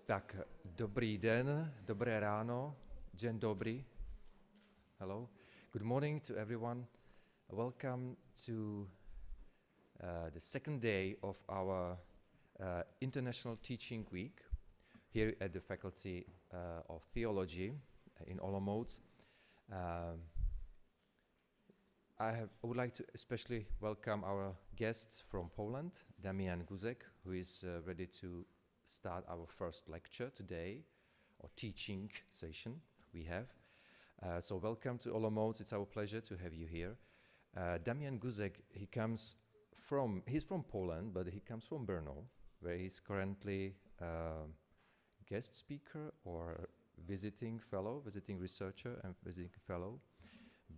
Tak, dobrý den, dobré ráno, dzień dobry. Hello. Good morning to everyone. Welcome to the second day of our International Teaching Week here at the Faculty of Theology in Olomouci. I would like to especially welcome our guests from Poland, Damian Guzek, who is ready to start our first lecture today, or teaching session we have. So welcome to Olomouci, it's our pleasure to have you here. Damian Guzek, he's from Poland, but he comes from Brno, where he's currently guest speaker or visiting researcher and visiting fellow.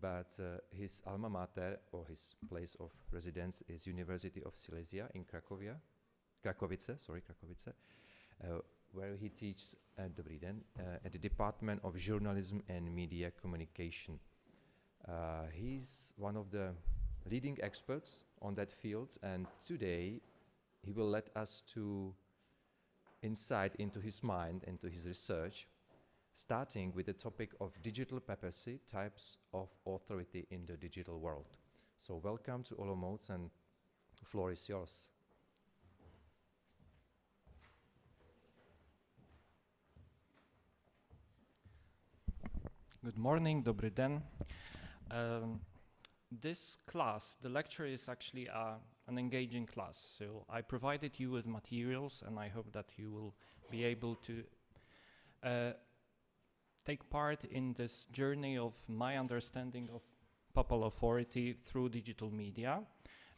But his alma mater, or his place of residence, is University of Silesia in Krakowice, where he teaches at the Department of Journalism and Media Communication. He's one of the leading experts on that field, and today he will let us to insight into his mind, into his research, starting with the topic of digital papacy, types of authority in the digital world. So welcome to Olomouci, and the floor is yours. Good morning, dobry den. This class, the lecture, is actually an engaging class. So I provided you with materials, and I hope that you will be able to take part in this journey of my understanding of papal authority through digital media.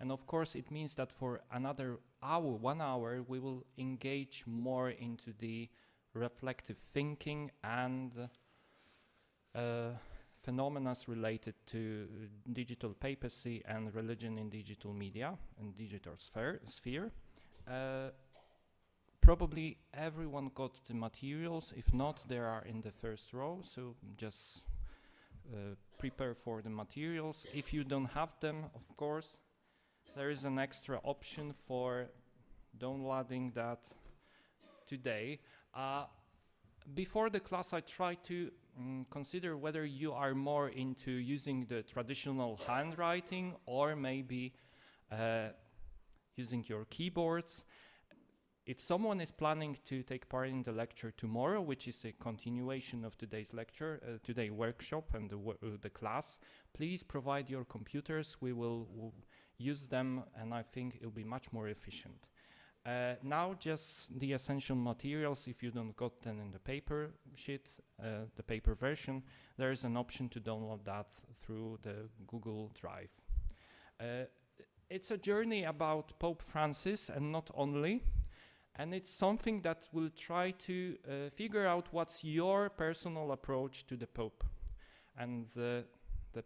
And of course, it means that for another hour, 1 hour, we will engage more into the reflective thinking and phenomena related to digital papacy and religion in digital media and digital sphere. Probably everyone got the materials. If not, they are in the first row, so just prepare for the materials. If you don't have them, of course, there is an extra option for downloading that today. Before the class, I tried to consider whether you are more into using the traditional handwriting or maybe using your keyboards. If someone is planning to take part in the lecture tomorrow, which is a continuation of today's lecture, today's workshop and the class, please provide your computers. We will use them, and I think it'll be much more efficient. Now, just the essential materials. If you don't got them in the paper sheet, the paper version, there is an option to download that through the Google Drive. It's a journey about Pope Francis, and not only. And it's something that will try to figure out what's your personal approach to the Pope and the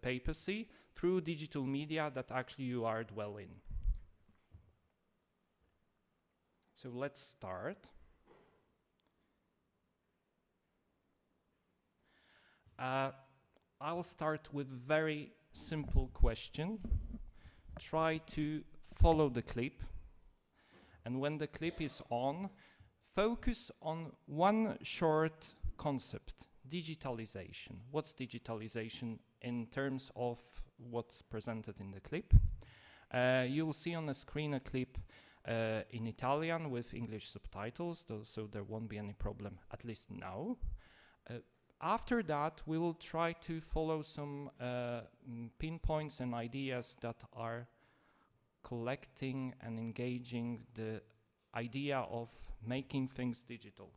papacy through digital media that actually you are dwelling. So let's start. I'll start with very simple question. Try to follow the clip. And when the clip is on, focus on one short concept, digitalization. What's digitalization in terms of what's presented in the clip? You'll see on the screen a clip in Italian with English subtitles, so there won't be any problem, at least now. After that, we will try to follow some pinpoints and ideas that are collecting and engaging the idea of making things digital.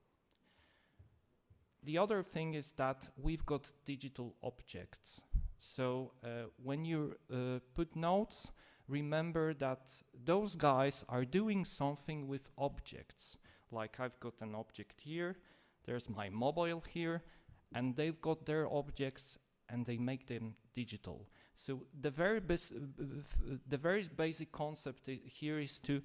The other thing is that we've got digital objects. So when you put notes, remember that those guys are doing something with objects. Like I've got an object here, there's my mobile here, and they've got their objects and they make them digital. So the very basic concept here is to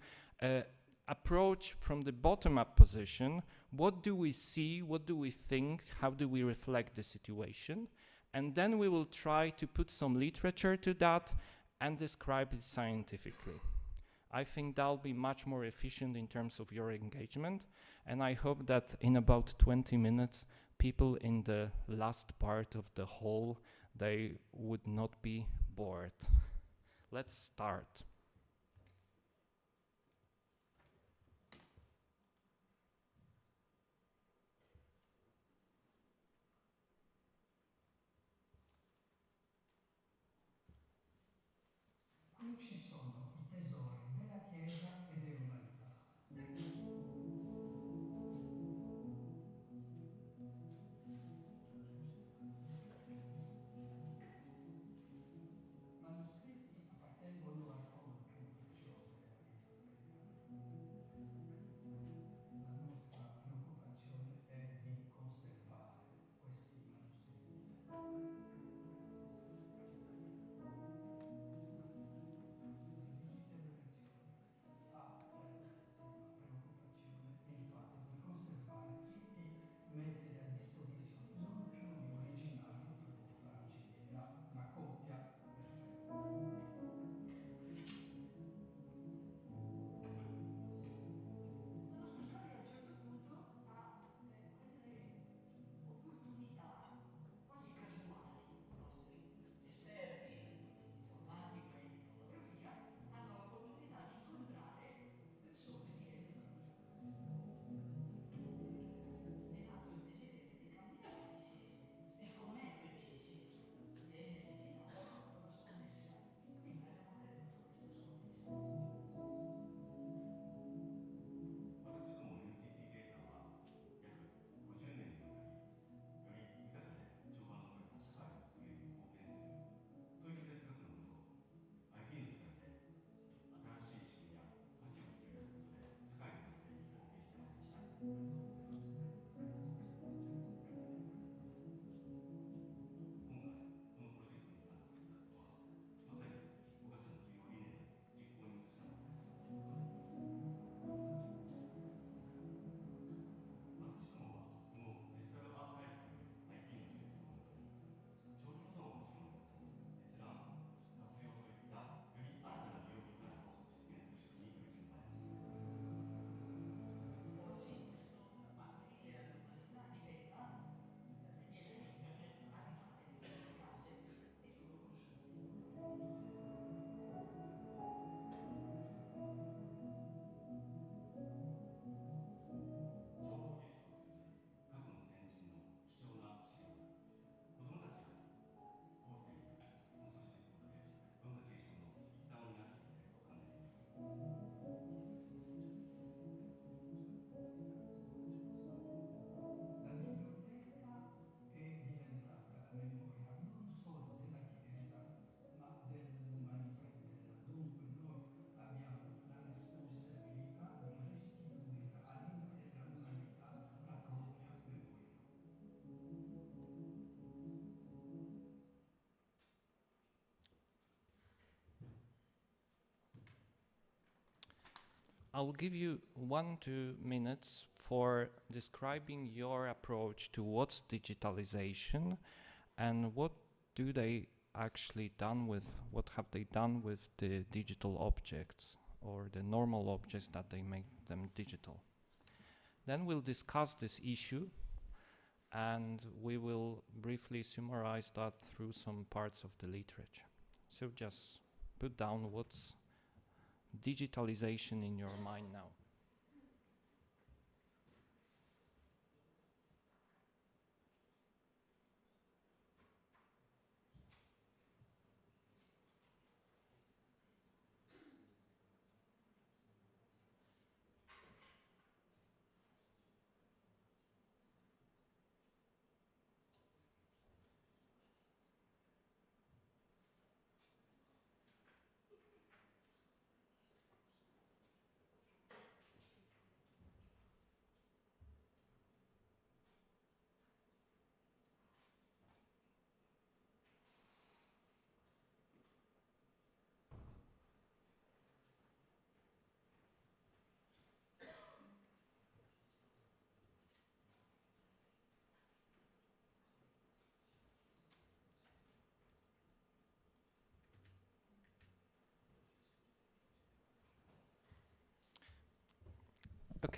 approach from the bottom-up position. What do we see? What do we think? How do we reflect the situation? And then we will try to put some literature to that and describe it scientifically. I think that'll be much more efficient in terms of your engagement, and I hope that in about 20 minutes, people in the last part of the hall, they would not be bored. Let's start. Qui ci sono i tesori della Chiesa e dell'umanità. Manoscritti appartengono al fondo più prezioso della Bibbia vaticana. La nostra preoccupazione è di conservare questi manoscritti. Mettere a disposizione non più gli originali troppo fragili, la coppia perfetta. La nostra storia a un certo punto ha quelle opportunità quasi casuali. I nostri esperti nell'informatica e in fotografia hanno l'opportunità di incontrare persone di epoca. È nato il desiderio di camminare insieme, di scommetterci insieme. E nell'entità una scommessa. Prima abbiamo creduto questa scommessa. 私ども NTT データは約50年にわたりより豊かで調和の取れた社会の実現に貢献するという哲学のもと IT の力で新しい仕組みや価値を作り出すことで社会の発展に貢献してまいりました。今回このプロジェクトに参画することはまさに我が社の企業理念を実行に移したものです。私どもはこのデジタルアーカイブという IT の技術をもとに長期保存はもちろんのこと閲覧活用といったより新たな利用機会を実現する仕組みに取り組んでまいります。 Oggi questo apparire all'umanità diventa l'immediamento radicale delle case e i loro consumi. 情報技術を通じ過去の先人の貴重な資料を子どもたちや後世に伝承していくことで文化継承の一端を担っていきたいと考えています。 La biblioteca è diventata la memoria non solo della Chiesa, ma dell'umanità intera. Dunque noi abbiamo la responsabilità di restituire all'intera umanità la propria memoria. I'll give you 1-2 minutes for describing your approach to what's digitalization and what do they actually done with, what have they done with the digital objects or the normal objects that they make them digital. Then we'll discuss this issue and we will briefly summarize that through some parts of the literature. So just put down what's digitalization in your mind now.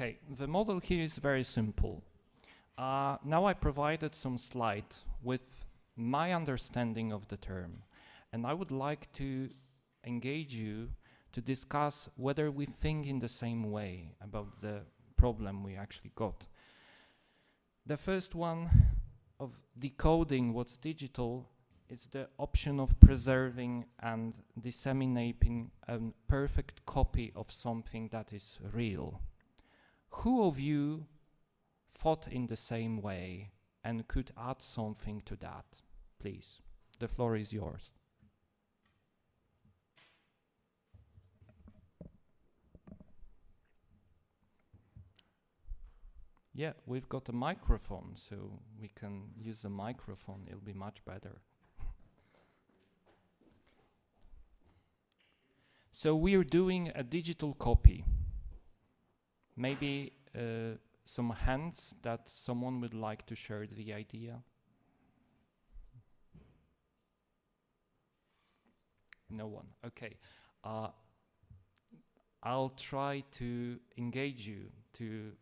Okay, the model here is very simple. Now I provided some slide with my understanding of the term, and I would like to engage you to discuss whether we think in the same way about the problem we actually got. The first one of decoding what's digital is the option of preserving and disseminating a perfect copy of something that is real. Who of you thought in the same way and could add something to that? Please, the floor is yours. Yeah, we've got a microphone, so we can use a microphone. It'll be much better. So we're doing a digital copy. Maybe some hands that someone would like to share the idea. No one. Okay. I'll try to engage you to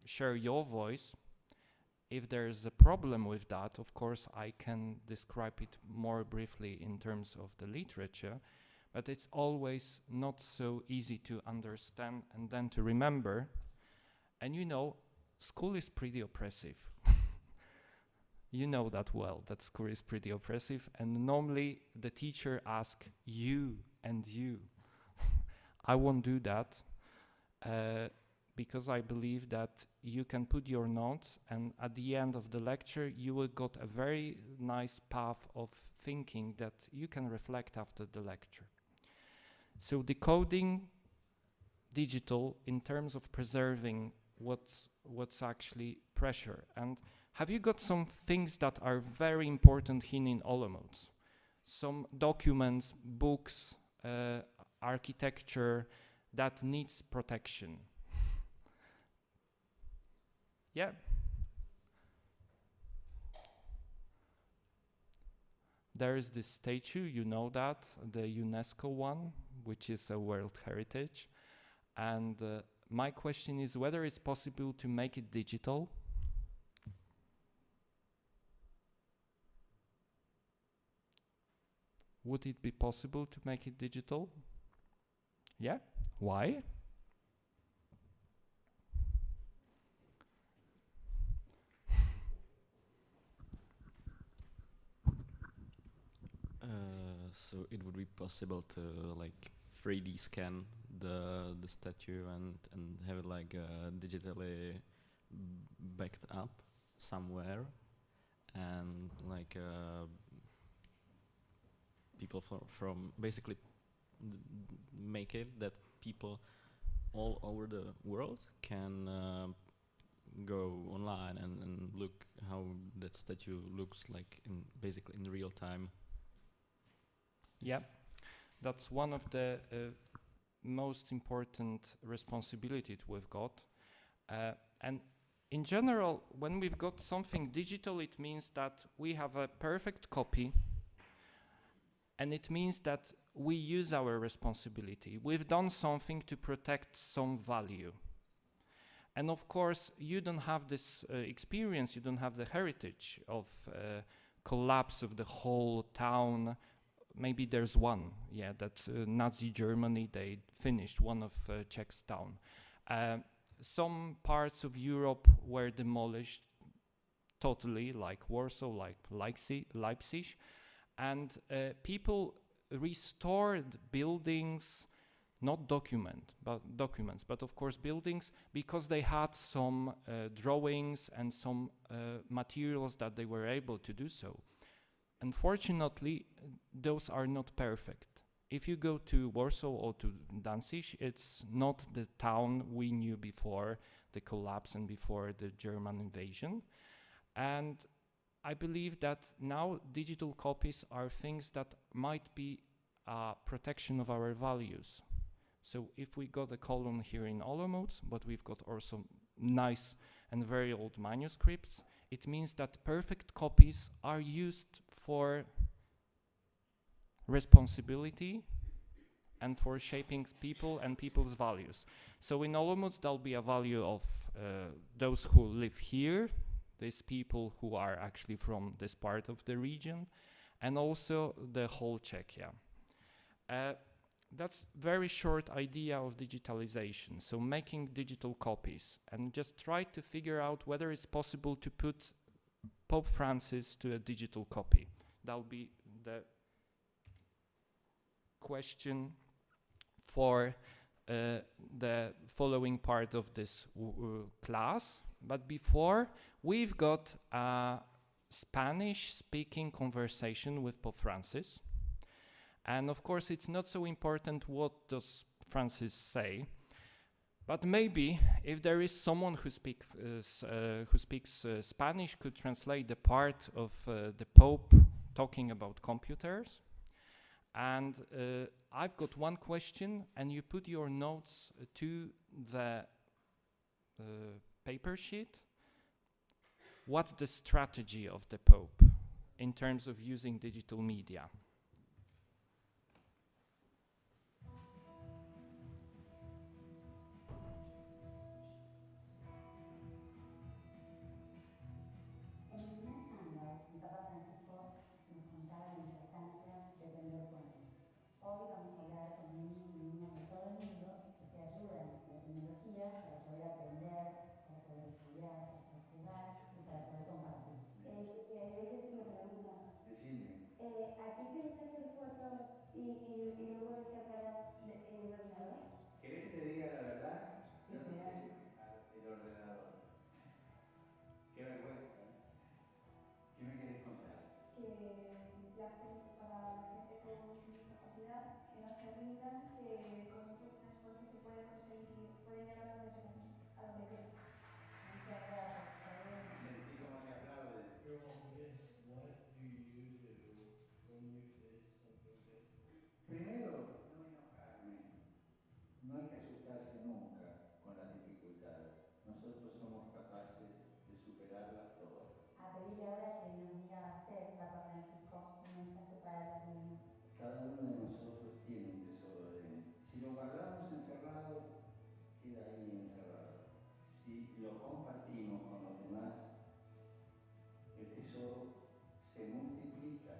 share your voice. If there's a problem with that, of course, I can describe it more briefly in terms of the literature, but it's always not so easy to understand and then to remember. And you know, school is pretty oppressive. You know that well, that school is pretty oppressive, and normally the teacher asks you and you. I won't do that. Because I believe that you can put your notes, and at the end of the lecture you will got a very nice path of thinking that you can reflect after the lecture. So decoding digital in terms of preserving what's actually pressure. And have you got some things that are very important here in Olomouci? Some documents, books, architecture that needs protection. Yeah. There is this statue, you know that, the UNESCO one, which is a World Heritage. And my question is whether it's possible to make it digital. Would it be possible to make it digital? Yeah? Why? So it would be possible to like 3D scan the statue and have it like digitally backed up somewhere, and like people from basically make it that people all over the world can go online and look how that statue looks like basically in real time. Yeah, that's one of the most important responsibilities we've got. And in general, when we've got something digital, it means that we have a perfect copy, and it means that we use our responsibility. We've done something to protect some value. And of course, you don't have this experience, you don't have the heritage of collapse of the whole town. Maybe there's one, yeah, that Nazi Germany, they finished one of Czech's town. Some parts of Europe were demolished totally, like Warsaw, like Leipzig. And people restored buildings, not documents, but of course buildings, because they had some drawings and some materials that they were able to do so. Unfortunately, those are not perfect. If you go to Warsaw or to Danzig, it's not the town we knew before the collapse and before the German invasion. And I believe that now digital copies are things that might be a protection of our values. So if we got a column here in Olomouci, but we've got also nice and very old manuscripts, it means that perfect copies are used for responsibility and for shaping people and people's values. So in Olomouc, there'll be a value of those who live here, these people who are actually from this part of the region, and also the whole Czechia. That's very short idea of digitalization. So making digital copies, and just try to figure out whether it's possible to put Pope Francis to a digital copy. That'll be the question for the following part of this class. But before, we've got a Spanish-speaking conversation with Pope Francis. And of course, it's not so important what does Francis say, but maybe if there is someone who speaks Spanish, could translate the part of the Pope talking about computers. And I've got one question, and you put your notes to the paper sheet. What's the strategy of the Pope in terms of using digital media? En el primer hangout, el Papa Francisco nos contaba la importancia de tender puentes. Hoy vamos a hablar con niños y niñas de todo el mundo que te ayudan a la tecnología para poder aprender, para poder estudiar, para poder jugar y para poder compartir. ¿Querés decirme con la última? Decime. ¿A ti te gusta hacer fotos y luego descargarlas en el ordenador? ¿Querés que te diga la verdad? Yo no sé Espera. manejar el ordenador. Qué vergüenza, ¿eh? ¿Qué me querés contar? Que para la gente con discapacidad, que no se rindan, que con un poquito de esfuerzo se puede conseguir, pueden llegar a donde quieran. Muchas gracias, Isabel. Y sentí como te aplauden. Your yes, what do you do when you face something difficult? Primero, no enojarme. No hay que asustarse nunca con las dificultades. Nosotros somos capaces de superarlas todas. A pedirle ahora que nos diga a usted, Papa Francisco, un mensaje para los niños. Cada uno de nosotros tiene un tesoro adentro. Si lo guardamos encerrado, queda ahí encerrado. Si lo compartimos con los demás, el tesoro se multiplica.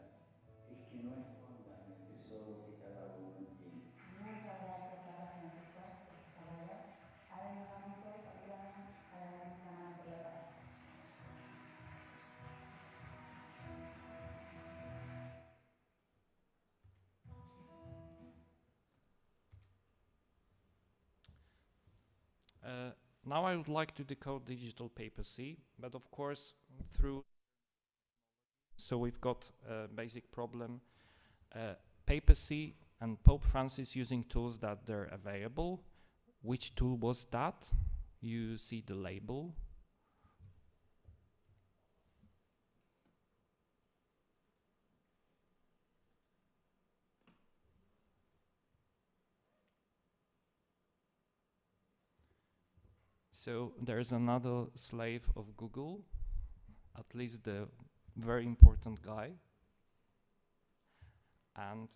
Es que no escondan el tesoro que cada uno tiene. Muchas gracias, Papa Francisco, por sus palabras. Ahora nos vamos todos al piano para darnos la mano por la paz. Now I would like to decode digital papacy, but of course through. So we've got a basic problem. Papacy and Pope Francis using tools that they're available. Which tool was that? You see the label. So there's another slave of Google, at least the very important guy. And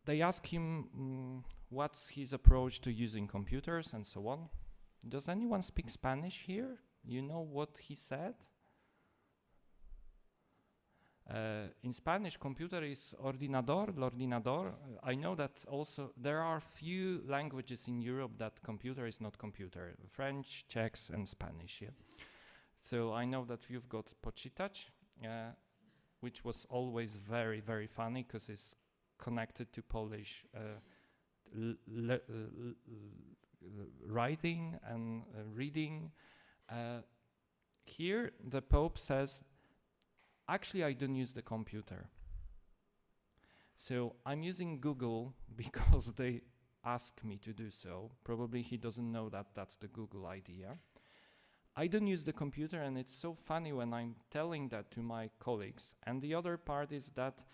they ask him what's his approach to using computers and so on. Does anyone speak Spanish here? You know what he said? In Spanish, computer is ordinador, l'ordinador. I know that also there are few languages in Europe that computer is not computer. French, Czechs, and Spanish. Yeah. So I know that you've got počítač, which was always very, very funny because it's connected to Polish writing and reading. Here, the Pope says, actually, I don't use the computer. So I'm using Google because they ask me to do so. Probably he doesn't know that that's the Google idea. I don't use the computer, and it's so funny when I'm telling that to my colleagues. And the other part is that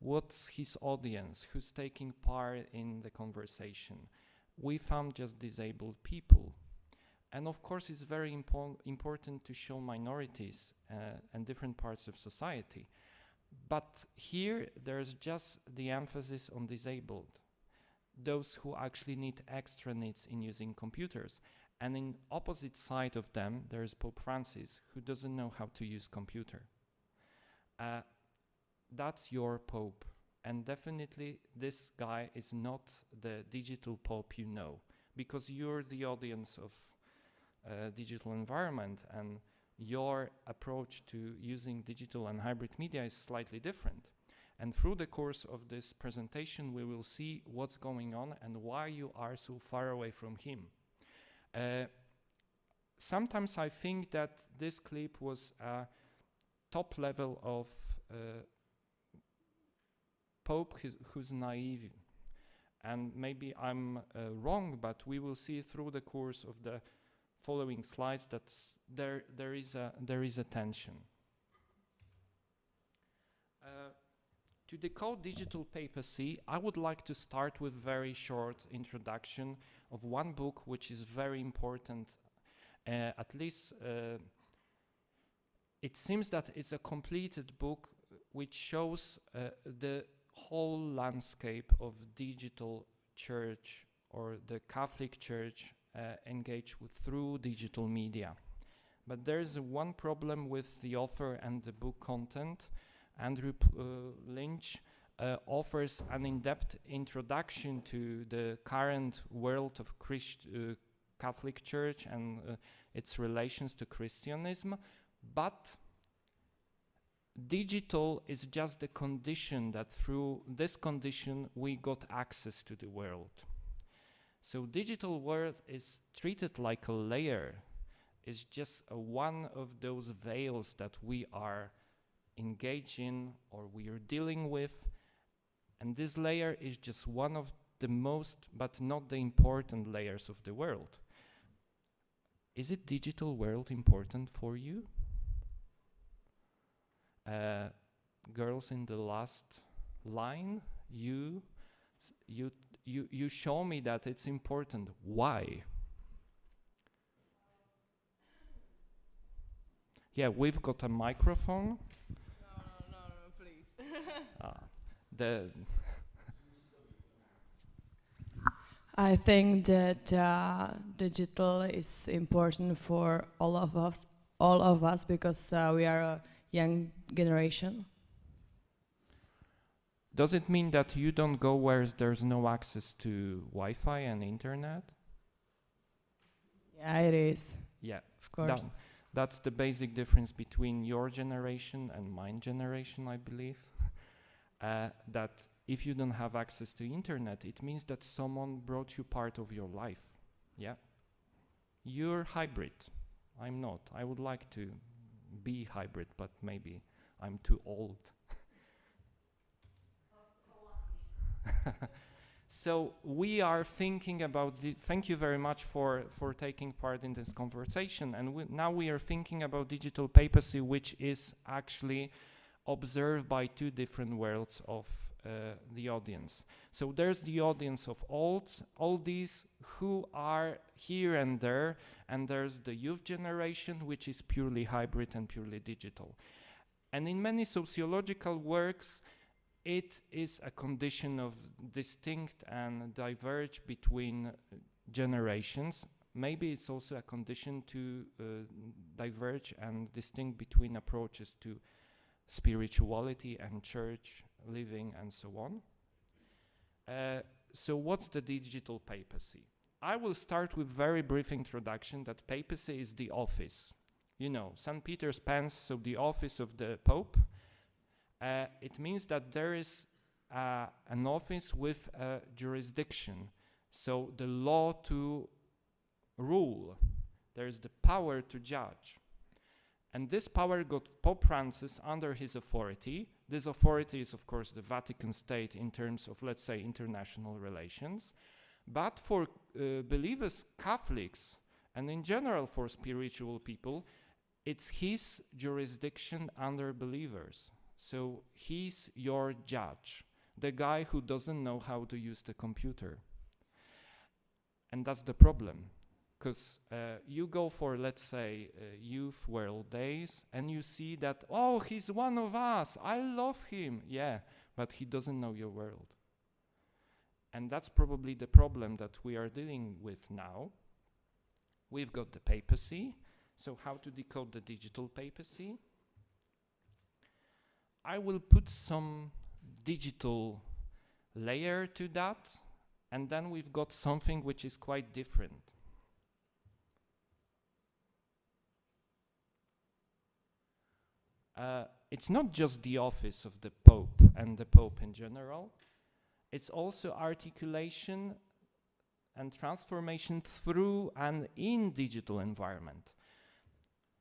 what's his audience? Who's taking part in the conversation? we found just disabled people. And of course, it's very important to show minorities and different parts of society. But here, there's just the emphasis on disabled, those who actually need extra needs in using computers. And in opposite side of them, there's Pope Francis, who doesn't know how to use computer. That's your Pope. And definitely, this guy is not the digital Pope you know, because you're the audience of digital environment, and your approach to using digital and hybrid media is slightly different. And through the course of this presentation, we will see what's going on and why you are so far away from him. Sometimes I think that this clip was a top level of Pope who's naive. And maybe I'm wrong, but we will see through the course of the following slides that there is a tension. To decode digital papacy, I would like to start with very short introduction of one book which is very important. At least it seems that it's a completed book which shows the whole landscape of digital church, or the Catholic Church engaged with through digital media. But there's one problem with the author and the book content. Andrew Lynch offers an in-depth introduction to the current world of Catholic Church and its relations to Christianism, but digital is just the condition that through this condition we got access to the world. So digital world is treated like a layer. It's just one of those veils that we are engaged in or we are dealing with, and this layer is just one of the most, but not the important layers of the world. Is it digital world important for you? Girls in the last line, you show me that it's important. Why? Yeah, we've got a microphone. No, please. I think that digital is important for all of us because we are a young generation. Does it mean that you don't go where there's no access to Wi-Fi and internet? Yeah, it is. Yeah, of course. That's the basic difference between your generation and my generation, I believe. That if you don't have access to internet, it means that someone brought you part of your life. Yeah. You're hybrid. I'm not. I would like to be hybrid, but maybe I'm too old. So we are thinking about thank you very much for taking part in this conversation, and now we are thinking about digital papacy, which is actually observed by two different worlds of the audience. So there's the audience of oldies who are here and there, and there's the youth generation, which is purely hybrid and purely digital. And in many sociological works, it is a condition of distinct and diverge between generations. Maybe it's also a condition to diverge and distinct between approaches to spirituality and church living and so on. So what's the digital papacy? I will start with very brief introduction that papacy is the office. You know, St. Peter's pens, so the office of the Pope. It means that there is an office with a jurisdiction. So the law to rule. There is the power to judge. And this power got Pope Francis under his authority. This authority is, of course, the Vatican State in terms of, let's say, international relations. But for believers, Catholics, and in general for spiritual people, it's his jurisdiction under believers. So he's your judge, the guy who doesn't know how to use the computer. And that's the problem. Because you go for, let's say, Youth World Days, and you see that, oh, he's one of us, I love him. Yeah, but he doesn't know your world. And that's probably the problem that we are dealing with now. We've got the papacy. So how to decode the digital papacy? I will put some digital layer to that, and then we've got something which is quite different. It's not just the office of the Pope and the Pope in general. It's also articulation and transformation through and in digital environment.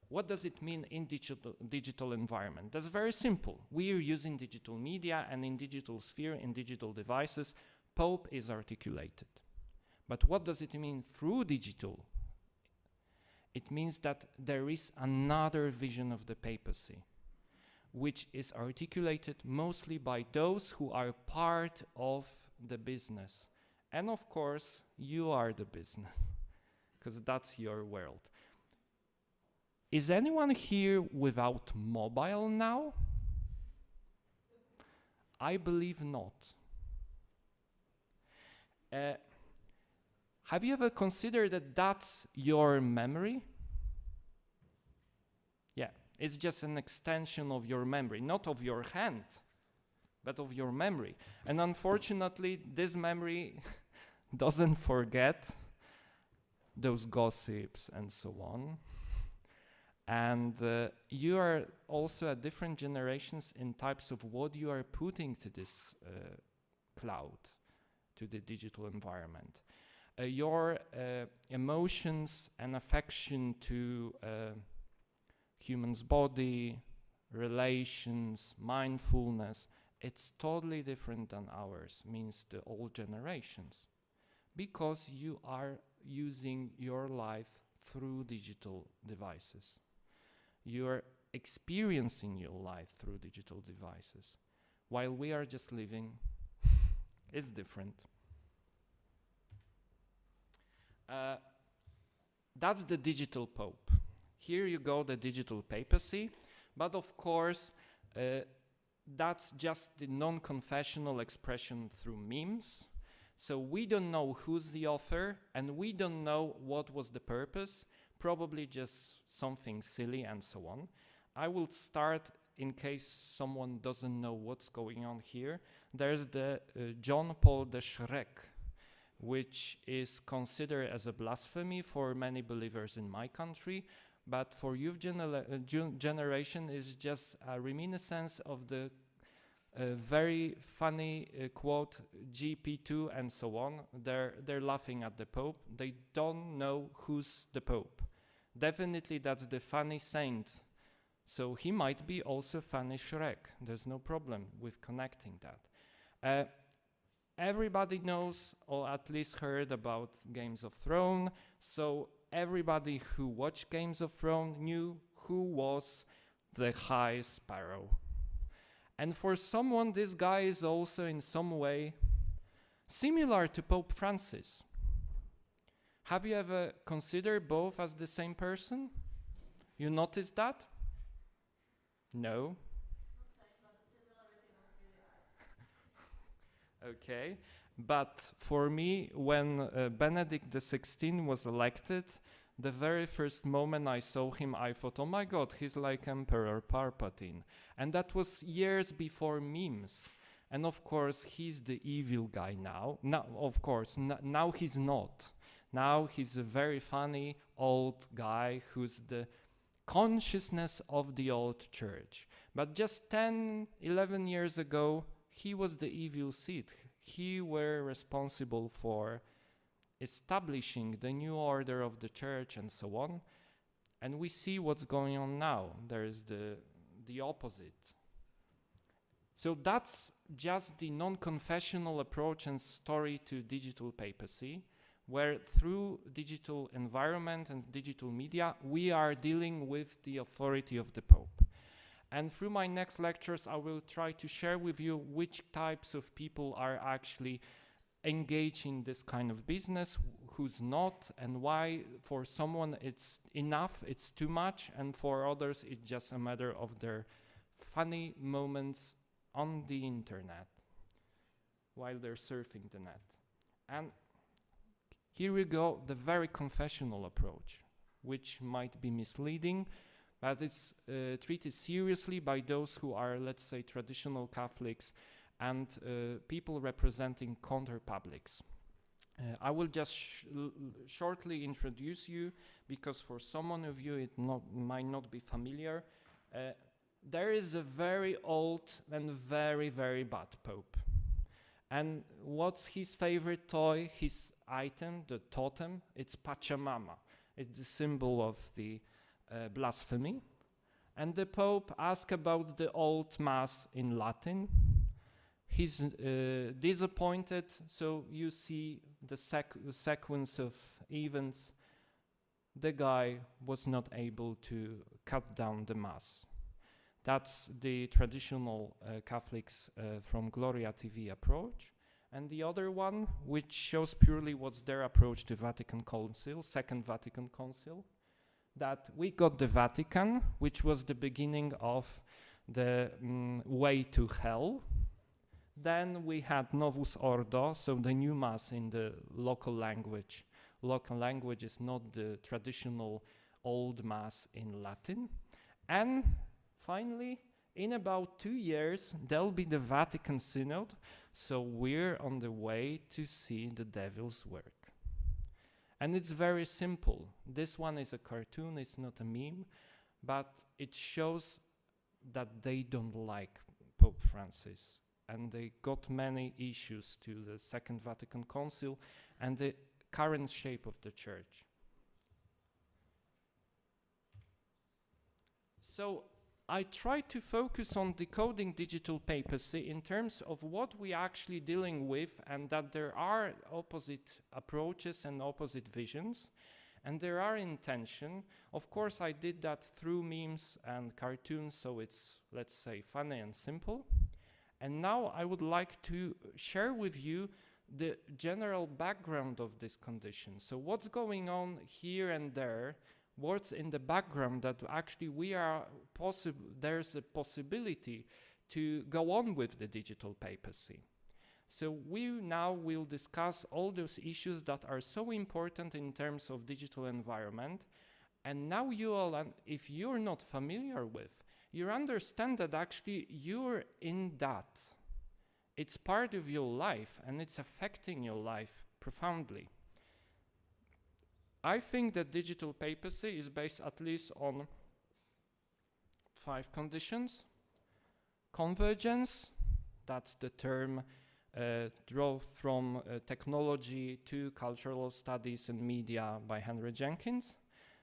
What does it mean in digital environment? That's very simple. We are using digital media, and in digital sphere, in digital devices, Pope is articulated. But what does it mean through digital? It means that there is another vision of the papacy, which is articulated mostly by those who are part of the business. And of course, you are the business, because that's your world. Is anyone here without mobile now? I believe not. Have you ever considered that that's your memory? Yeah, it's just an extension of your memory, not of your hand, but of your memory. And unfortunately, this memory doesn't forget those gossips and so on. And you are also at different generations in types of what you are putting to this cloud, to the digital environment. Your emotions and affection to human's body, relations, mindfulness, it's totally different than ours, means the old generations. Because you are using your life through digital devices. You are experiencing your life through digital devices, while we are just living. It's different. That's the digital Pope. Here you go, the digital papacy. But of course, that's just the non-confessional expression through memes. So we don't know who's the author, and we don't know what was the purpose. Probably just something silly and so on. I will start, in case someone doesn't know what's going on here. There's the John Paul the Shrek, which is considered as a blasphemy for many believers in my country, but for youth generation is just a reminiscence of the very funny quote, GP2 and so on. They're laughing at the Pope. They don't know who's the Pope. Definitely that's the funny saint. So he might be also funny Shrek. There's no problem with connecting that. Everybody knows, or at least heard about Games of Thrones. So everybody who watched Games of Thrones knew who was the High Sparrow. And for someone, this guy is also in some way similar to Pope Francis. Have you ever considered both as the same person? You noticed that? No? Okay, but for me, when Benedict XVI was elected, the very first moment I saw him, I thought, oh my God, he's like Emperor Palpatine. And that was years before memes. And of course, he's the evil guy now. Now, of course, now he's not. Now he's a very funny old guy who's the consciousness of the old church. But just 10, 11 years ago, he was the evil seed. He were responsible for establishing the new order of the church and so on. And we see what's going on now. There is the opposite. So that's just the non-confessional approach and story to digital papacy, where through digital environment and digital media, we are dealing with the authority of the Pope. And through my next lectures, I will try to share with you which types of people are actually engaged in this kind of business, who's not, and why for someone it's enough, it's too much, and for others it's just a matter of their funny moments on the internet while they're surfing the net. And here we go, the very confessional approach, which might be misleading, but it's treated seriously by those who are, let's say, traditional Catholics and people representing counter-publics. I will just shortly introduce you, because for someone of you it might not be familiar. There is a very old and very, very bad Pope. And what's his favorite toy, his item, the totem? It's Pachamama. It's the symbol of the blasphemy. And the Pope asked about the old Mass in Latin. He's disappointed, so you see the sequence of events. The guy was not able to cut down the Mass. That's the traditional Catholics from Gloria TV approach. And the other one, which shows purely what's their approach to Vatican Council, Second Vatican Council, that we got the Vatican, which was the beginning of the way to hell. Then we had Novus Ordo, so the new Mass in the local language. Local language is not the traditional old Mass in Latin. And finally, in about 2 years, there'll be the Vatican Synod, so we're on the way to see the devil's work. And it's very simple. This one is a cartoon, it's not a meme, but it shows that they don't like Pope Francis. And they got many issues to the Second Vatican Council and the current shape of the Church. So I try to focus on decoding digital papacy in terms of what we're actually dealing with, and that there are opposite approaches and opposite visions, and there are intention. Of course, I did that through memes and cartoons, so it's, let's say, funny and simple. And now I would like to share with you the general background of this condition. So what's going on here and there, what's in the background that actually there's a possibility to go on with the digital papacy. So we now will discuss all those issues that are so important in terms of digital environment. And now you all, if you're not familiar with, you understand that actually you're in that. It's part of your life and it's affecting your life profoundly. I think that digital papacy is based at least on 5 conditions. Convergence, that's the term drawn from technology to cultural studies and media by Henry Jenkins.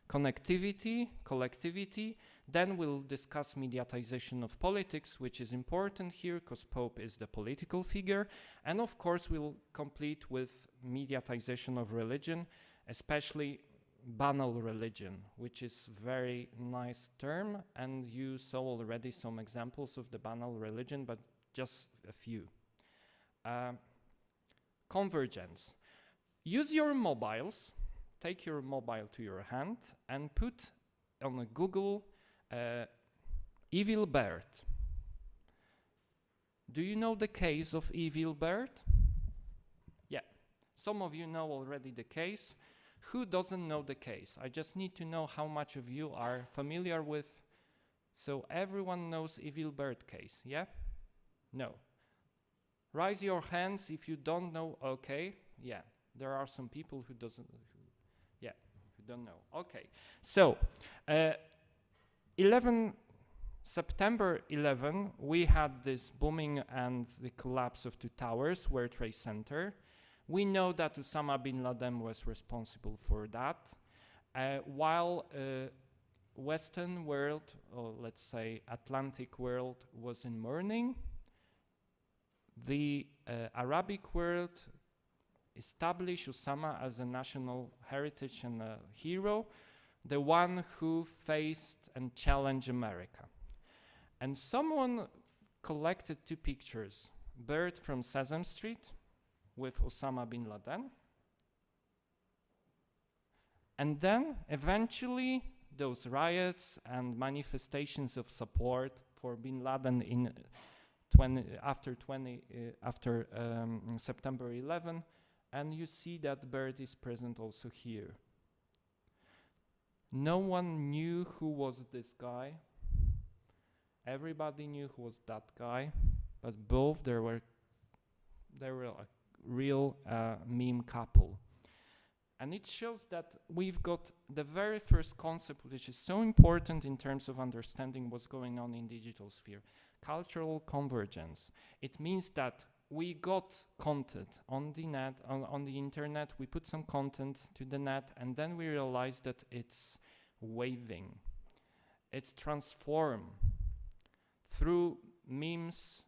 Connectivity, collectivity. Then we'll discuss mediatization of politics, which is important here because Pope is the political figure. And of course, we'll complete with mediatization of religion, especially banal religion, which is very nice term. And you saw already some examples of the banal religion, but just a few. Convergence. Use your mobiles. Take your mobile to your hand and put on a Google Evil Bird. Do you know the case of Evil Bird? Yeah, some of you know already the case. Who doesn't know the case? I just need to know how much of you are familiar with. So everyone knows Evil Bird case, yeah? No. Raise your hands if you don't know. Okay, yeah. There are some people who don't know. Okay, so September 11, we had this bombing and the collapse of 2 towers, World Trade Center. We know that Osama bin Laden was responsible for that, while Western world, or let's say Atlantic world, was in mourning. The Arabic world established Osama as a national heritage and a hero, the one who faced and challenged America. And someone collected 2 pictures, Bird from Sesame Street with Osama bin Laden, And then eventually those riots and manifestations of support for bin Laden in after September 11, and you see that bird is present also here. No one knew who was this guy. Everybody knew who was that guy, but both they were a real meme couple. And it shows that we've got the very first concept, which is so important in terms of understanding what's going on in digital sphere. Cultural convergence. It means that we got content on the net, on the internet, we put some content to the net, and then we realized that it's waving. It's transformed through memes,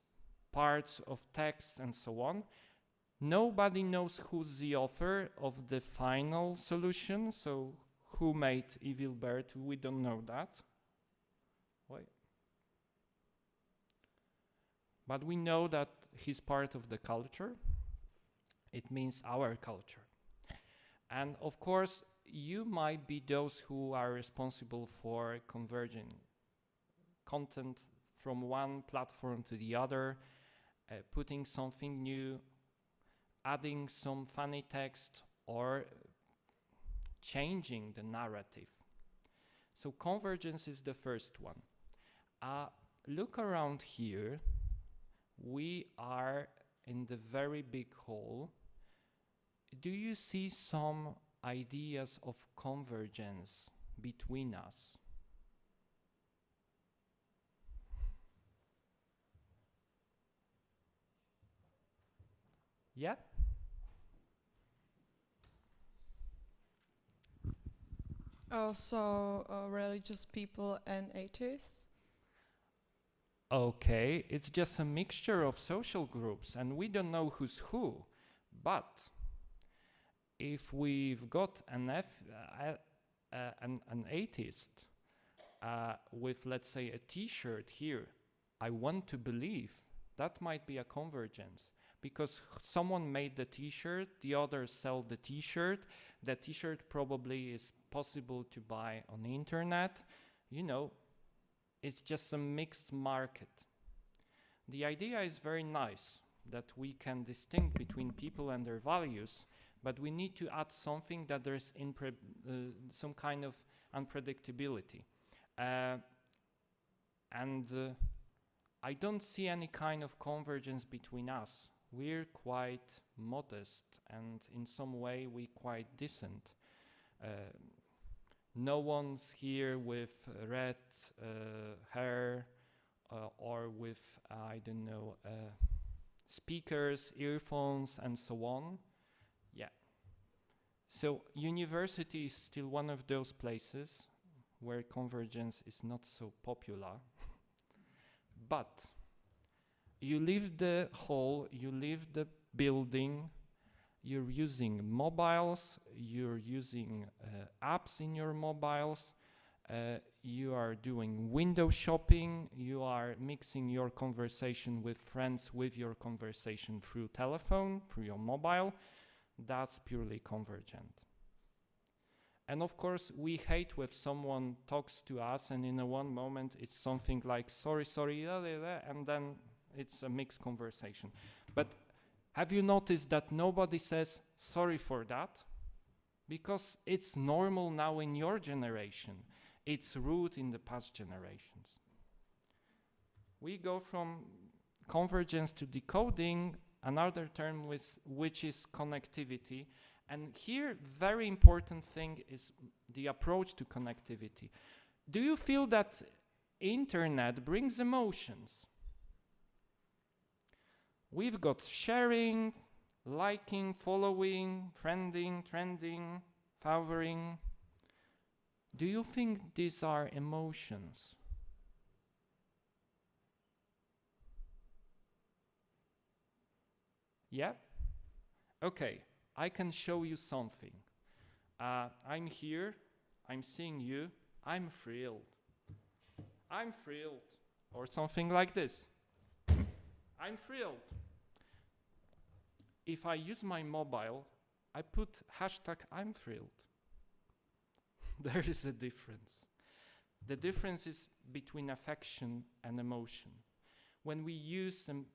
parts of text, and so on. Nobody knows who's the author of the final solution, so who made Evil Bird, we don't know that. Wait. But we know that he's part of the culture. It means our culture. And of course, you might be those who are responsible for converging content from one platform to the other, putting something new, adding some funny text, or changing the narrative. So convergence is the first one. Look around here. We are in the very big hall. Do you see some ideas of convergence between us? Yeah? Also, religious people and atheists. Okay, it's just a mixture of social groups, and we don't know who's who. But if we've got an atheist with, let's say, a T-shirt here, I want to believe, that might be a convergence. Because someone made the T-shirt, the others sell the T-shirt. The T-shirt probably is possible to buy on the internet. You know, it's just a mixed market. The idea is very nice, that we can distinguish between people and their values, but we need to add something that there's some kind of unpredictability. I don't see any kind of convergence between us. We're quite modest, and in some way we're quite decent. No one's here with red hair or with, I don't know, speakers, earphones, and so on. Yeah. So university is still one of those places where convergence is not so popular. But you leave the hall, you leave the building, you're using mobiles, you're using apps in your mobiles, you are doing window shopping, you are mixing your conversation with friends with your conversation through telephone, through your mobile. That's purely convergent. And of course, we hate when someone talks to us and in a one moment it's something like, sorry, and then it's a mixed conversation. But have you noticed that nobody says sorry for that? Because it's normal now in your generation. It's rude in the past generations. We go from convergence to decoding, another term which is connectivity. And here, very important thing is the approach to connectivity. Do you feel that internet brings emotions? We've got sharing, liking, following, friending, trending, favoring. Do you think these are emotions? Yeah? Okay, I can show you something. I'm here, I'm seeing you, I'm thrilled. I'm thrilled. Or something like this. I'm thrilled. If I use my mobile, I put hashtag I'm thrilled. There is a difference. The difference is between affection and emotion. When we use some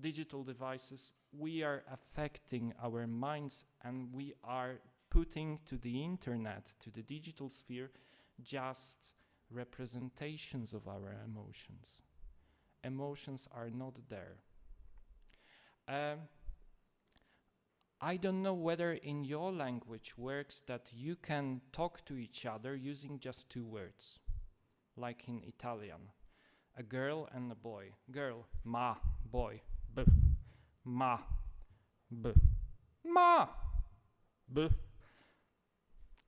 digital devices, we are affecting our minds and we are putting to the internet, to the digital sphere, just representations of our emotions. Emotions are not there. I don't know whether in your language works that you can talk to each other using just 2 words, like in Italian. A girl and a boy. Girl, ma, boy, b, ma, b, ma, b.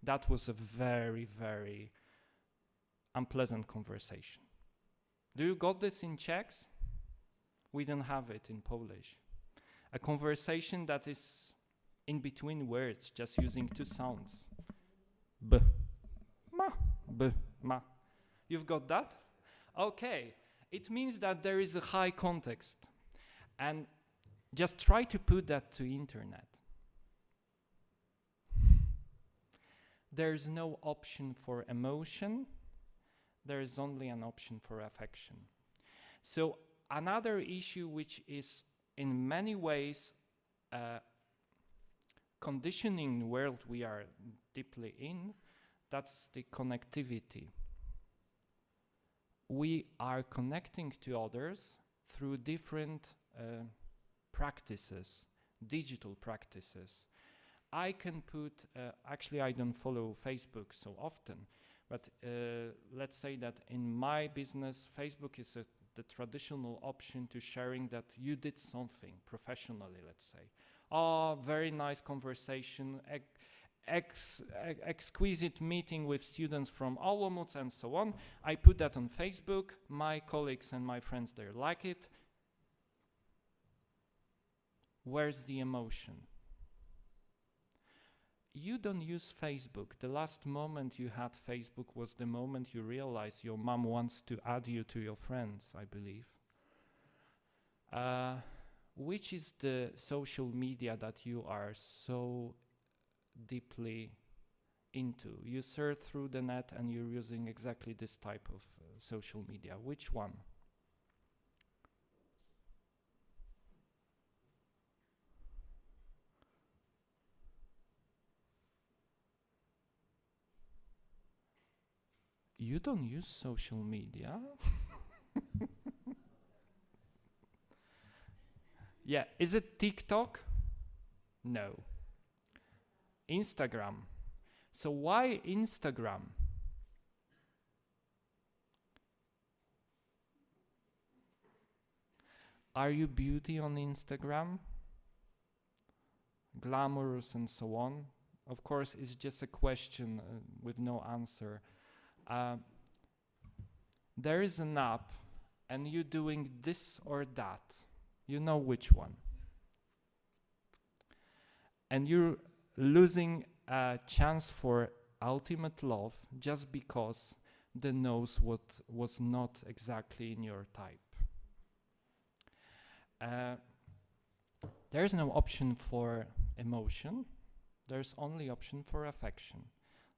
That was a very, very unpleasant conversation. Do you got this in Czechs? We don't have it in Polish. A conversation that is in between words, just using 2 sounds. B, ma, b, ma. You've got that? Okay. It means that there is a high context. And just try to put that to internet. There's no option for emotion. There is only an option for affection. So another issue which is in many ways conditioning world we are deeply in, that's the connectivity. We are connecting to others through different practices, digital practices. I can put, actually I don't follow Facebook so often, but let's say that in my business, Facebook is the traditional option to sharing that you did something professionally, let's say. Oh, very nice conversation, exquisite meeting with students from Olomouci and so on. I put that on Facebook. My colleagues and my friends there like it. Where's the emotion? You don't use Facebook. The last moment you had Facebook was the moment you realized your mom wants to add you to your friends, I believe. Which is the social media that you are so deeply into? You surf through the net and you're using exactly this type of social media. Which one? You don't use social media? Yeah, is it TikTok? No. Instagram. So why Instagram? Are you beauty on Instagram? Glamorous and so on? Of course, it's just a question with no answer. There is an app and you're doing this or that. You know which one. And you're losing a chance for ultimate love just because the nose was not exactly in your type. There's no option for emotion. There's only option for affection.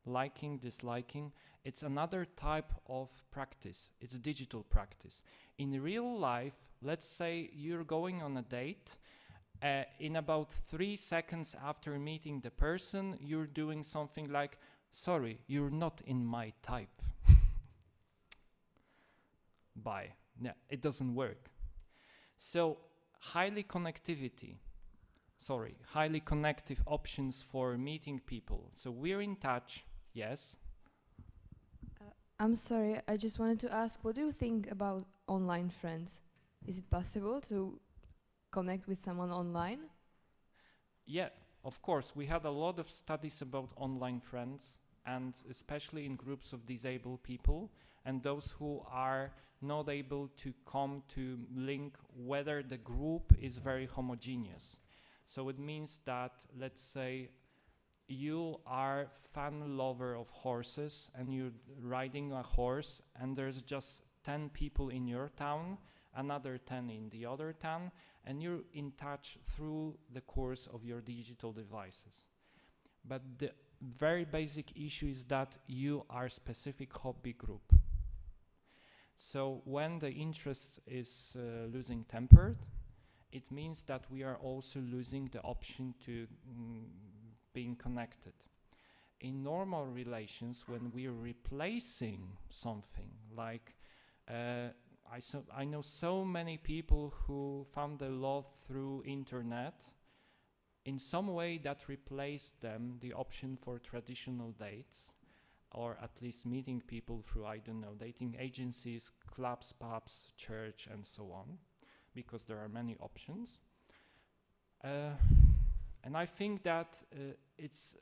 Liking, disliking, it's another type of practice. It's a digital practice. In real life, let's say you're going on a date. In about 3 seconds after meeting the person, you're doing something like, sorry, you're not in my type. Bye. Yeah, it doesn't work. So, highly connective options for meeting people. So we're in touch, yes. I'm sorry, I just wanted to ask, what do you think about online friends? Is it possible to connect with someone online? Yeah, of course. We had a lot of studies about online friends, and especially in groups of disabled people and those who are not able to come to link whether the group is very homogeneous. So it means that, let's say, you are fan lover of horses and you're riding a horse and there's just 10 people in your town, another 10 in the other town, and you're in touch through the course of your digital devices. But the very basic issue is that you are specific hobby group. So when the interest is losing tempered, it means that we are also losing the option to being connected. In normal relations, when we are replacing something, like I know so many people who found their love through internet, in some way that replaced them the option for traditional dates, or at least meeting people through, I don't know, dating agencies, clubs, pubs, church, and so on, because there are many options. And I think that it's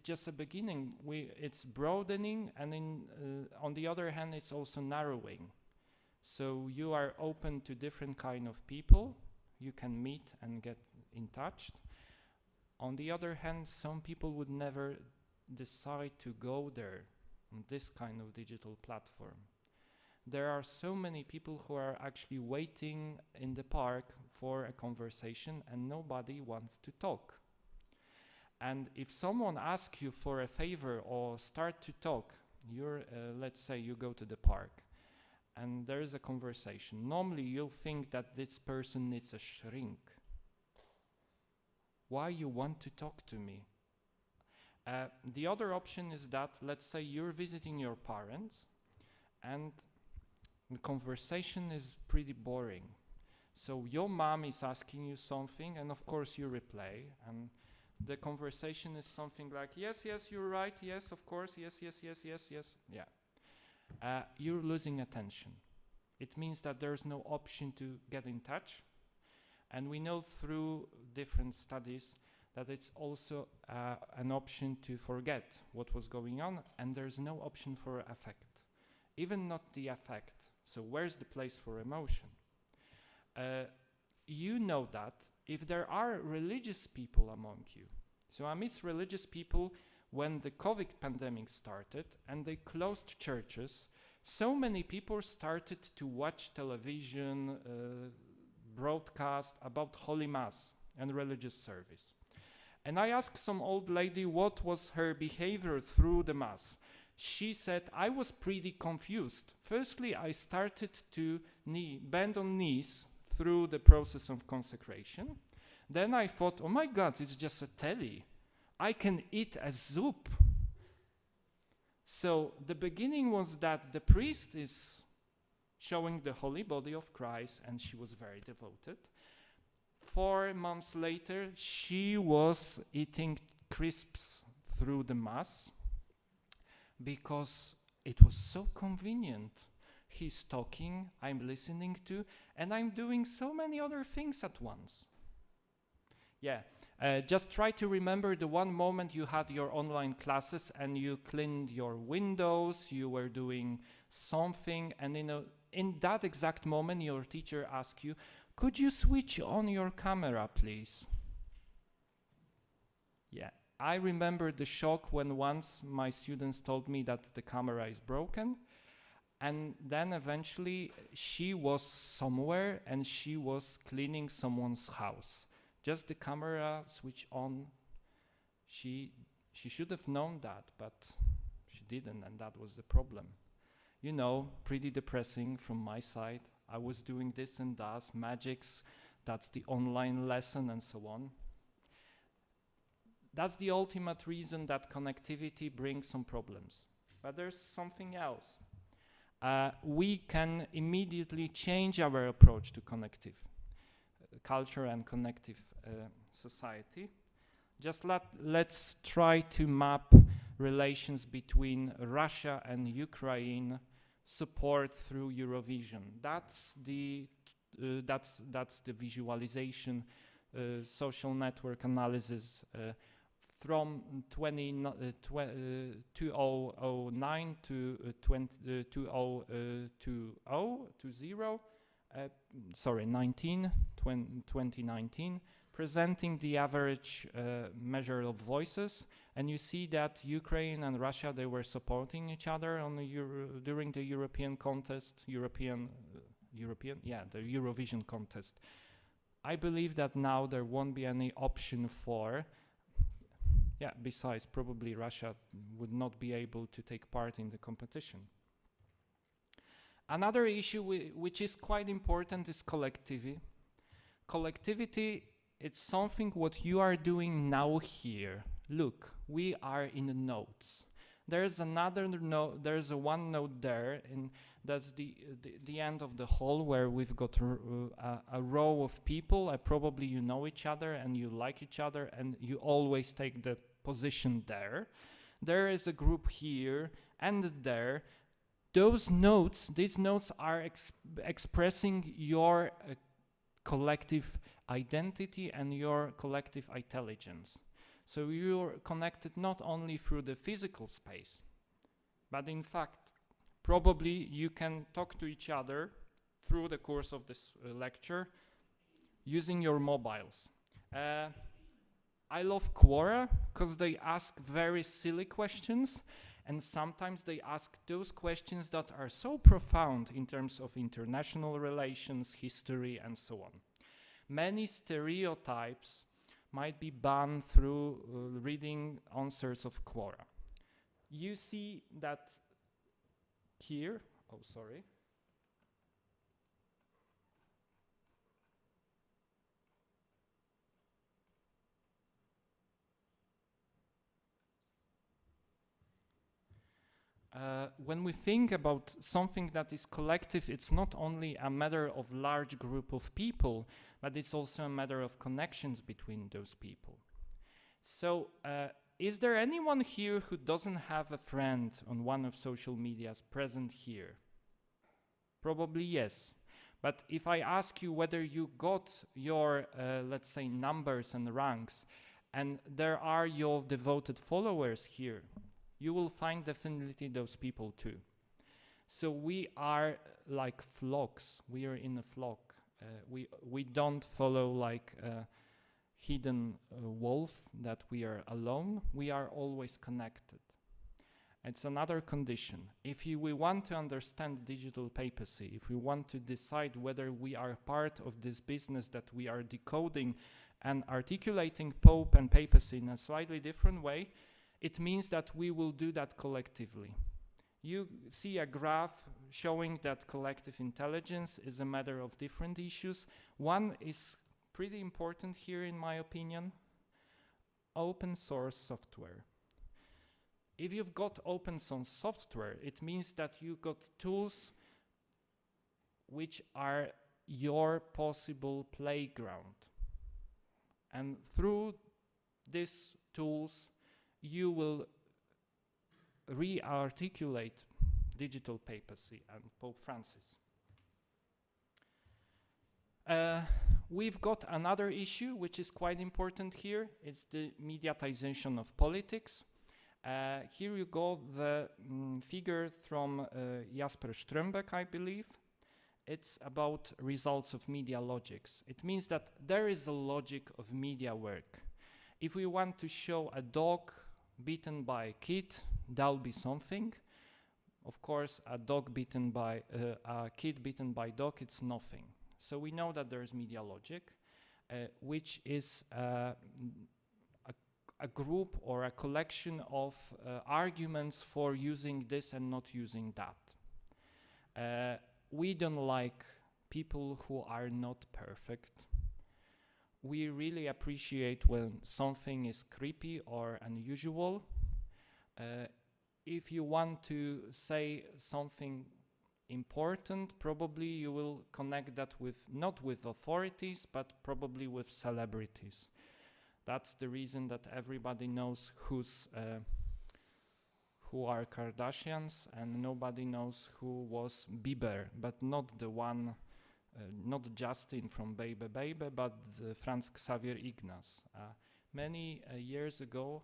just a beginning. It's broadening, and on the other hand, it's also narrowing. So you are open to different kind of people. You can meet and get in touch. On the other hand, some people would never decide to go there on this kind of digital platform. There are so many people who are actually waiting in the park for a conversation, and nobody wants to talk. And if someone asks you for a favor or start to talk, let's say you go to the park and there is a conversation. Normally you'll think that this person needs a shrink. Why you want to talk to me? The other option is that, let's say you're visiting your parents and the conversation is pretty boring. So your mom is asking you something, and of course you reply, and the conversation is something like, yes, yes, you're right, yes, of course, yes, yes, yes, yes, yes, yeah. You're losing attention. It means that there's no option to get in touch. And we know through different studies that it's also an option to forget what was going on, and there's no option for affect, even not the affect. So where's the place for emotion? You know that if there are religious people among you, so amidst religious people, when the COVID pandemic started and they closed churches, so many people started to watch television, broadcast about Holy Mass and religious service. And I asked some old lady what was her behavior through the Mass. She said, I was pretty confused. Firstly, I started to bend on knees through the process of consecration. Then I thought, oh my God, it's just a telly. I can eat a soup. So the beginning was that the priest is showing the holy body of Christ, and she was very devoted. 4 months later, she was eating crisps through the Mass because it was so convenient. He's talking, I'm listening to, and I'm doing so many other things at once. Yeah, just try to remember the one moment you had your online classes and you cleaned your windows, you were doing something, and in that exact moment your teacher asked you, could you switch on your camera, please? Yeah, I remember the shock when once my students told me that the camera is broken, and then eventually she was somewhere and she was cleaning someone's house. Just the camera switch on. She should have known that, but she didn't, and that was the problem. You know, pretty depressing from my side. I was doing this and that, magics, that's the online lesson and so on. That's the ultimate reason that connectivity brings some problems. But there's something else. We can immediately change our approach to connective culture and connective society. Just let's try to map relations between Russia and Ukraine support through Eurovision. That's the visualization, social network analysis from 2009 to 2019, presenting the average measure of voices, and you see that Ukraine and Russia, they were supporting each other on during the European contest, the Eurovision contest. I believe that now there won't be any option for Yeah, besides, probably Russia would not be able to take part in the competition. Another issue which is quite important is collectivity. Collectivity, it's something what you are doing now here. Look, we are in the nodes. There's another node, there's a one node there, and that's the end of the hall where we've got a row of people. Probably you know each other and you like each other and you always take the position there. There is a group here and there. These nodes are expressing your collective identity and your collective intelligence. So you're connected not only through the physical space, but in fact, probably you can talk to each other through the course of this lecture using your mobiles. I love Quora because they ask very silly questions, and sometimes they ask those questions that are so profound in terms of international relations, history, and so on. Many stereotypes might be banned through reading answers of Quora. You see that here, oh sorry. When we think about something that is collective, it's not only a matter of large group of people, but it's also a matter of connections between those people. So, is there anyone here who doesn't have a friend on one of social medias present here? Probably yes. But if I ask you whether you got your, let's say, numbers and ranks, and there are your devoted followers here, you will find definitely those people too. So we are like flocks. We are in a flock. We don't follow like a hidden wolf that we are alone. We are always connected. It's another condition. If we want to understand digital papacy, if we want to decide whether we are part of this business that we are decoding and articulating Pope and papacy in a slightly different way, it means that we will do that collectively. You see a graph showing that collective intelligence is a matter of different issues. One is pretty important here, in my opinion: open source software. If you've got open source software, it means that you got tools which are your possible playground. And through these tools, you will re-articulate digital papacy and Pope Francis. We've got another issue which is quite important here. It's the mediatization of politics. Here you go, the figure from Jasper Strömbeck, I believe. It's about results of media logics. It means that there is a logic of media work. If we want to show a dog beaten by a kid, that'll be something. Of course, a kid beaten by dog, it's nothing. So we know that there's media logic, which is a group or a collection of arguments for using this and not using that. We don't like people who are not perfect. We really appreciate when something is creepy or unusual. If you want to say something important, probably you will connect that with, not with authorities, but probably with celebrities. That's the reason that everybody knows who are Kardashians, and nobody knows who was Bieber, but not the one, not Justin from Baby Baby, but Franz Xavier Ignaz. Many years ago,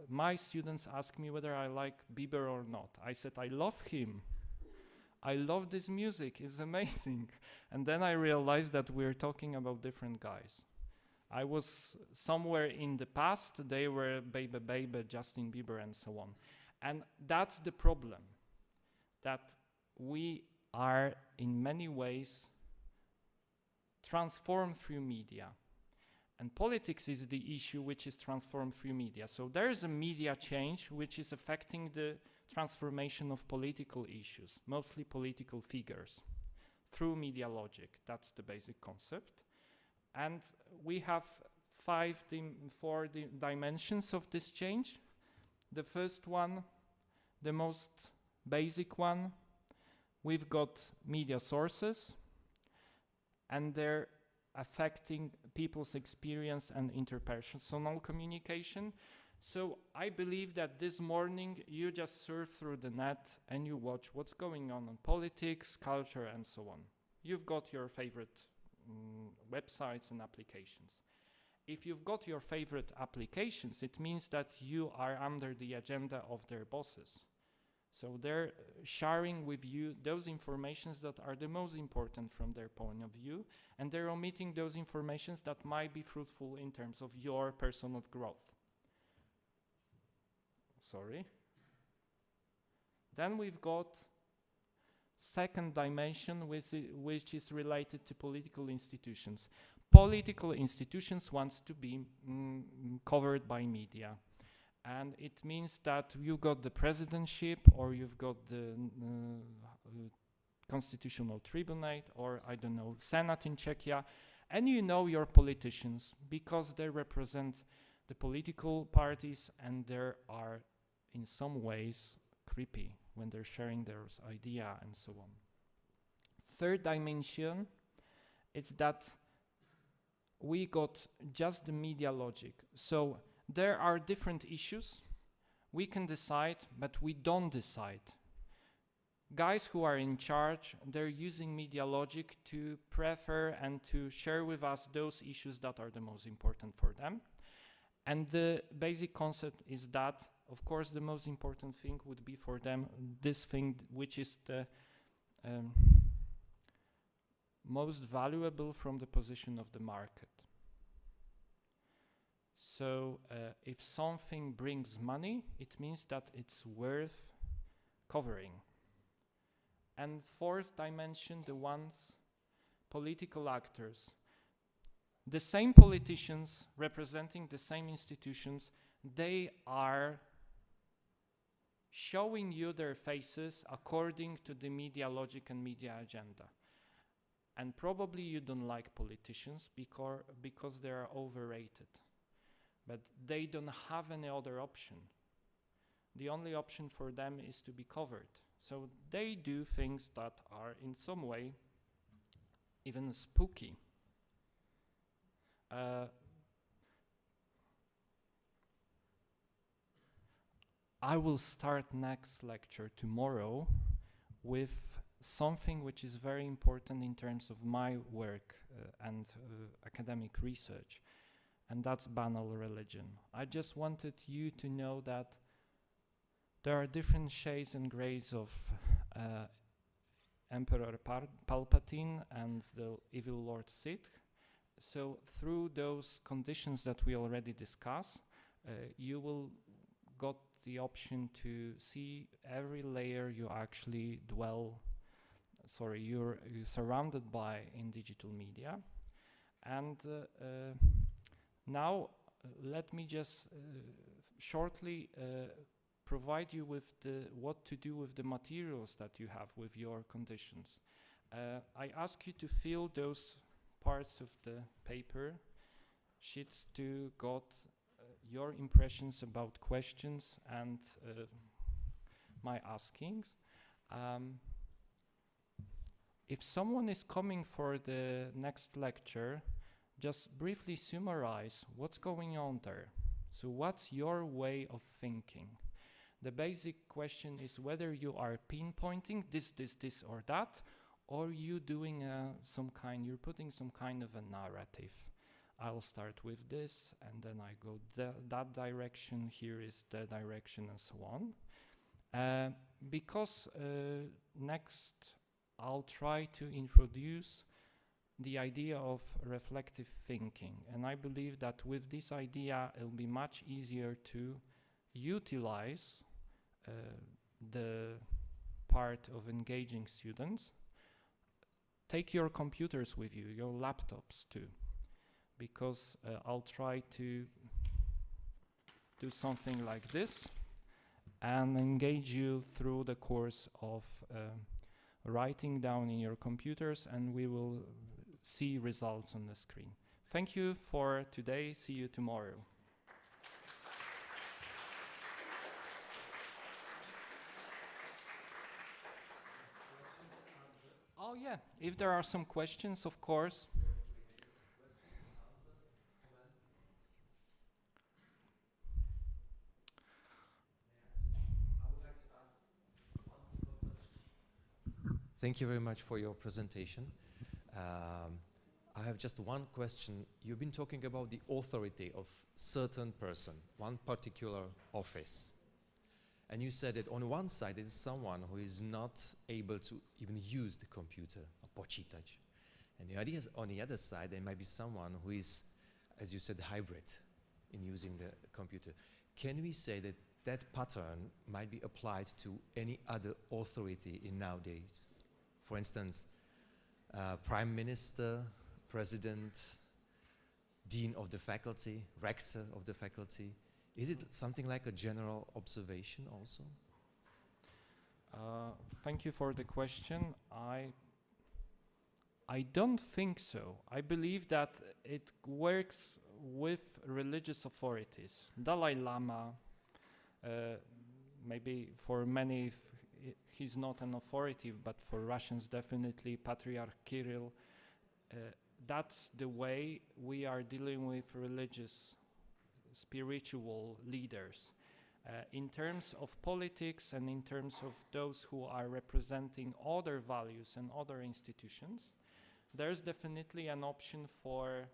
my students asked me whether I like Bieber or not. I said, I love him. I love this music, it's amazing. And then I realized that we're talking about different guys. I was somewhere in the past, they were Baby Baby, Justin Bieber, and so on. And that's the problem, that we are in many ways transformed through media. And politics is the issue which is transformed through media. So there is a media change which is affecting the transformation of political issues, mostly political figures, through media logic. That's the basic concept. And we have four dimensions of this change. The first one, the most basic one, we've got media sources, and they're affecting people's experience and interpersonal communication. So I believe that this morning you just surf through the net and you watch what's going on politics, culture, and so on. You've got your favorite websites and applications. If you've got your favorite applications, it means that you are under the agenda of their bosses. So they're sharing with you those informations that are the most important from their point of view, and they're omitting those informations that might be fruitful in terms of your personal growth. Sorry. Then we've got second dimension, which is related to political institutions. Political institutions wants to be covered by media. And it means that you got the presidentship, or you've got the constitutional tribunate, or I don't know, Senate in Czechia, and you know your politicians because they represent the political parties, and they are in some ways creepy when they're sharing their idea and so on. Third dimension is that we got just the media logic. So there are different issues. We can decide, but we don't decide. Guys who are in charge, they're using media logic to prefer and to share with us those issues that are the most important for them. And the basic concept is that, of course, the most important thing would be for them this thing which is the most valuable from the position of the market. So if something brings money, it means that it's worth covering. And fourth dimension, the ones, political actors. The same politicians representing the same institutions, they are showing you their faces according to the media logic and media agenda. And probably you don't like politicians because they are overrated. But they don't have any other option. The only option for them is to be covered. So they do things that are in some way even spooky. I will start next lecture tomorrow with something which is very important in terms of my work and academic research, and that's banal religion. I just wanted you to know that there are different shades and grades of Emperor Palpatine and the evil Lord Sith. So through those conditions that we already discussed, you will got the option to see every layer you actually you're surrounded by in digital media. And now let me just shortly provide you with what to do with the materials that you have with your conditions. I ask you to fill those parts of the paper sheets to got your impressions about questions and my askings. If someone is coming for the next lecture, just briefly summarize what's going on there. So what's your way of thinking? The basic question is whether you are pinpointing this, or that, or you doing you're putting some kind of a narrative. I'll start with this, and then I go that direction, here is the direction, and so on. Because next I'll try to introduce the idea of reflective thinking, and I believe that with this idea it'll be much easier to utilize the part of engaging students. Take your computers with you, your laptops too, because I'll try to do something like this and engage you through the course of writing down in your computers, and we will see results on the screen. Thank you for today. See you tomorrow. Oh yeah, if there are some questions, of course. Thank you very much for your presentation. I have just one question. You've been talking about the authority of certain person, one particular office. And you said that on one side there is someone who is not able to even use the computer, a počítač. And on the other side there might be someone who is, as you said, hybrid in using the computer. Can we say that that pattern might be applied to any other authority in nowadays? For instance, Prime Minister, President, Dean of the faculty, Rector of the faculty. Is it something like a general observation also? Thank you for the question. I don't think so. I believe that it works with religious authorities. Dalai Lama, maybe for many he's not an authority, but for Russians definitely Patriarch Kirill. That's the way we are dealing with religious, spiritual leaders. In terms of politics and in terms of those who are representing other values and other institutions, there's definitely an option for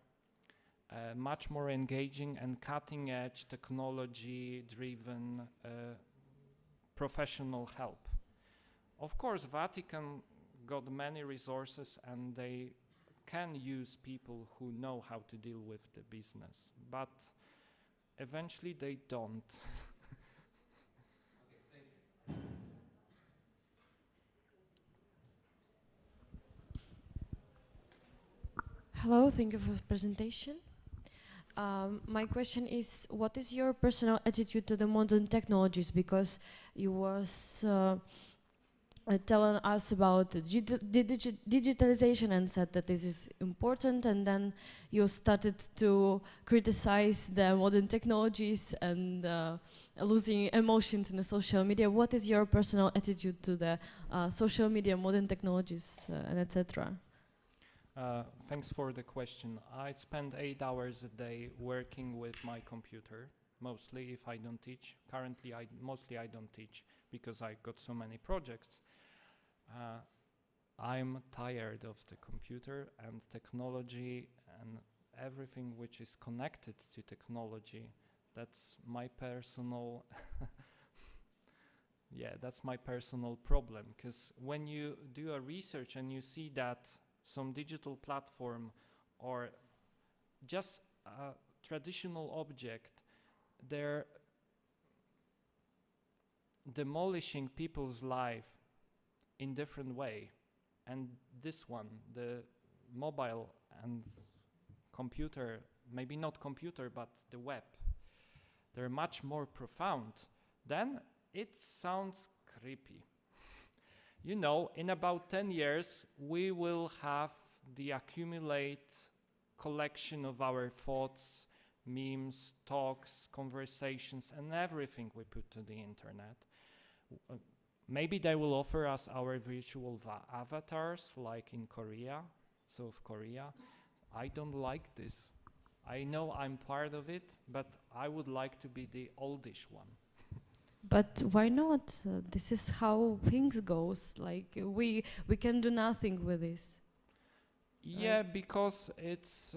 much more engaging and cutting-edge, technology-driven professional help. Of course, Vatican got many resources and they can use people who know how to deal with the business, but eventually they don't. Hello, thank you for the presentation. My question is, what is your personal attitude to the modern technologies? Because you was telling us about the digitalization and said that this is important, and then you started to criticize the modern technologies and losing emotions in the social media. What is your personal attitude to the social media, modern technologies, and etc.? Thanks for the question. I spend 8 hours a day working with my computer, mostly if I don't teach. Currently, mostly I don't teach because I got so many projects. I'm tired of the computer and technology and everything which is connected to technology. That's my personal that's my personal problem, because when you do a research and you see that some digital platform or just a traditional object, they're demolishing people's life in different way. And this one, the mobile and computer, maybe not computer, but the web, they're much more profound. Then it sounds creepy. You know, in about 10 years, we will have the accumulate collection of our thoughts, memes, talks, conversations, and everything we put to the internet. Maybe they will offer us our virtual avatars, like in Korea, South Korea. I don't like this. I know I'm part of it, but I would like to be the oldish one. But why not? This is how things goes. Like we can do nothing with this. Yeah, right? Because it's.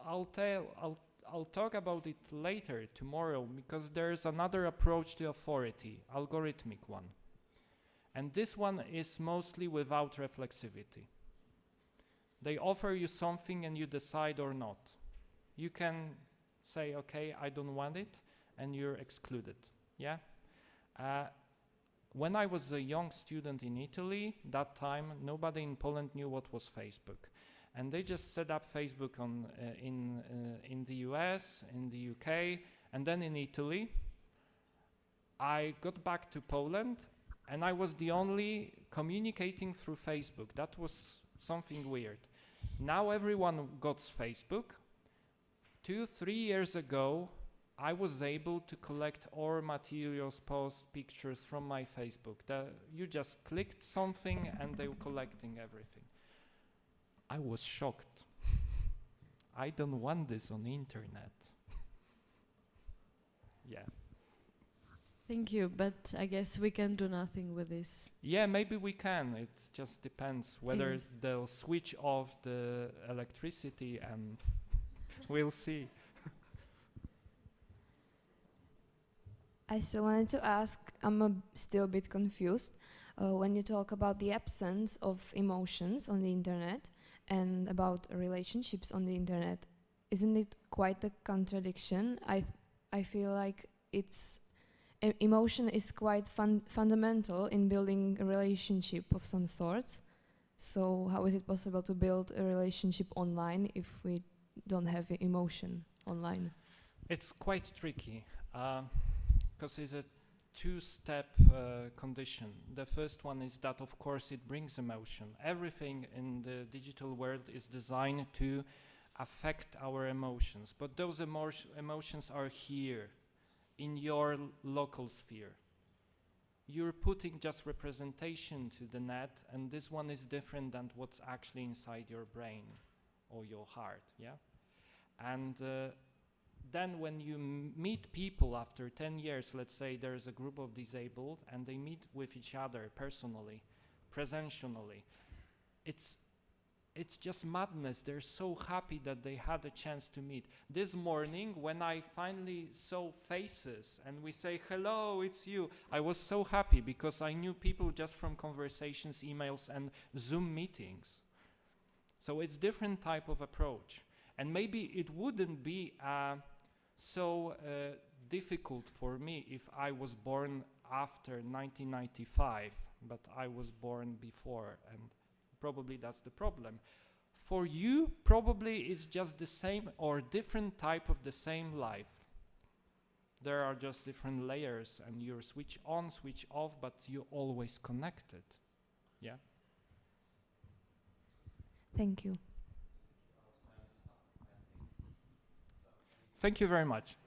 I'll talk about it later tomorrow, because there's another approach to authority, algorithmic one, and this one is mostly without reflexivity. They offer you something and you decide or not. You can say, okay, I don't want it, and you're excluded. Yeah. When I was a young student in Italy, that time nobody in Poland knew what was Facebook. and they just set up Facebook in the US, in the UK, and then in Italy. I got back to Poland, and I was the only communicating through Facebook. That was something weird. Now everyone got Facebook. 2-3 years ago, I was able to collect all materials, posts, pictures from my Facebook. You just clicked something and they were collecting everything. I was shocked. I don't want this on the internet. Yeah. Thank you, but I guess we can do nothing with this. Yeah, maybe we can. It just depends whether Yes. they'll switch off the electricity, and we'll see. I still wanted to ask, I'm still a bit confused. When you talk about the absence of emotions on the internet and about relationships on the internet, isn't it quite a contradiction? I feel like emotion is quite fundamental in building a relationship of some sort. So how is it possible to build a relationship online if we don't have emotion online? It's quite tricky because it's a two-step condition. The first one is that, of course, it brings emotion. Everything in the digital world is designed to affect our emotions, but those emotions are here in your local sphere. You're putting just representation to the net, and this one is different than what's actually inside your brain or your heart, yeah? And then when you meet people after 10 years, let's say there's a group of disabled and they meet with each other personally, presentially, it's just madness. They're so happy that they had a chance to meet. This morning, when I finally saw faces and we say, hello, it's you, I was so happy because I knew people just from conversations, emails, and Zoom meetings. So it's different type of approach. And maybe it wouldn't be so difficult for me if I was born after 1995, but I was born before, and probably that's the problem. For you, probably it's just the same or different type of the same life. There are just different layers, and you're switch on, switch off, but you're always connected. Yeah? Thank you. Thank you very much.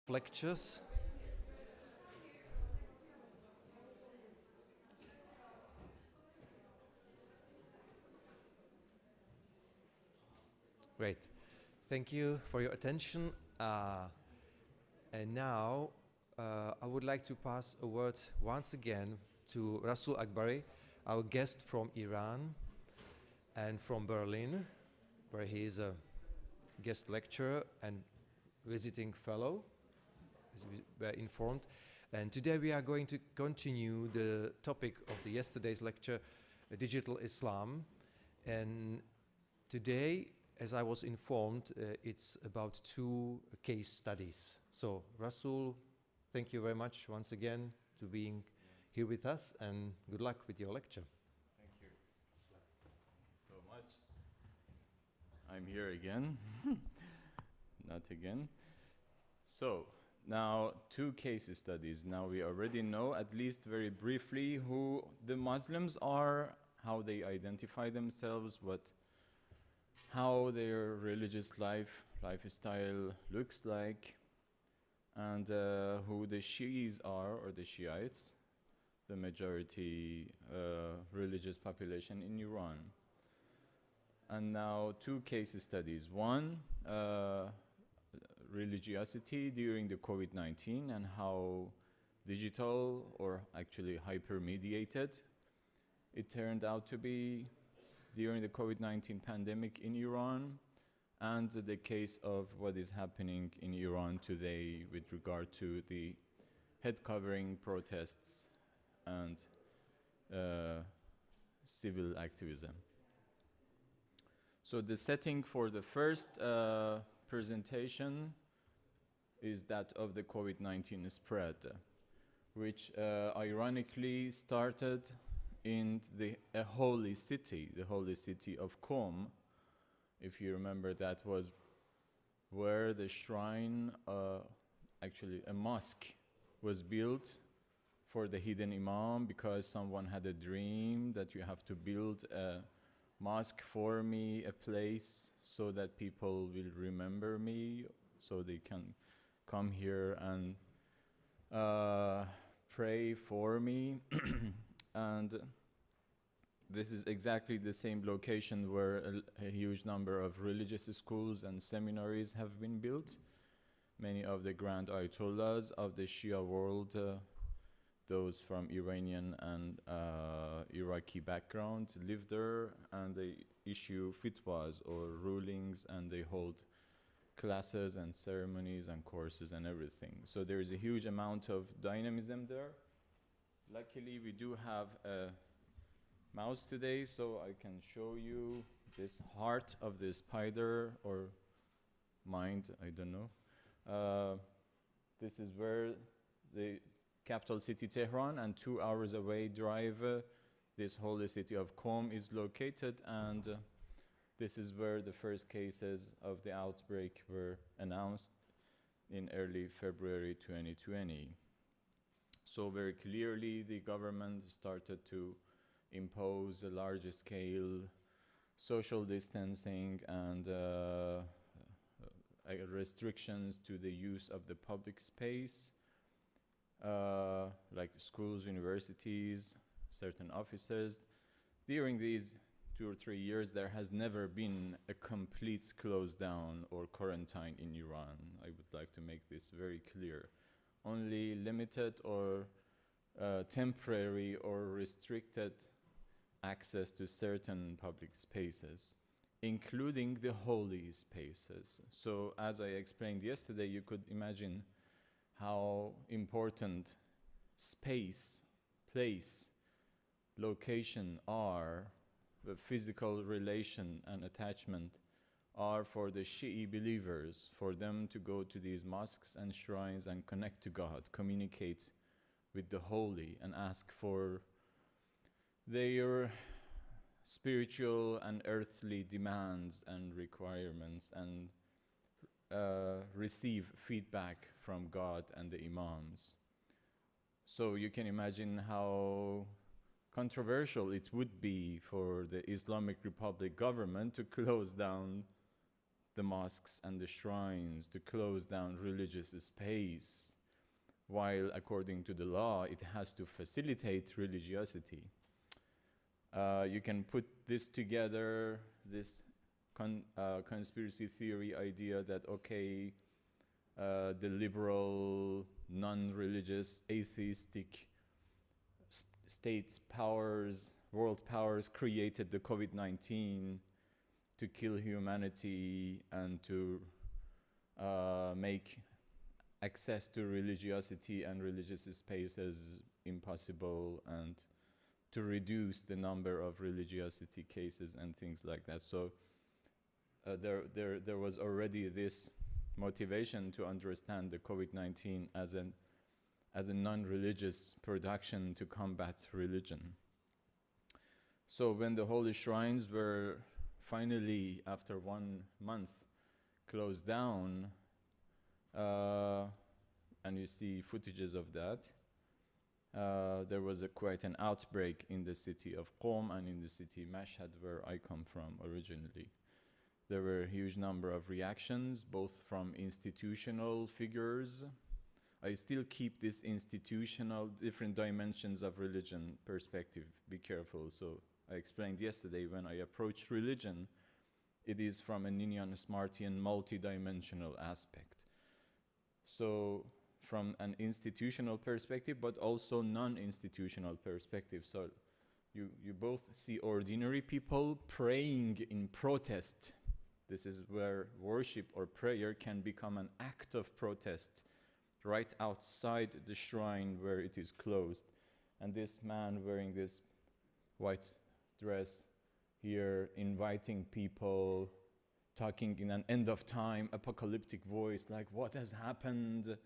lectures. Great. Thank you for your attention. And now I would like to pass a word once again to Rasul Akbari, our guest from Iran and from Berlin, where he is a guest lecturer and visiting fellow, as we were informed. And today we are going to continue the topic of the yesterday's lecture, Digital Islam. And today, as I was informed, it's about 2 case studies. So, Rasul, thank you very much once again to being here with us, and good luck with your lecture. Thank you. So much. I'm here again. Not again. So, now 2 case studies. Now we already know, at least very briefly, who the Muslims are, how they identify themselves, how their religious lifestyle looks like, and who the Shi'is are, or the Shiites, the majority religious population in Iran. And now 2 case studies. One, religiosity during the COVID-19 and how digital, or actually hyper-mediated, it turned out to be during the COVID-19 pandemic in Iran, and the case of what is happening in Iran today with regard to the head covering protests and civil activism. So the setting for the first presentation is that of the COVID-19 spread, which ironically started in the holy city of Qom. If you remember, that was where the shrine, actually a mosque, was built for the hidden imam, because someone had a dream that you have to build a mosque for me, a place so that people will remember me, so they can come here and pray for me. And this is exactly the same location where a huge number of religious schools and seminaries have been built. Many of the grand ayatollahs of the Shia world, those from Iranian and Iraqi background, live there, and they issue fitwas or rulings, and they hold classes and ceremonies and courses and everything. So there is a huge amount of dynamism there. Luckily, we do have a mouse today, so I can show you this heart of the spider, or mind, I don't know. This is where the capital city Tehran, and 2 hours away drive, this holy city of Qom is located, and this is where the first cases of the outbreak were announced in early February 2020. So very clearly the government started to impose a larger scale social distancing and restrictions to the use of the public space, like schools, universities, certain offices. During these 2 or 3 years, there has never been a complete close down or quarantine in Iran. I would like to make this very clear. Only limited or temporary or restricted access to certain public spaces, including the holy spaces. So as I explained yesterday, you could imagine how important space, place, location are, the physical relation and attachment are for the Shi'i believers, for them to go to these mosques and shrines and connect to God, communicate with the holy, and ask for their spiritual and earthly demands and requirements, and receive feedback from God and the imams. So you can imagine how controversial it would be for the Islamic Republic government to close down the mosques and the shrines, to close down religious space, while according to the law, it has to facilitate religiosity. You can put this together, this conspiracy theory idea that, okay, the liberal, non-religious, atheistic state powers, world powers created the COVID-19 to kill humanity and to make access to religiosity and religious spaces impossible, and to reduce the number of religiosity cases and things like that. So there was already this motivation to understand the COVID-19 as a non-religious production to combat religion. So when the holy shrines were finally, after 1 month, closed down, and you see footages of that, there was quite an outbreak in the city of Qom and in the city Mashhad, where I come from originally. There were a huge number of reactions, both from institutional figures. I still keep this institutional, different dimensions of religion perspective. Be careful. So I explained yesterday, when I approach religion, it is from a Ninian-Smartian multi-dimensional aspect. So from an institutional perspective, but also non-institutional perspective. So you both see ordinary people praying in protest. This is where worship or prayer can become an act of protest right outside the shrine where it is closed. And this man wearing this white dress here, inviting people, talking in an end of time, apocalyptic voice, like, what has happened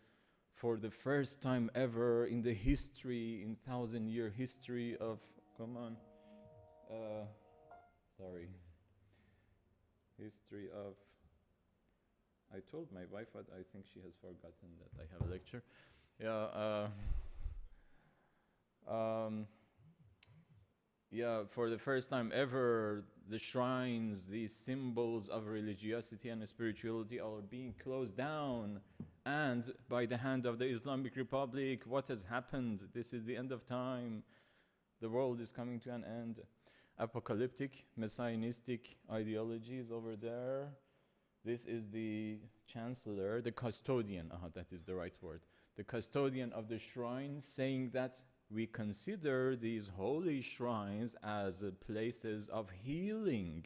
for the first time ever in the history, in 1,000-year history of, come on, history of, I told my wife, but I think she has forgotten that I have a lecture. Yeah, for the first time ever, the shrines, these symbols of religiosity and spirituality are being closed down. And by the hand of the Islamic Republic, what has happened? This is the end of time. The world is coming to an end. Apocalyptic, messianistic ideologies over there. This is the chancellor, the custodian, that is the right word. The custodian of the shrine, saying that we consider these holy shrines as places of healing,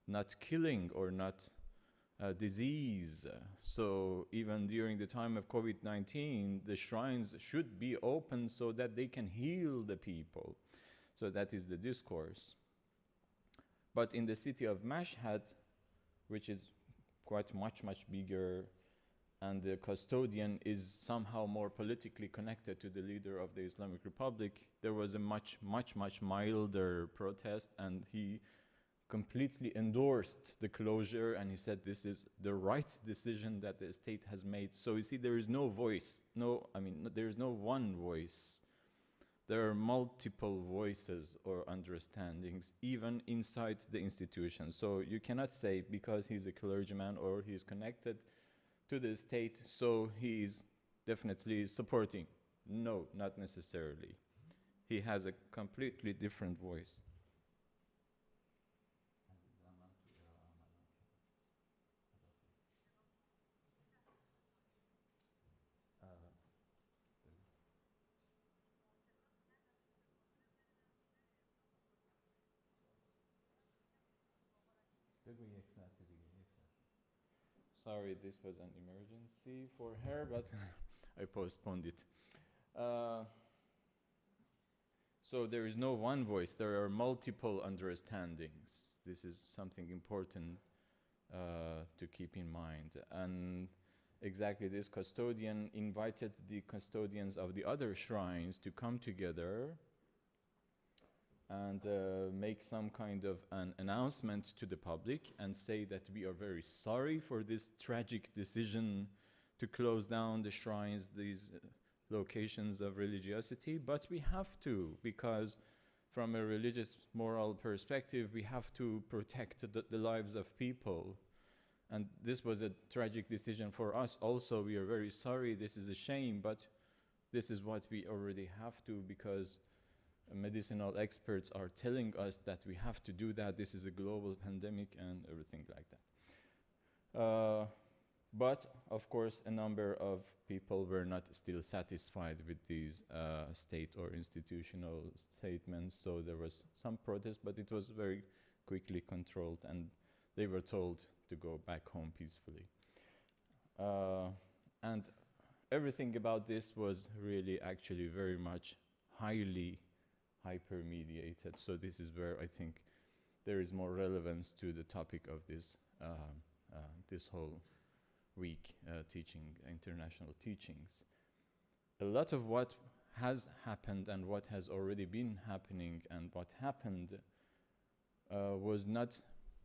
not killing or not disease. So even during the time of COVID-19, the shrines should be open so that they can heal the people. So that is the discourse. But in the city of Mashhad, which is quite much bigger, and the custodian is somehow more politically connected to the leader of the Islamic Republic, there was a much milder protest, and he completely endorsed the closure, and he said this is the right decision that the state has made. So you see, there is no voice. There is no one voice. There are multiple voices or understandings, even inside the institution. So you cannot say because he's a clergyman or he's connected to the state, so he is definitely supporting. No, not necessarily. He has a completely different voice. Sorry, this was an emergency for her, but I postponed it. So there is no one voice, there are multiple understandings. This is something important to keep in mind. And exactly, this custodian invited the custodians of the other shrines to come together and make some kind of an announcement to the public and say that we are very sorry for this tragic decision to close down the shrines, these locations of religiosity, but we have to, because from a religious moral perspective, we have to protect the lives of people. And this was a tragic decision for us. Also, we are very sorry. This is a shame, but this is what we already have to, because medicinal experts are telling us that we have to do that. This is a global pandemic and everything like that. But of course, a number of people were not still satisfied with these state or institutional statements. So there was some protest, but it was very quickly controlled, and they were told to go back home peacefully. And everything about this was really actually very much highly hyper-mediated. So this is where I think there is more relevance to the topic of this this whole week, teaching international teachings. A lot of what has happened and what has already been happening and what happened was not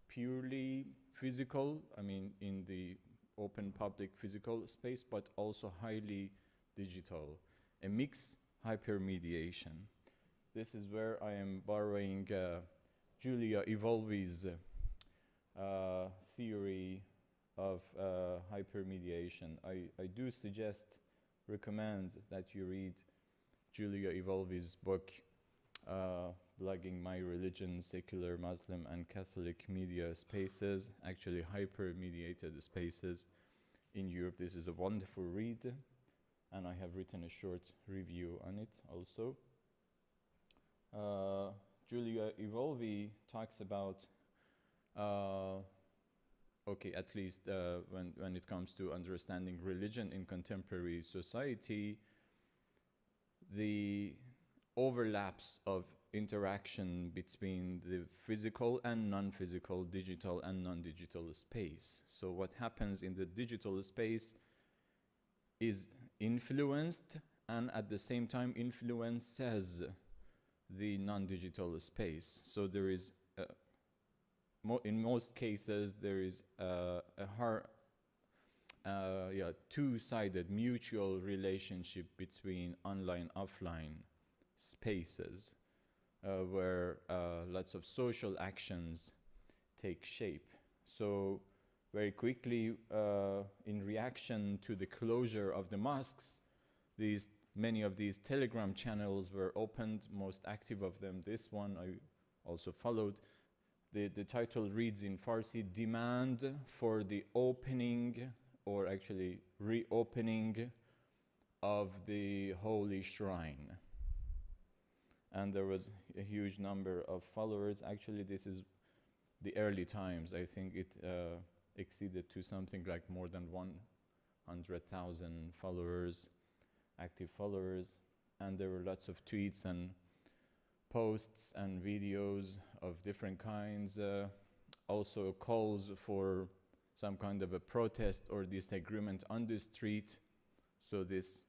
purely physical, I mean in the open public physical space, but also highly digital, a mixed hypermediation. This is where I am borrowing Julia Evolvi's theory of hypermediation. I do recommend that you read Julia Evolvi's book, Blogging My Religion, Secular, Muslim and Catholic Media Spaces, actually hyper-mediated spaces in Europe. This is a wonderful read, and I have written a short review on it also. Julia Evolvi talks about okay, at least when it comes to understanding religion in contemporary society, the overlaps of interaction between the physical and non-physical, digital and non-digital space. So what happens in the digital space is influenced and at the same time influences the non-digital space. So there is in most cases, there is a two-sided mutual relationship between online, offline spaces where lots of social actions take shape. So very quickly, in reaction to the closure of the mosques, many of these Telegram channels were opened, most active of them, this one I also followed. The title reads in Farsi, Demand for the Opening, or actually reopening of the Holy Shrine. And there was a huge number of followers. Actually, this is the early times. I think it exceeded to something like more than 100,000 followers, active followers. And there were lots of tweets and posts and videos of different kinds, also calls for some kind of a protest or disagreement on the street. So this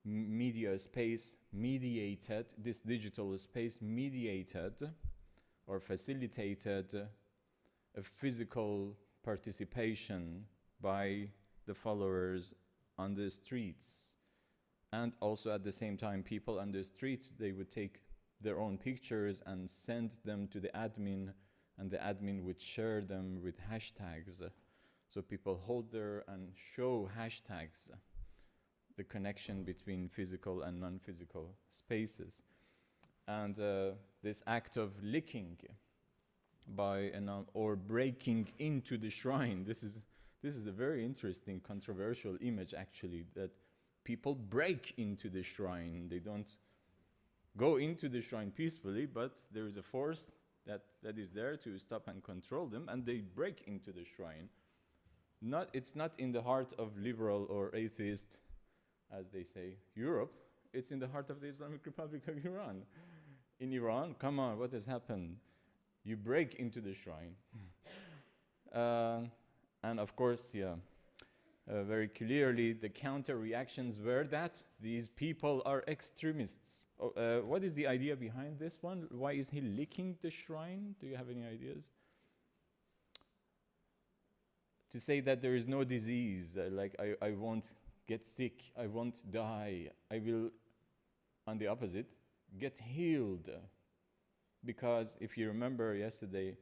media space mediated, this digital space mediated or facilitated a physical participation by the followers on the streets. And also at the same time, people on the streets, they would take their own pictures and send them to the admin, and the admin would share them with hashtags. So people hold there and show hashtags, the connection between physical and non-physical spaces. And this act of licking by or breaking into the shrine, this is a very interesting, controversial image actually, that people break into the shrine. They don't go into the shrine peacefully, but there is a force that is there to stop and control them, and they break into the shrine. It's not in the heart of liberal or atheist, as they say, Europe. It's in the heart of the Islamic Republic of Iran. In Iran, come on, what has happened? You break into the shrine. And of course, very clearly, the counter reactions were that these people are extremists. What is the idea behind this one? Why is he licking the shrine? Do you have any ideas? To say that there is no disease, like I won't get sick, I won't die, I will, on the opposite, get healed. Because if you remember yesterday,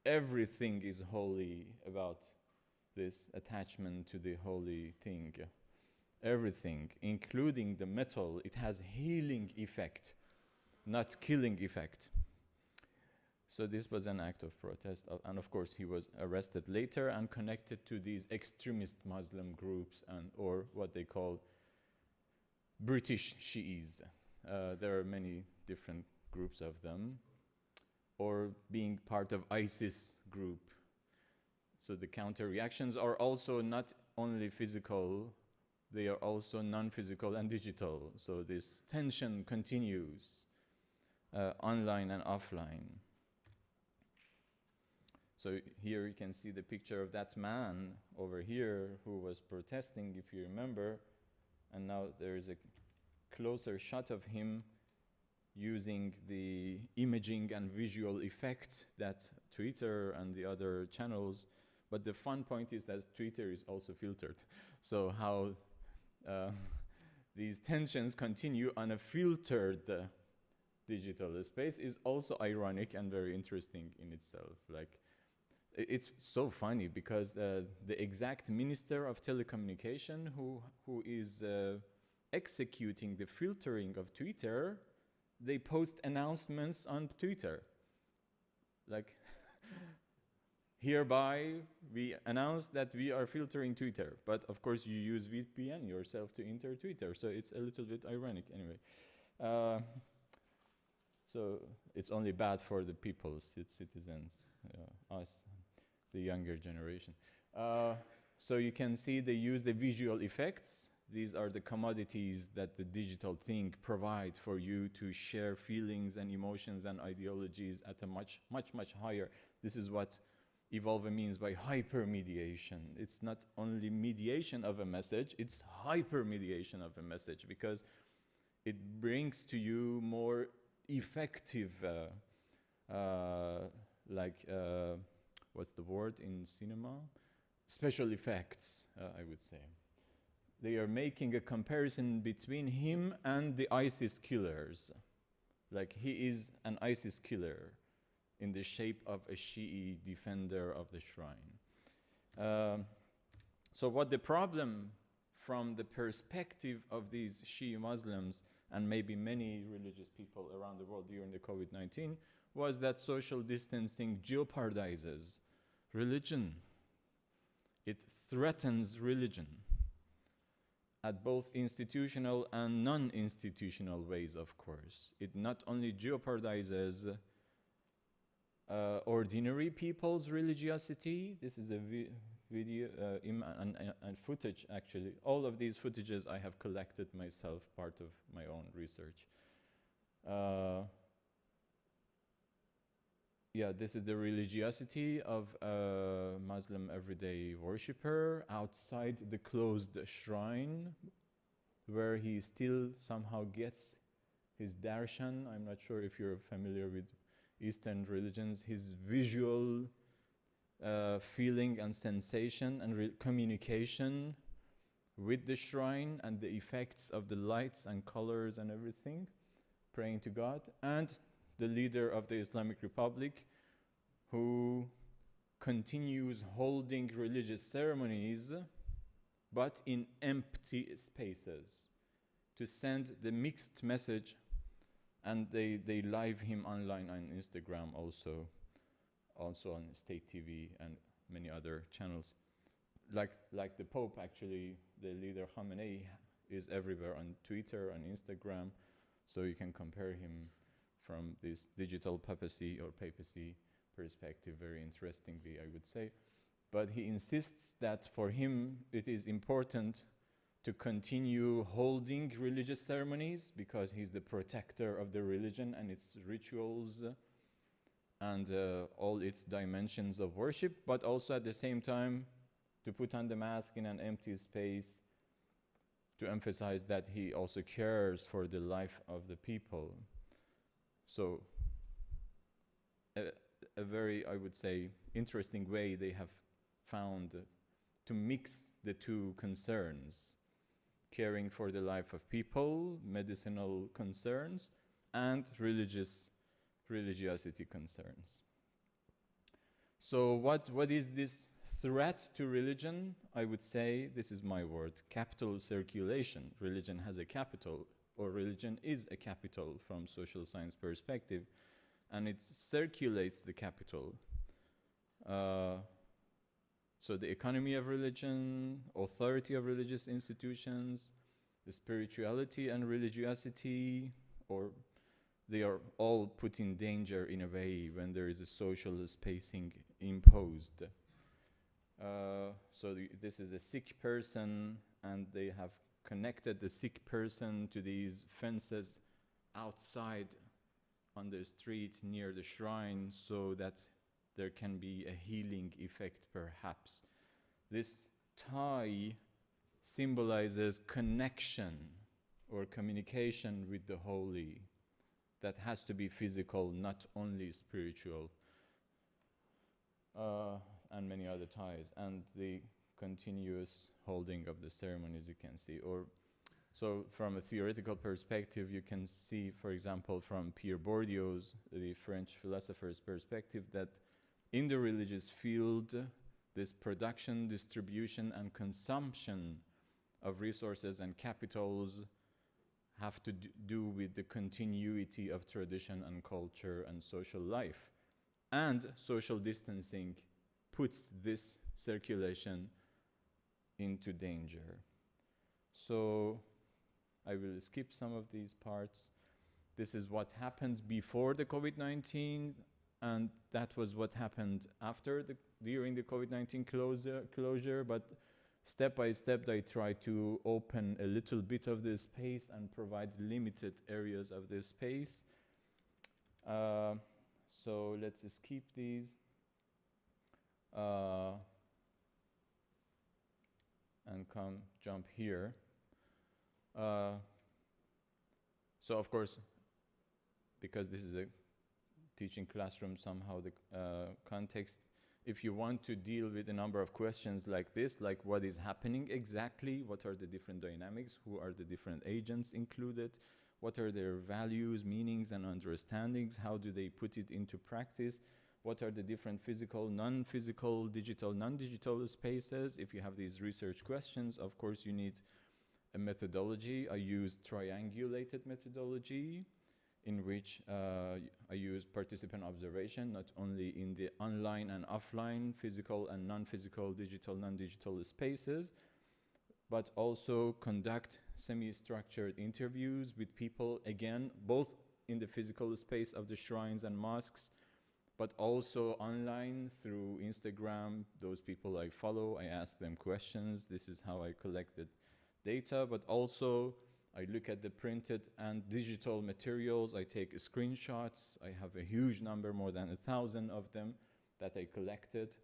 everything is holy about this attachment to the holy thing. Everything, including the metal, it has healing effect, not killing effect. So this was an act of protest, and of course he was arrested later and connected to these extremist Muslim groups and or what they call British Shi'is. There are many different groups of them, or being part of ISIS group. So the counter reactions are also not only physical, they are also non-physical and digital. So this tension continues online and offline. So here you can see the picture of that man over here who was protesting, if you remember, and now there is a closer shot of him using the imaging and visual effect that Twitter and the other channels, but the fun point is that Twitter is also filtered. So how these tensions continue on a filtered digital space is also ironic and very interesting in itself. Like, it's so funny because the exact minister of telecommunication who is executing the filtering of Twitter, they post announcements on Twitter. Like, hereby we announce that we are filtering Twitter, but of course you use VPN yourself to enter Twitter, so it's a little bit ironic anyway. So it's only bad for the people, citizens, us, the younger generation. So you can see they use the visual effects. These are the commodities that the digital thing provides for you to share feelings and emotions and ideologies at a much higher. This is what Evolve means by hypermediation. It's not only mediation of a message, it's hypermediation of a message, because it brings to you more effective, what's the word in cinema? Special effects, I would say. They are making a comparison between him and the ISIS killers. Like, he is an ISIS killer in the shape of a Shi'i defender of the shrine. So what the problem from the perspective of these Shi'i Muslims and maybe many religious people around the world during the COVID-19 was that social distancing jeopardizes religion. It threatens religion at both institutional and non-institutional ways, of course. It not only jeopardizes ordinary people's religiosity. This is a video and footage, actually. All of these footages I have collected myself, part of my own research. Yeah, this is the religiosity of a Muslim everyday worshipper outside the closed shrine, where he still somehow gets his darshan. I'm not sure if you're familiar with Eastern religions, his visual feeling and sensation and communication with the shrine and the effects of the lights and colors and everything, praying to God, and the leader of the Islamic Republic, who continues holding religious ceremonies but in empty spaces to send the mixed message. And they live him online on Instagram also on State TV and many other channels. Like the Pope, actually, the leader Khamenei is everywhere on Twitter, on Instagram, so you can compare him from this digital papacy or papacy perspective very interestingly, I would say. But he insists that for him it is important to continue holding religious ceremonies because he's the protector of the religion and its rituals and all its dimensions of worship, but also at the same time to put on the mask in an empty space to emphasize that he also cares for the life of the people. So a very, I would say, interesting way they have found to mix the two concerns: caring for the life of people, medicinal concerns, and religiosity concerns. So what is this threat to religion, I would say, this is my word, capital circulation. Religion has a capital, or religion is a capital from social science perspective, and it circulates the capital. So the economy of religion, authority of religious institutions, the spirituality and religiosity, or they are all put in danger in a way when there is a social spacing imposed. So this is a sick person, and they have connected the sick person to these fences outside on the street near the shrine so that there can be a healing effect, perhaps. This tie symbolizes connection or communication with the holy. That has to be physical, not only spiritual, and many other ties, and the continuous holding of the ceremonies, you can see. Or so from a theoretical perspective, you can see, for example, from Pierre Bourdieu's, the French philosopher's perspective, that in the religious field, this production, distribution, and consumption of resources and capitals have to do with the continuity of tradition and culture and social life. And social distancing puts this circulation into danger. So I will skip some of these parts. This is what happened before the COVID-19, and that was what happened after during the COVID-19 closure, but step by step, they try to open a little bit of this space and provide limited areas of this space. So let's skip these. And jump here. So of course, because this is a teaching classroom, somehow the context, if you want to deal with a number of questions like this, like what is happening exactly, what are the different dynamics, who are the different agents included, what are their values, meanings, and understandings, how do they put it into practice, what are the different physical, non-physical, digital, non-digital spaces. If you have these research questions, of course you need a methodology. I use triangulated methodology, in which I use participant observation, not only in the online and offline, physical and non-physical, digital, non-digital spaces, but also conduct semi-structured interviews with people, again, both in the physical space of the shrines and mosques, but also online through Instagram. Those people I follow, I ask them questions. This is how I collected data, but also I look at the printed and digital materials. I take screenshots. I have a huge number, more than 1,000 of them, that I collected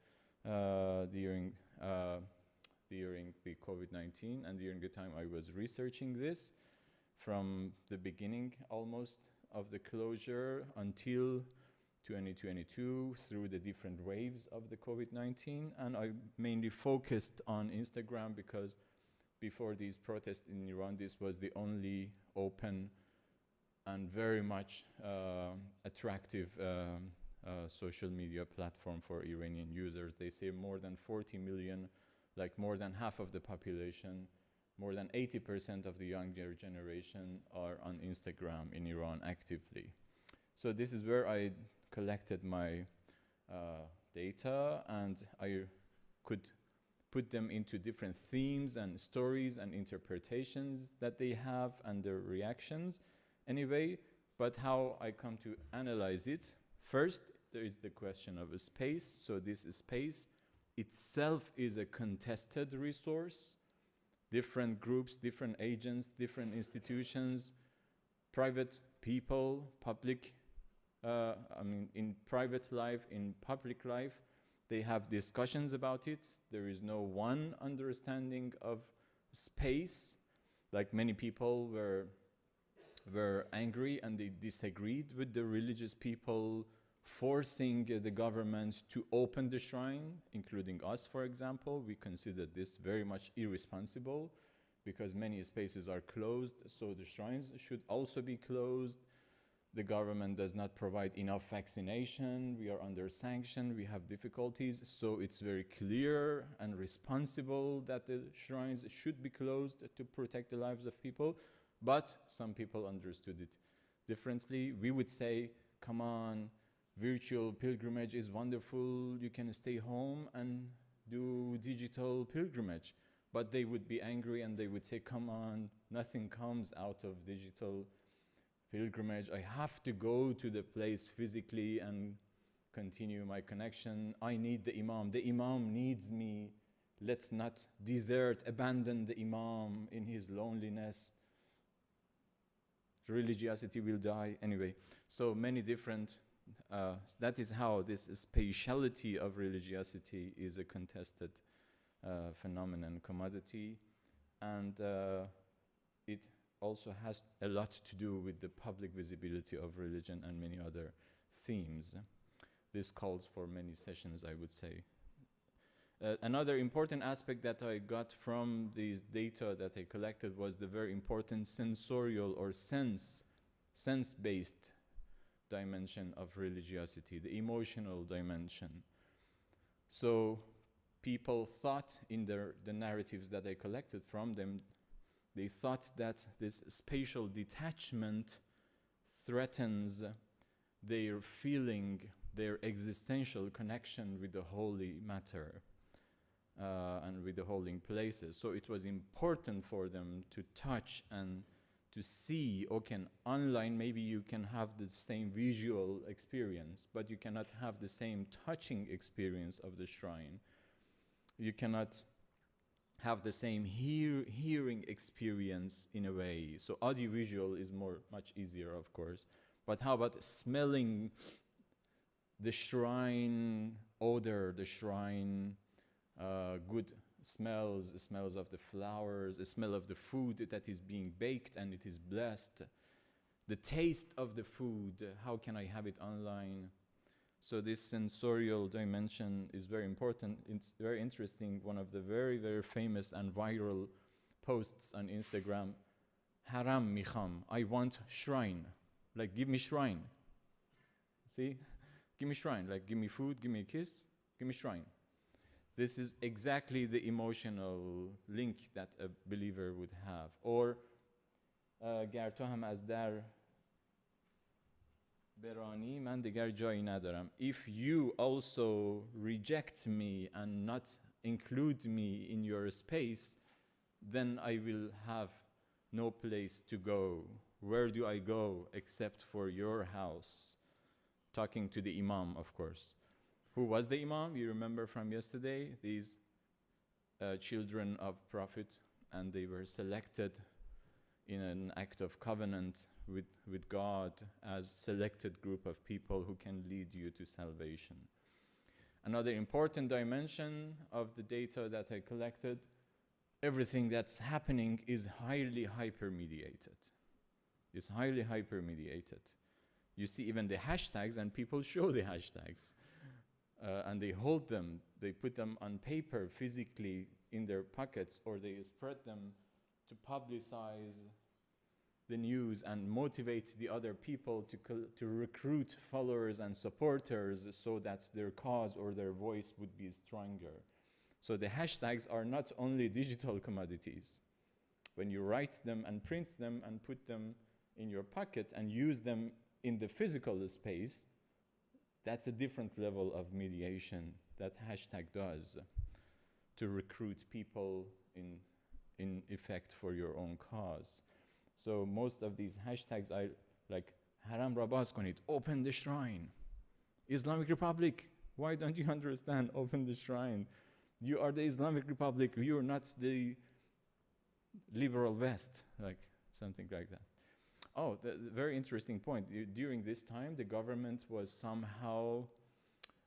during the COVID-19 and during the time I was researching this, from the beginning almost of the closure until 2022, through the different waves of the COVID-19. And I mainly focused on Instagram because before these protests in Iran, this was the only open and very much attractive social media platform for Iranian users. They say more than 40 million, like more than half of the population, more than 80% of the younger generation are on Instagram in Iran actively. So this is where I collected my data, and I could put them into different themes and stories and interpretations that they have and their reactions anyway. But how I come to analyze it, first there is the question of a space. So this space itself is a contested resource. Different groups, different agents, different institutions, private people, public, in private life, in public life, they have discussions about it. There is no one understanding of space. Like, many people were angry and they disagreed with the religious people forcing the government to open the shrine, including us, for example. We considered this very much irresponsible because many spaces are closed, so the shrines should also be closed. the government does not provide enough vaccination, we are under sanction, we have difficulties, so it's very clear and responsible that the shrines should be closed to protect the lives of people, but some people understood it differently. We would say, come on, virtual pilgrimage is wonderful, you can stay home and do digital pilgrimage. But they would be angry and they would say, come on, nothing comes out of digital pilgrimage. I have to go to the place physically and continue my connection. I need the Imam. The Imam needs me. Let's not desert, abandon the Imam in his loneliness. Religiosity will die. Anyway, so many different, that is how this spatiality of religiosity is a contested phenomenon, commodity, and it also has a lot to do with the public visibility of religion and many other themes. This calls for many sessions, I would say. Another important aspect that I got from these data that I collected was the very important sensorial or sense-based dimension of religiosity, the emotional dimension. So people thought in the narratives that I collected from them, they thought that this spatial detachment threatens their feeling, their existential connection with the holy matter and with the holy places. So it was important for them to touch and to see, okay, online maybe you can have the same visual experience, but you cannot have the same touching experience of the shrine. You cannot have the same hearing experience in a way. So audiovisual is much easier, of course. But how about smelling the shrine odor, the shrine good smells, the smells of the flowers, the smell of the food that is being baked and it is blessed, the taste of the food, how can I have it online? So this sensorial dimension is very important. It's very interesting. One of the very, very famous and viral posts on Instagram, Haram mikham, I want shrine. Like, give me shrine. See? Give me shrine. Like, give me food, give me a kiss, give me shrine. This is exactly the emotional link that a believer would have. Or, گر تو هم از در برانی من دیگر جایی ندارم. If you also reject me and not include me in your space, then I will have no place to go. Where do I go except for your house? Talking to the Imam, of course. Who was the Imam? You remember from yesterday? These children of Prophet, and they were selected in an act of covenant with God as selected group of people who can lead you to salvation. Another important dimension of the data that I collected, everything that's happening is highly hyper-mediated. It's highly hyper-mediated. You see even the hashtags, and people show the hashtags. And they hold them, they put them on paper physically in their pockets, or they spread them to publicize the news and motivate the other people to recruit followers and supporters so that their cause or their voice would be stronger. So the hashtags are not only digital commodities. When you write them and print them and put them in your pocket and use them in the physical space, that's a different level of mediation that hashtag does to recruit people in effect for your own cause. So most of these hashtags are like, Haram ra baz konid, open the shrine. Islamic Republic, why don't you understand? Open the shrine. You are the Islamic Republic, you're not the liberal West, like something like that. Oh, the very interesting point. During this time, the government was somehow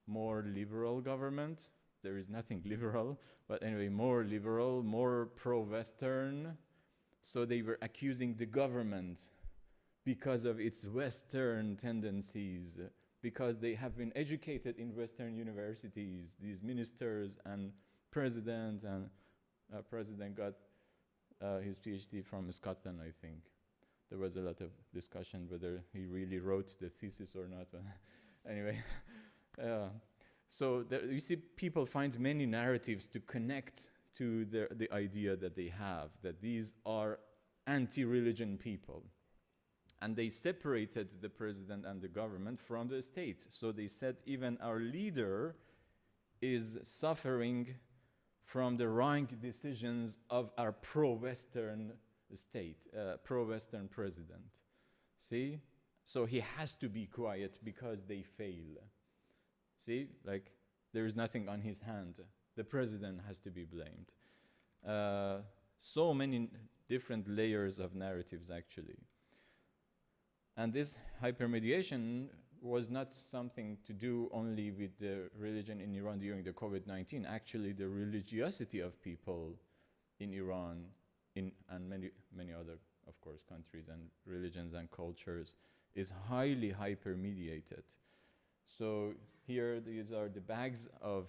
more liberal government. There is nothing liberal, but anyway, more liberal, more pro-Western. So they were accusing the government because of its Western tendencies, because they have been educated in Western universities, these ministers and president got his PhD from Scotland, I think. there was a lot of discussion whether he really wrote the thesis or not. Anyway, so you see, people find many narratives to connect to the idea that they have, that these are anti-religion people. And they separated the president and the government from the state. So they said even our leader is suffering from the wrong decisions of our pro-Western state, pro-Western president. See? So he has to be quiet because they fail. See? Like, there is nothing on his hand. The president has to be blamed. So many different layers of narratives, actually. And this hypermediation was not something to do only with the religion in Iran during the COVID-19. Actually, the religiosity of people in Iran, and many other, of course, countries and religions and cultures, is highly hypermediated. So here, these are the bags of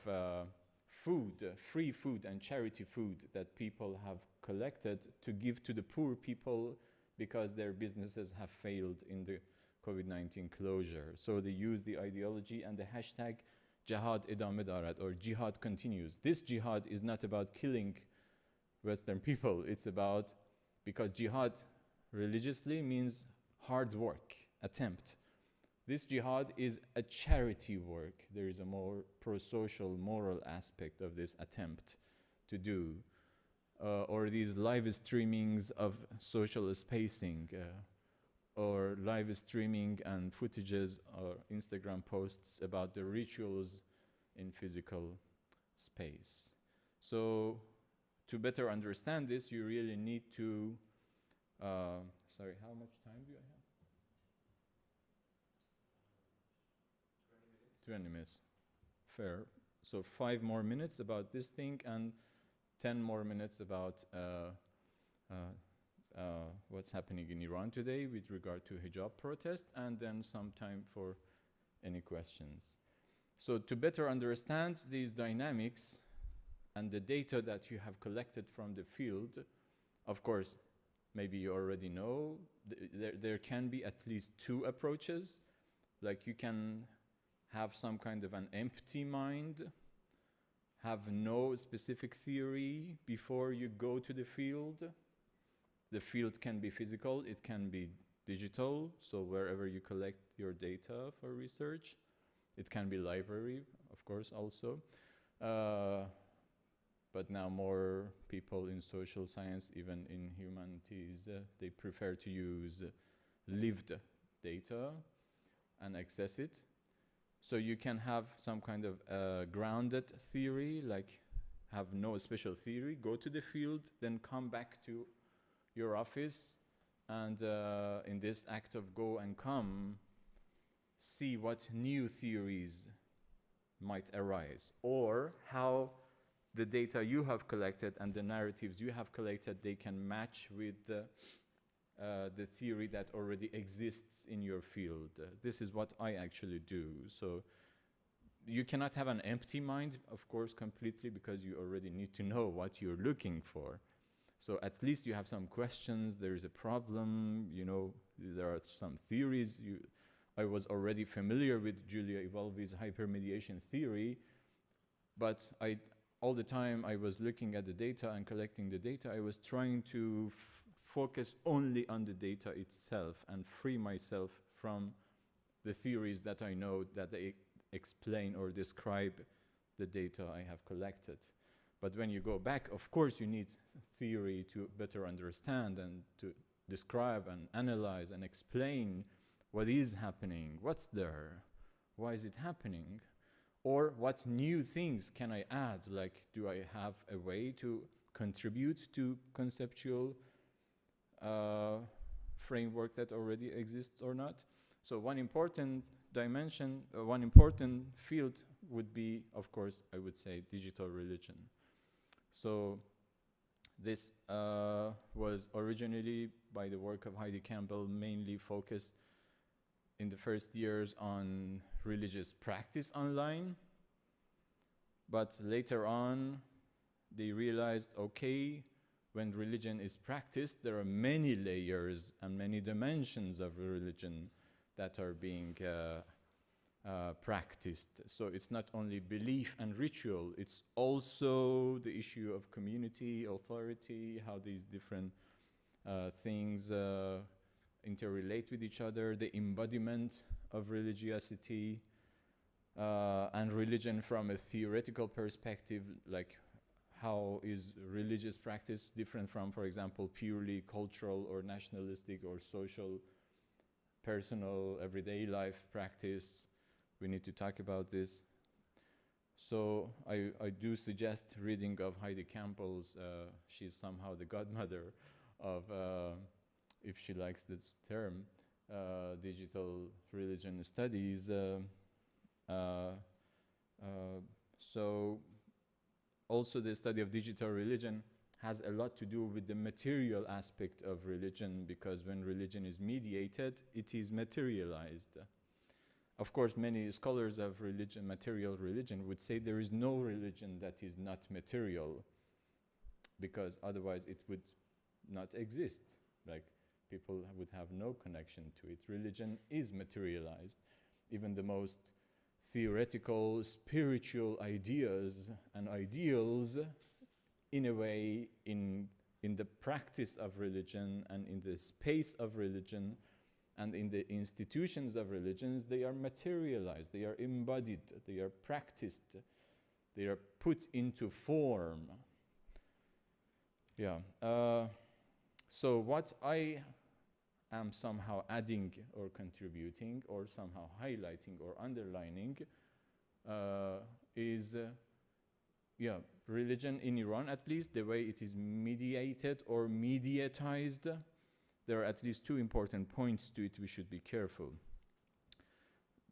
food, free food and charity food that people have collected to give to the poor people because their businesses have failed in the COVID-19 closure. So they use the ideology and the hashtag jihad idame darad, or jihad continues. This jihad is not about killing Western people. It's about, because jihad religiously means hard work, attempt. This jihad is a charity work. There is a more pro-social, moral aspect of this attempt to do. Or these live streamings of social spacing, or live streaming and footages or Instagram posts about the rituals in physical space. So to better understand this, you really need to, sorry, how much time do I have? 20 minutes. Fair. So 5 more minutes about this thing and 10 more minutes about what's happening in Iran today with regard to hijab protest, and then some time for any questions. So to better understand these dynamics and the data that you have collected from the field, of course, maybe you already know, there can be at least 2 approaches. Like, you can have some kind of an empty mind, have no specific theory before you go to the field. The field can be physical, it can be digital, so wherever you collect your data for research. It can be library, of course, also. But now more people in social science, even in humanities, they prefer to use lived data and access it. So you can have some kind of grounded theory, like have no special theory, go to the field, then come back to your office, and in this act of go and come, see what new theories might arise, or how the data you have collected and the narratives you have collected, they can match with the theory that already exists in your field. This is what I actually do. So you cannot have an empty mind, of course, completely, because you already need to know what you're looking for. So at least you have some questions, there is a problem, you know, there are some theories. I was already familiar with Julia Evolvi's hypermediation theory, but all the time I was looking at the data and collecting the data, I was trying to focus only on the data itself and free myself from the theories that I know that they explain or describe the data I have collected. But when you go back, of course, you need theory to better understand and to describe and analyze and explain what is happening, what's there, why is it happening, or what new things can I add, like do I have a way to contribute to conceptual framework that already exists or not. So one important dimension, one important field would be, of course, I would say digital religion. So this was originally, by the work of Heidi Campbell, mainly focused in the first years on religious practice online. But later on, they realized, okay, when religion is practiced, there are many layers and many dimensions of religion that are being practiced. So it's not only belief and ritual, it's also the issue of community, authority, how these different things interrelate with each other, the embodiment of religiosity, and religion from a theoretical perspective, like how is religious practice different from, for example, purely cultural or nationalistic or social, personal, everyday life practice. We need to talk about this. So I do suggest reading of Heidi Campbell's, she's somehow the godmother of, if she likes this term, digital religion studies. So also the study of digital religion has a lot to do with the material aspect of religion, because when religion is mediated, it is materialized. Of course, many scholars of religion, material religion, would say there is no religion that is not material, because otherwise it would not exist. Like, people would have no connection to it. Religion is materialized. Even the most theoretical, spiritual ideas and ideals, in a way, in the practice of religion and in the space of religion and in the institutions of religions, they are materialized, they are embodied, they are practiced, they are put into form. Yeah. So what I am somehow adding or contributing or somehow highlighting or underlining is religion in Iran, at least the way it is mediated or mediatized. There are at least two important points to it we should be careful.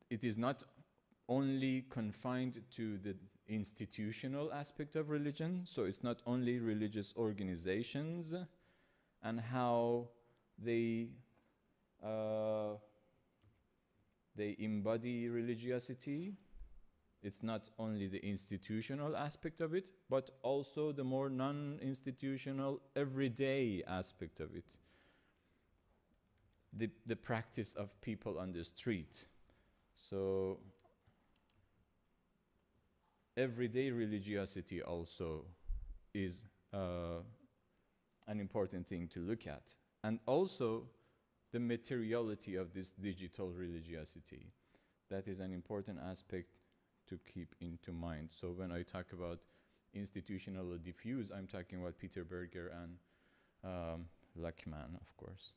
It is not only confined to the institutional aspect of religion, so it's not only religious organizations and how they embody religiosity. It's not only the institutional aspect of it, but also the more non-institutional, everyday aspect of it. The practice of people on the street. So everyday religiosity also is an important thing to look at. And also the materiality of this digital religiosity. That is an important aspect to keep into mind. So when I talk about institutional or diffuse, I'm talking about Peter Berger and Lachman, of course.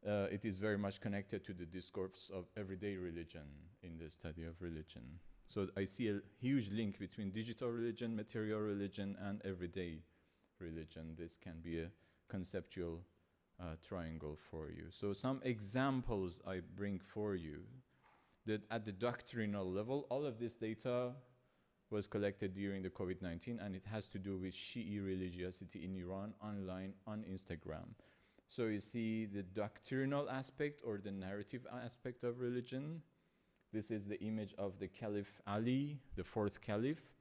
It is very much connected to the discourse of everyday religion in the study of religion. So I see a huge link between digital religion, material religion, and everyday religion. This can be a conceptual triangle for you. So some examples I bring for you. That at the doctrinal level, all of this data was collected during the COVID-19, and it has to do with Shi'i religiosity in Iran, online, on Instagram. So you see the doctrinal aspect or the narrative aspect of religion. This is the image of the Caliph Ali, the fourth Caliph,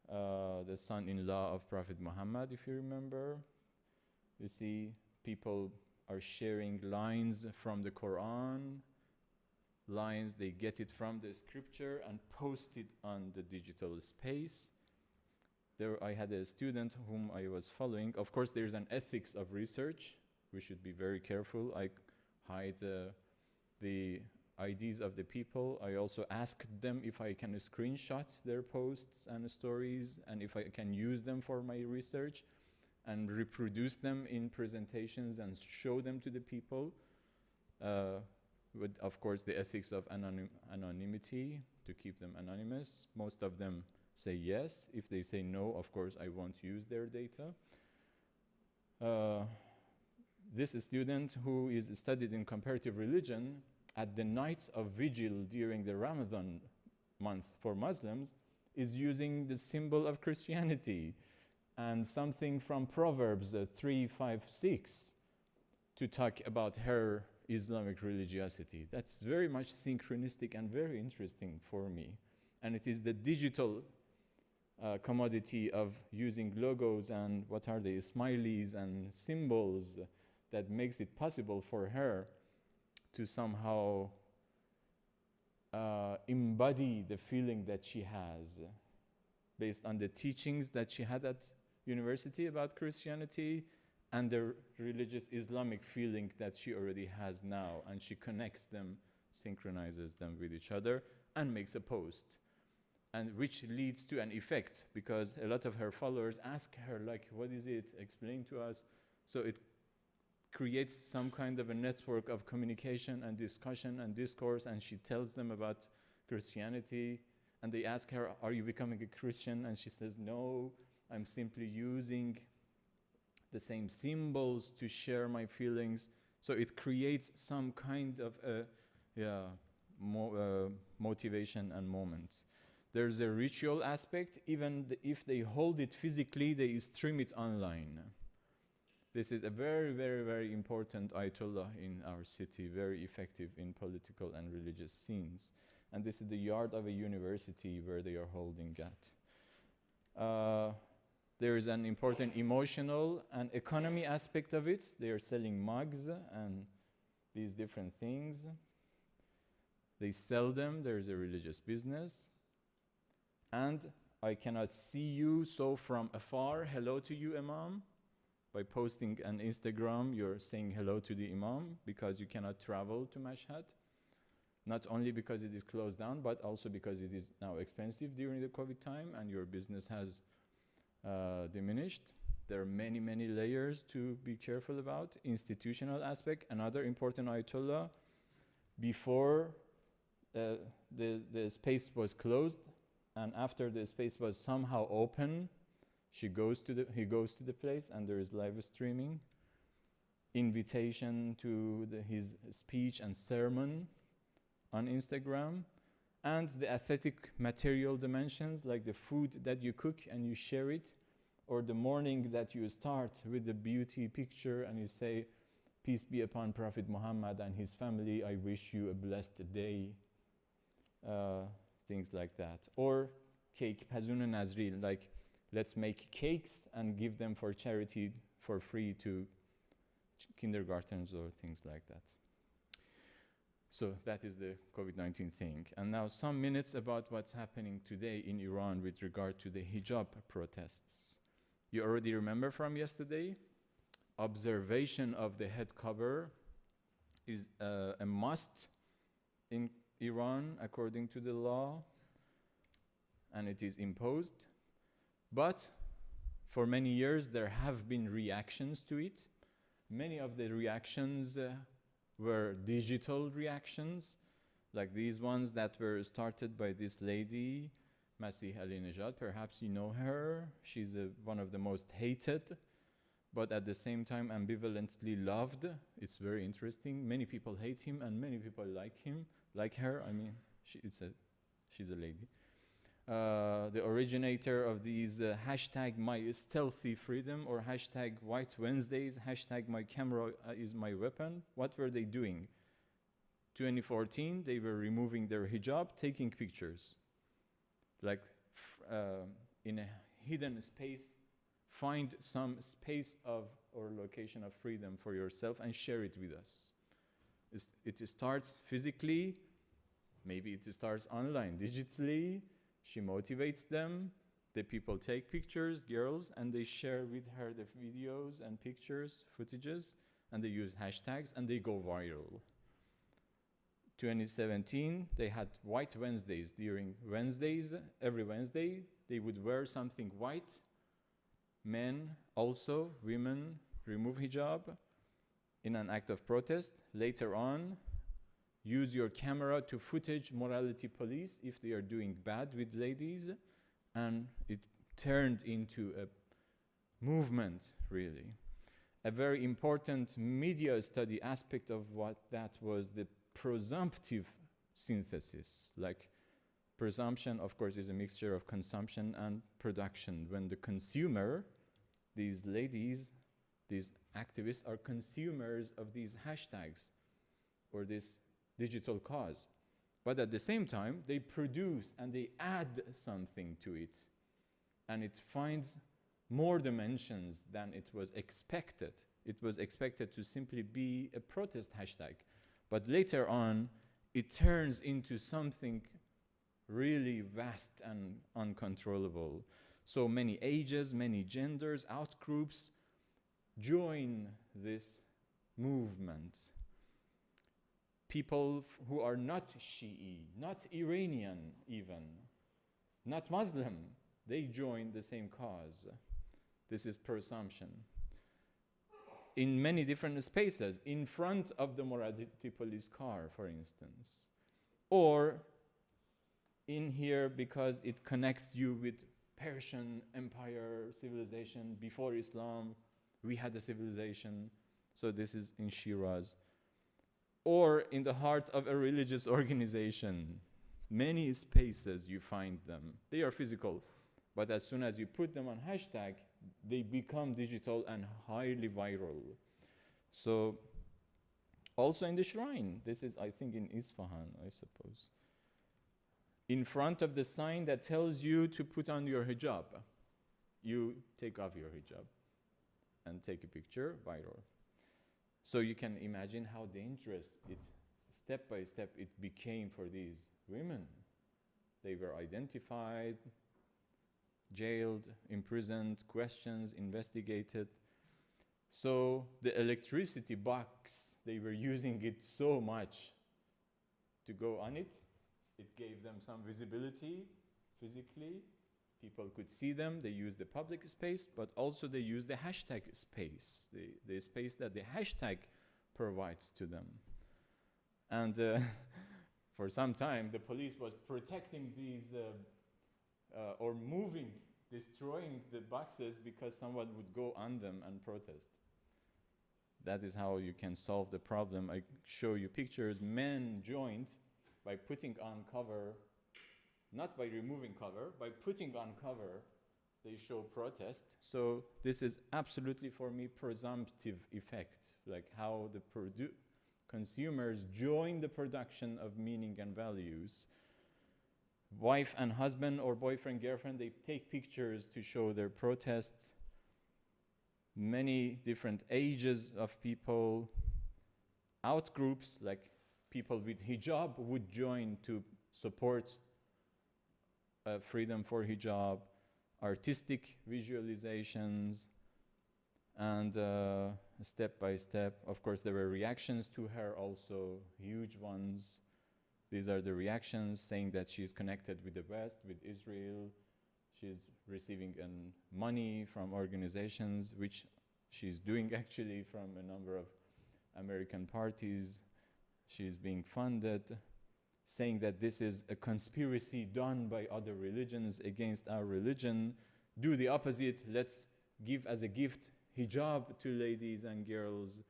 the son-in-law of Prophet Muhammad, if you remember. You see people are sharing lines from the Quran, lines, they get it from the scripture and post it on the digital space. There I had a student whom I was following. Of course, there's an ethics of research. We should be very careful. I hide the IDs of the people. I also asked them if I can screenshot their posts and stories and if I can use them for my research and reproduce them in presentations and show them to the people. With, of course, the ethics of anonymity, to keep them anonymous. Most of them say yes. If they say no, of course, I won't use their data. This student who is studied in comparative religion, at the night of vigil during the Ramadan month for Muslims, is using the symbol of Christianity and something from Proverbs 3:5-6 to talk about her Islamic religiosity. That's very much synchronistic and very interesting for me. And it is the digital commodity of using logos and what are they, smileys and symbols that makes it possible for her to somehow embody the feeling that she has based on the teachings that she had at university about Christianity and the religious Islamic feeling that she already has now, and she connects them, synchronizes them with each other, and makes a post, and which leads to an effect, because a lot of her followers ask her, like, what is it? Explain to us. So it creates some kind of a network of communication and discussion and discourse, and she tells them about Christianity, and they ask her, are you becoming a Christian? And she says, no, I'm simply using the same symbols to share my feelings. So it creates some kind of motivation and moment. There's a ritual aspect. Even if they hold it physically, they stream it online. This is a very, very, very important Ayatollah in our city, very effective in political and religious scenes. And this is the yard of a university where they are holding that. There is an important emotional and economy aspect of it. They are selling mugs and these different things. They sell them. There is a religious business. And I cannot see you, so from afar, hello to you, Imam. By posting an Instagram, you're saying hello to the Imam because you cannot travel to Mashhad. Not only because it is closed down, but also because it is now expensive during the COVID time and your business has diminished. There are many, many layers to be careful about. Institutional aspect, another important Ayatollah. Before the space was closed and after the space was somehow open, he goes to the place and there is live streaming. Invitation to his speech and sermon on Instagram. And the aesthetic material dimensions, like the food that you cook and you share it, or the morning that you start with the beauty picture and you say, peace be upon Prophet Muhammad and his family, I wish you a blessed day, things like that. Or cake, Pazun Nazril, like let's make cakes and give them for charity for free to kindergartens or things like that. So that is the COVID-19 thing. And now some minutes about what's happening today in Iran with regard to the hijab protests. You already remember from yesterday, observation of the head cover is a must in Iran according to the law, and it is imposed. But for many years there have been reactions to it. Many of the reactions were digital reactions, like these ones that were started by this lady, Masih Ali-Nejad. Perhaps you know her. She's one of the most hated, but at the same time ambivalently loved. It's very interesting. Many people hate him and many people like her. I mean, she's a lady. The originator of these hashtag my stealthy freedom or hashtag white Wednesdays, hashtag my camera is my weapon. What were they doing? 2014, they were removing their hijab, taking pictures. Like in a hidden space, find some space of or location of freedom for yourself and share it with us. It starts physically, maybe it starts online, digitally. She motivates them. The people take pictures, girls, and they share with her the videos and pictures, footages, and they use hashtags and they go viral. 2017, they had White Wednesdays. During Wednesdays, every Wednesday, they would wear something white. Men also, women, remove hijab in an act of protest. Later on, use your camera to footage morality police if they are doing bad with ladies. And it turned into a movement, really. A very important media study aspect of what that was the presumptive synthesis. Like presumption, of course, is a mixture of consumption and production. When the consumer, these ladies, these activists are consumers of these hashtags or this digital cause. But at the same time, they produce and they add something to it. and it finds more dimensions than it was expected. It was expected to simply be a protest hashtag, but later on, it turns into something really vast and uncontrollable. So many ages, many genders, outgroups join this movement. People who are not Shi'i, not Iranian even, not Muslim, they join the same cause. This is presumption. In many different spaces, in front of the morality police car, for instance, or in here because it connects you with Persian Empire civilization. Before Islam, we had a civilization, so this is in Shiraz. Or in the heart of a religious organization. Many spaces you find them. They are physical, but as soon as you put them on hashtag, they become digital and highly viral. So, also in the shrine, this is, I think, in Isfahan, I suppose. In front of the sign that tells you to put on your hijab, you take off your hijab and take a picture, viral. So you can imagine how dangerous it, step by step, it became for these women. They were identified, jailed, imprisoned, questions, investigated. So the electricity box, they were using it so much to go on it. It gave them some visibility physically. People could see them. They used the public space, but also they used the hashtag space, the space that the hashtag provides to them. And for some time, the police was protecting these or moving, destroying the boxes because someone would go on them and protest. That is how you can solve the problem. I show you pictures. Men joined by putting on cover, not by removing cover, by putting on cover, they show protest. So this is absolutely, for me, presumptive effect, like how the consumers join the production of meaning and values. Wife and husband or boyfriend, girlfriend, they take pictures to show their protests. Many different ages of people, outgroups, like people with hijab would join to support freedom for hijab, artistic visualizations, and step by step. Of course, there were reactions to her also, huge ones. These are the reactions saying that she's connected with the West, with Israel. She's receiving money from organizations, which she's doing actually from a number of American parties. She's being funded, saying that this is a conspiracy done by other religions against our religion. Do the opposite. Let's give as a gift hijab to ladies and girls.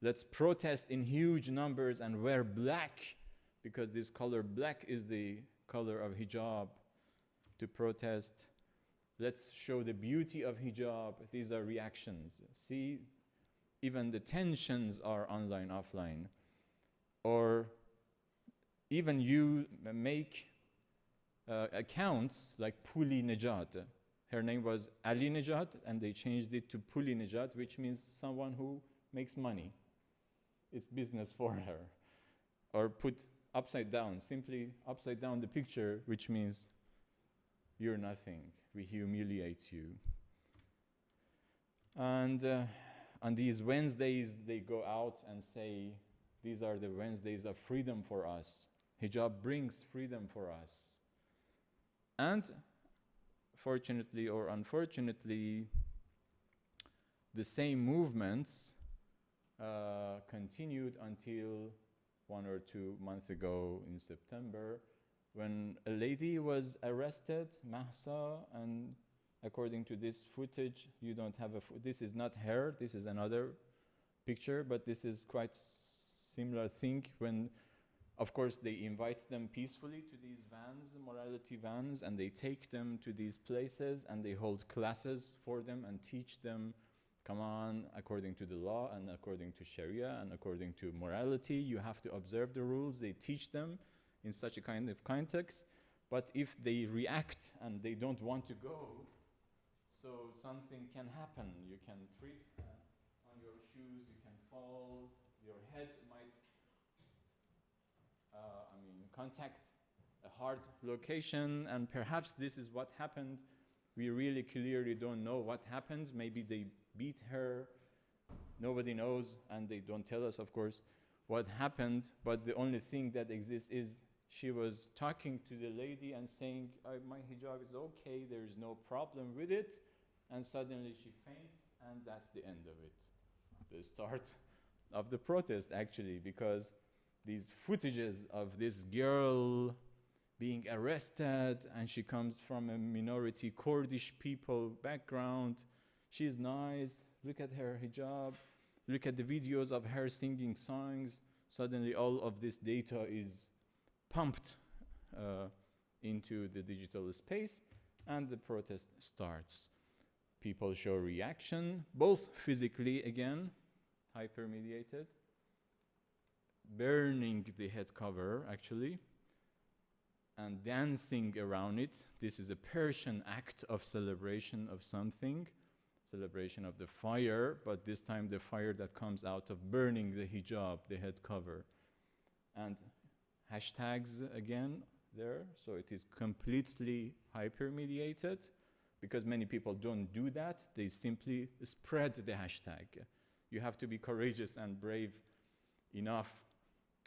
Let's protest in huge numbers and wear black, because this color black is the color of hijab, to protest. Let's show the beauty of hijab. These are reactions. See, even the tensions are online, offline. Or even you make accounts like Puli Nejat. Her name was Ali Nejat, and they changed it to Puli Nejat, which means someone who makes money. It's business for her. Or put upside down, simply upside down the picture, which means you're nothing. We humiliate you. And on these Wednesdays, they go out and say, these are the Wednesdays of freedom for us. Hijab brings freedom for us. And fortunately or unfortunately, the same movements continued until 1 or 2 months ago in September, when a lady was arrested, Mahsa, and according to this footage, you don't have this is not her, this is another picture, but this is quite similar thing when, of course, they invite them peacefully to these vans, morality vans, and they take them to these places and they hold classes for them and teach them, come on, according to the law and according to Sharia and according to morality, you have to observe the rules. They teach them in such a kind of context. But if they react and they don't want to go, So something can happen. You can trip on your shoes, you can fall, your head might contact a hard location, and perhaps this is what happened. We really clearly don't know what happened. Maybe they beat her. Nobody knows, and they don't tell us, of course, what happened. But the only thing that exists is she was talking to the lady and saying, my hijab is okay, there is no problem with it. And suddenly she faints, and that's the end of it. The start of the protest, actually, because these footages of this girl being arrested, and she comes from a minority Kurdish people background. She's nice, look at her hijab, look at the videos of her singing songs. Suddenly all of this data is pumped into the digital space, and the protest starts. People show reaction, both physically, again, hypermediated, burning the head cover, actually, and dancing around it. This is a Persian act of celebration of something, celebration of the fire, but this time the fire that comes out of burning the hijab, the head cover. And hashtags again there, so it is completely hypermediated, because many people don't do that. They simply spread the hashtag. You have to be courageous and brave enough,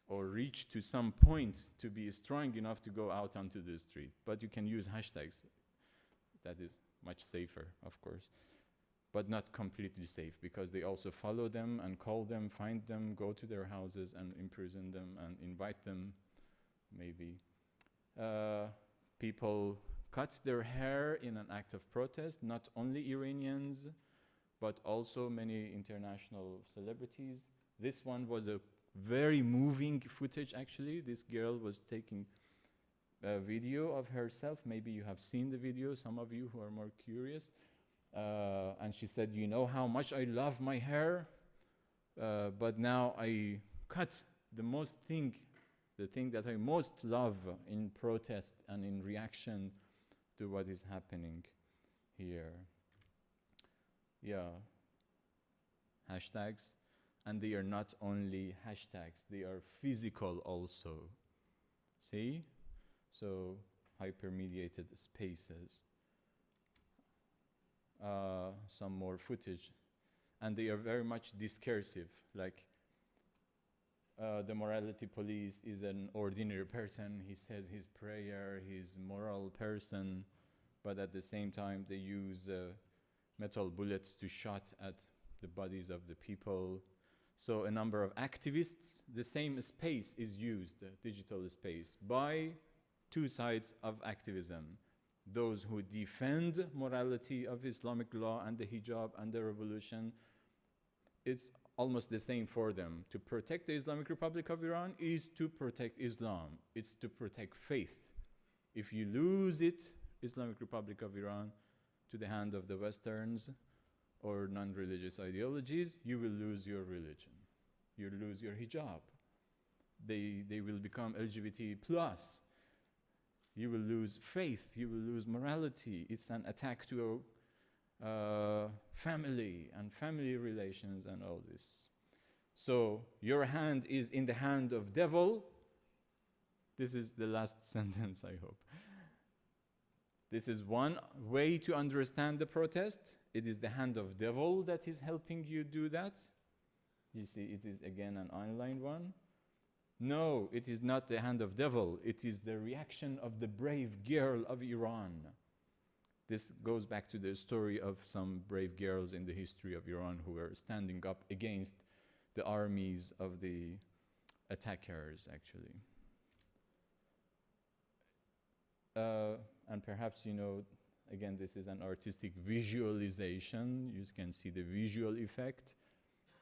or reach to some point to be strong enough to go out onto the street. But you can use hashtags. That is much safer, of course, but not completely safe, because they also follow them and call them, find them, go to their houses and imprison them and invite them, maybe. People cut their hair in an act of protest, not only Iranians, but also many international celebrities. This one was a very moving footage, actually. This girl was taking a video of herself. Maybe you have seen the video, some of you who are more curious. And she said, you know how much I love my hair, but now I cut the thing that I most love in protest and in reaction to what is happening here. Yeah, hashtags. And they are not only hashtags, they are physical also. See? So, hypermediated spaces. Some more footage. And they are very much discursive, like the morality police is an ordinary person, he says his prayer, he's a moral person, but at the same time they use metal bullets to shot at the bodies of the people. So a number of activists, the same space is used, digital space, by two sides of activism. Those who defend morality of Islamic law and the hijab and the revolution, it's almost the same for them. To protect the Islamic Republic of Iran is to protect Islam. It's to protect faith. If you lose it, Islamic Republic of Iran, to the hand of the Westerns or non-religious ideologies, you will lose your religion. You lose your hijab. They will become LGBT plus. You will lose faith. You will lose morality. It's an attack to family and family relations and all this. So your hand is in the hand of devil. This is the last sentence, I hope. This is one way to understand the protest. It is the hand of devil that is helping you do that. You see, it is again an online one. No, it is not the hand of devil. It is the reaction of the brave girl of Iran. This goes back to the story of some brave girls in the history of Iran who were standing up against the armies of the attackers, actually. And perhaps, you know, again, this is an artistic visualization. You can see the visual effect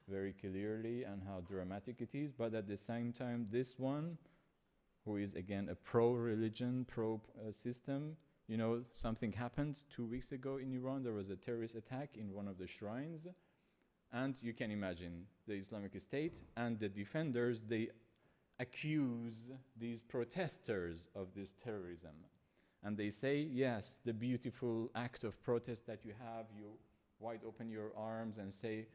very clearly and how dramatic it is. But at the same time, this one, who is again a pro-religion, pro-system, you know, something happened 2 weeks ago in Iran. There was a terrorist attack in one of the shrines. And you can imagine the Islamic State and the defenders, they accuse these protesters of this terrorism. And they say, yes, the beautiful act of protest that you have, you wide open your arms and say,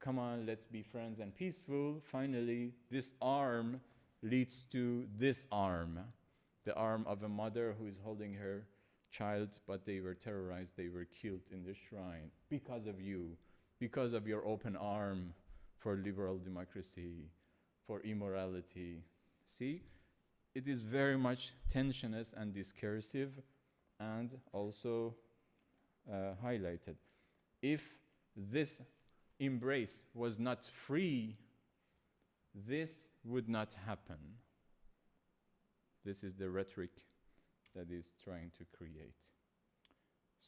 come on, let's be friends and peaceful. Finally, this arm leads to this arm, the arm of a mother who is holding her child, but they were terrorized, they were killed in the shrine because of you, because of your open arm for liberal democracy, for immorality. See, it is very much tensionist and discursive, and also highlighted. If this embrace was not free, this would not happen. This is the rhetoric that is trying to create.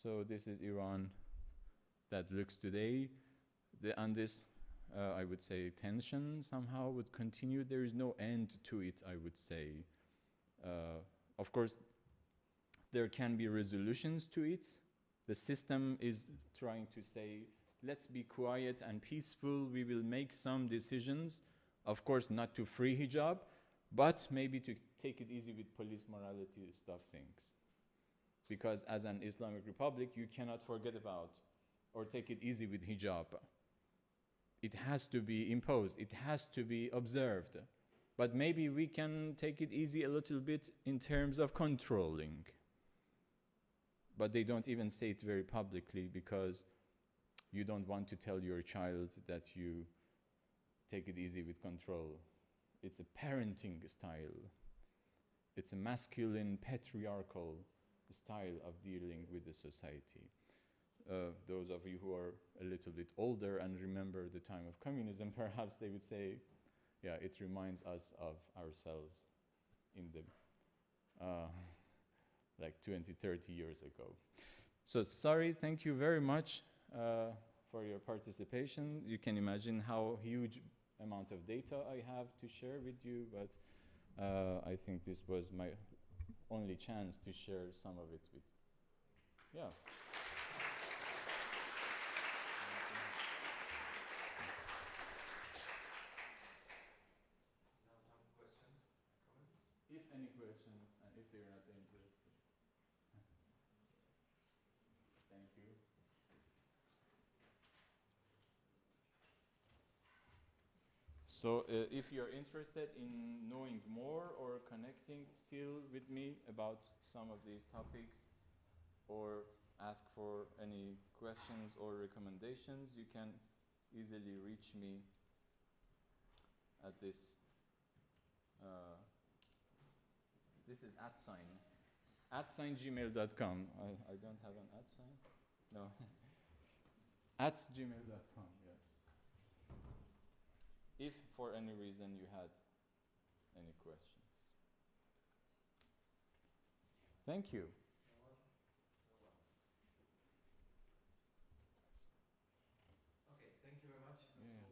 So this is Iran that looks today. And this, I would say, tension somehow would continue. There is no end to it, I would say. Of course, there can be resolutions to it. The system is trying to say, let's be quiet and peaceful. We will make some decisions. Of course, not to free hijab, but maybe to take it easy with police morality stuff things. Because as an Islamic Republic, you cannot forget about or take it easy with hijab. It has to be imposed. It has to be observed. But maybe we can take it easy a little bit in terms of controlling. But they don't even say it very publicly because you don't want to tell your child that you take it easy with control. It's a parenting style. It's a masculine, patriarchal style of dealing with the society. Those of you who are a little bit older and remember the time of communism, perhaps they would say, yeah, it reminds us of ourselves in the like 20, 30 years ago. So sorry, thank you very much for your participation. You can imagine how huge amount of data I have to share with you, but I think this was my only chance to share some of it with you. Yeah. If any questions, and if they're not interested. Thank you. So if you're interested in knowing more or connecting still with me about some of these topics, or ask for any questions or recommendations, you can easily reach me at this. This is @gmail.com. I don't have an @sign. No. @gmail.com, yeah. If for any reason you had any questions. Thank you. Okay, thank you very much. Yeah.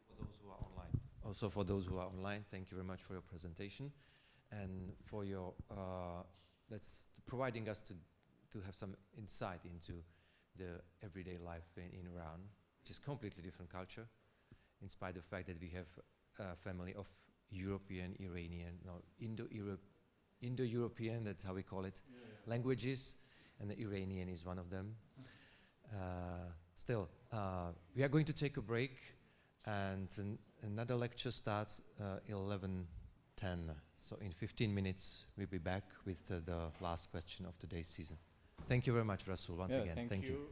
For those who are online. Also for those who are online, thank you very much for your presentation and for your providing us to have some insight into the everyday life in Iran, which is completely different culture, in spite of the fact that we have a family of European, Iranian, no, Indo-European, that's how we call it, languages, and the Iranian is one of them. Still, we are going to take a break, and another lecture starts 11:10. So in 15 minutes, we'll be back with the last question of today's season. Thank you very much, Rasul, once again. Thank you.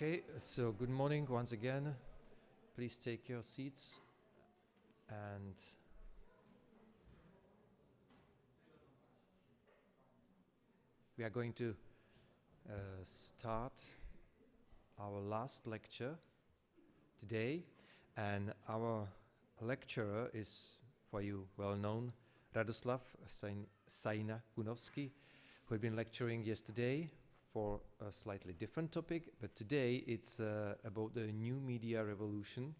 Okay, so good morning once again. Please take your seats and we are going to start our last lecture today, and our lecturer is, for you, well known, Radoslav Sajna-Kunovsky, who had been lecturing yesterday for a slightly different topic, but today it's about the new media revolution,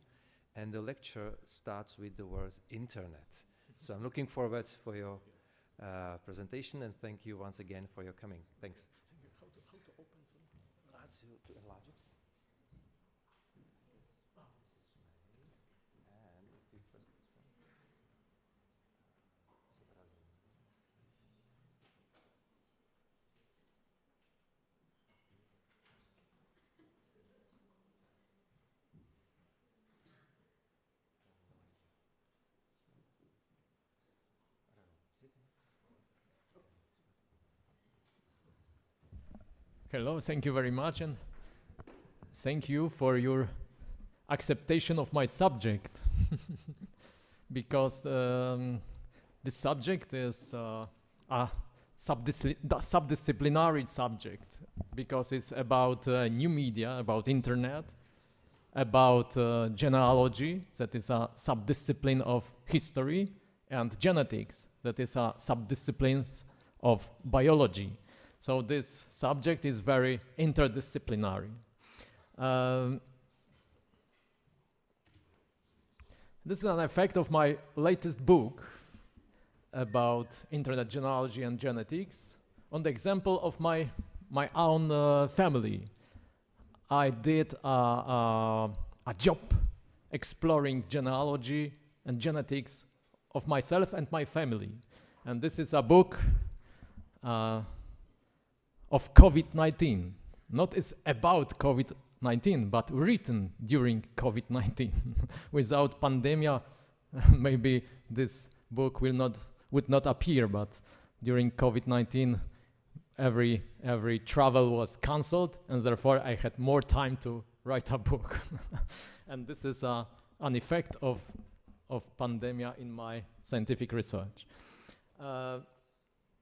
and the lecture starts with the word internet. So I'm looking forward for your presentation, and thank you once again for your coming. Thanks. To enlarge it. And if you press this one. Hello, thank you very much, and thank you for your acceptation of my subject. Because this subject is a subdisciplinary subject, because it's about new media, about internet, about genealogy, that is a subdiscipline of history, and genetics, that is a subdiscipline of biology. So this subject is very interdisciplinary. This is an effect of my latest book about internet genealogy and genetics. On the example of my own family, I did a job exploring genealogy and genetics of myself and my family. And this is a book of COVID-19. Not it's about COVID-19, but written during COVID-19. Without pandemic, maybe this book would not appear, but during COVID-19, every travel was cancelled, and therefore I had more time to write a book. And this is an effect of pandemic in my scientific research.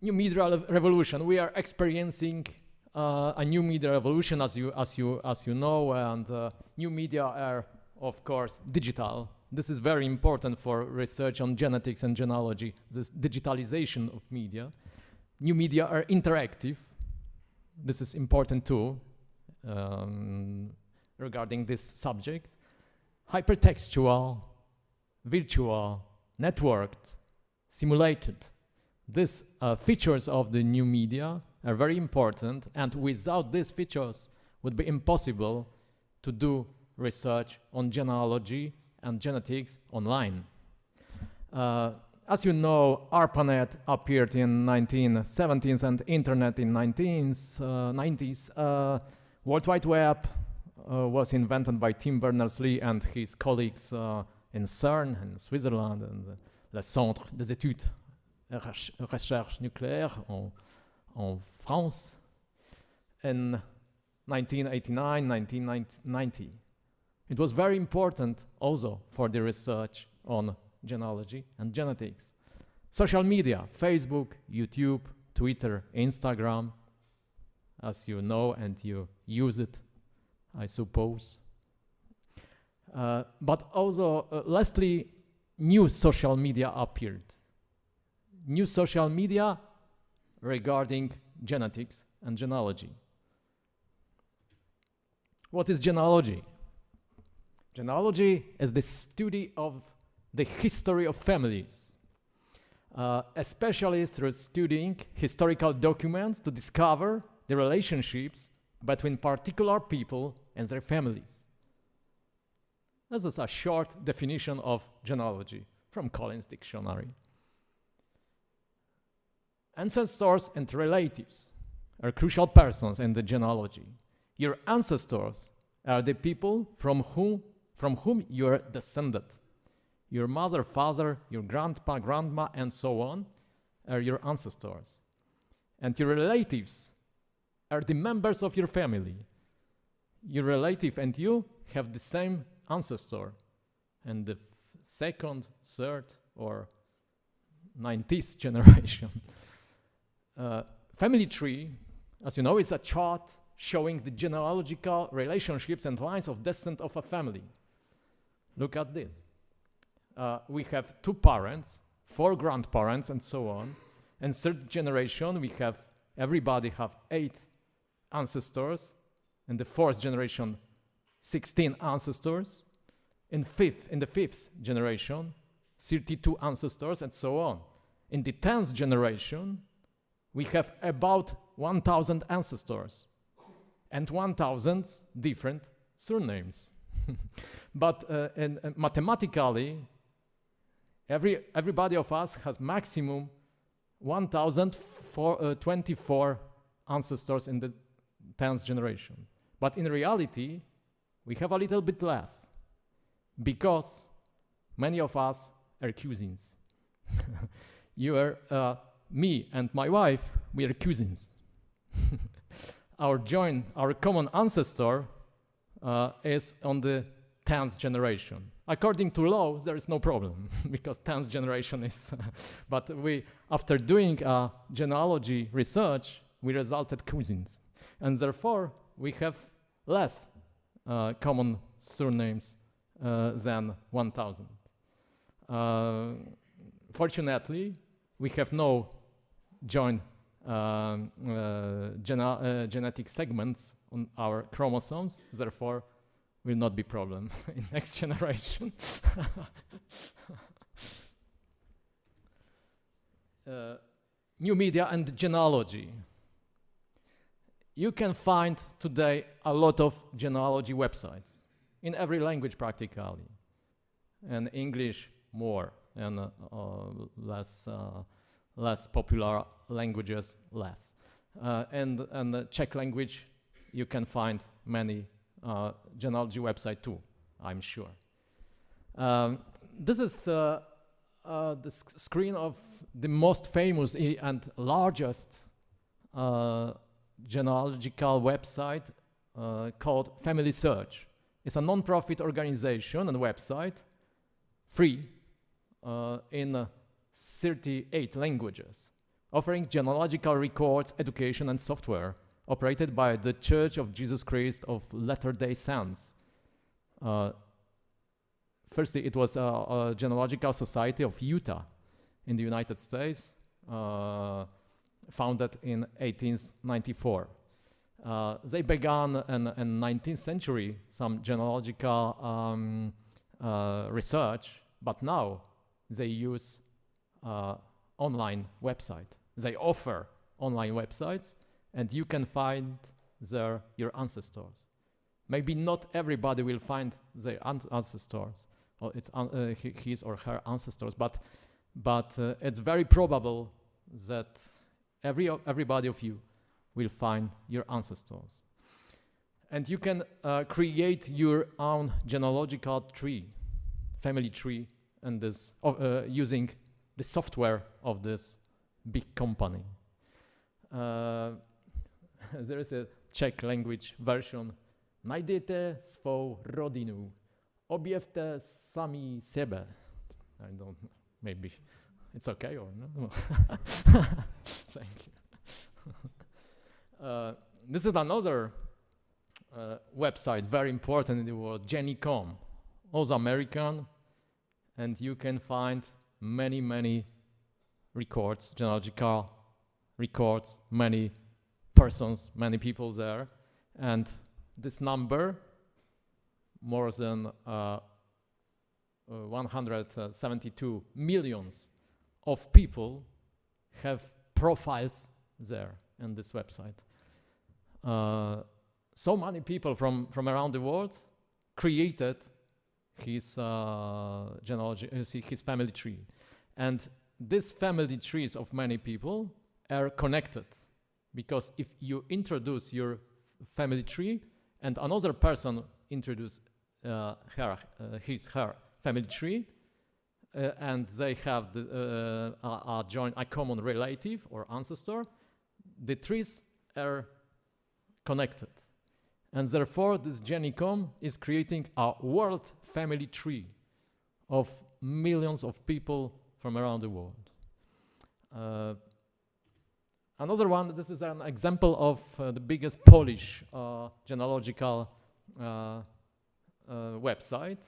New media revolution. We are experiencing a new media revolution, as you know, and new media are, of course, digital. This is very important for research on genetics and genealogy. This digitalization of media. New media are interactive. This is important too, regarding this subject. Hypertextual, virtual, networked, simulated. These features of the new media are very important, and without these features would be impossible to do research on genealogy and genetics online. As you know, ARPANET appeared in 1970s and internet in 1990s. World Wide Web was invented by Tim Berners-Lee and his colleagues in CERN in Switzerland and le Centre des études recherche nucléaire en France in 1989, 1990. It was very important also for the research on genealogy and genetics. Social media, Facebook, YouTube, Twitter, Instagram, as you know and you use it, I suppose. But also, lastly, new social media appeared. New social media regarding genetics and genealogy. What is genealogy? Genealogy is the study of the history of families, especially through studying historical documents to discover the relationships between particular people and their families. This is a short definition of genealogy from Collins Dictionary. Ancestors and relatives are crucial persons in the genealogy. Your ancestors are the people from whom you are descended. Your mother, father, your grandpa, grandma, and so on are your ancestors. And your relatives are the members of your family. your relative and you have the same ancestor, and the second, third, or 90th generation. Family tree, as you know, is a chart showing the genealogical relationships and lines of descent of a family. Look at this. We have 2 parents, 4 grandparents, and so on. And third generation, we have everybody have 8 ancestors, and the 4th generation, 16 ancestors. In the 5th generation, 32 ancestors, and so on. In the 10th generation, we have about 1,000 ancestors and 1,000 different surnames. But mathematically, everybody of us has maximum 1,024 ancestors in the 10th generation. But in reality, we have a little bit less, because many of us are cousins. Me and my wife, we are cousins. Our common ancestor is on the 10th generation. According to law, there is no problem, because 10th generation is... but after doing genealogy research, we resulted cousins. And therefore, we have less common surnames than 1,000. Fortunately, we have no joint genetic segments on our chromosomes, therefore will not be problem in next generation. New media and genealogy. You can find today a lot of genealogy websites in every language practically, and English more, and less popular languages less. And the Czech language, you can find many genealogy websites too, I'm sure. This is the screen of the most famous and largest genealogical website called Family Search. It's a non-profit organization and website, free, in 38 languages, offering genealogical records, education, and software, operated by the Church of Jesus Christ of Latter-day Saints. Firstly, it was a genealogical society of Utah in the United States, founded in 1894. They began in 19th century some genealogical research, but now they use online website. They offer online websites, and you can find there your ancestors. Maybe not everybody will find their ancestors, or his or her ancestors, but it's very probable that everybody of you will find your ancestors. And you can create your own genealogical tree, family tree, and this using the software of this big company. There is a Czech language version. Najdete svou rodinu. Objevte sami sebe. I don't know, maybe it's okay or no? Thank you. This is another website, very important in the world, Jenny.com. Also American, and you can find many records, genealogical records, many persons, many people there, and this number, more than 172 millions of people have profiles there in this website. So many people from around the world created his genealogy, his family tree, and these family trees of many people are connected, because if you introduce your family tree and another person introduce his her family tree, and they have a common relative or ancestor, the trees are connected, And therefore, this Genicom is creating a world family tree of millions of people from around the world. Another one, this is an example of the biggest Polish genealogical website.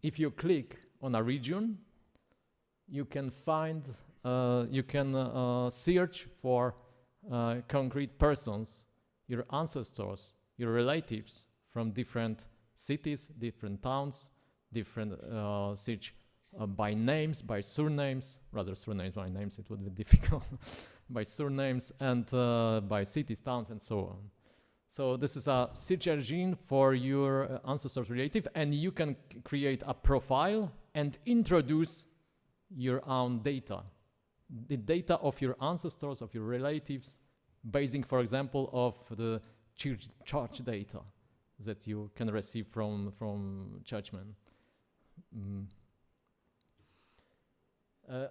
If you click on a region, you can find, search for concrete persons, your ancestors, your relatives from different cities, different towns, different search by names, by surnames, rather surnames by names, it would be difficult, by surnames and by cities, towns, and so on. So this is a search engine for your ancestors relative, and you can create a profile and introduce your own data. The data of your ancestors, of your relatives, basing, for example, of the church data that you can receive from churchmen.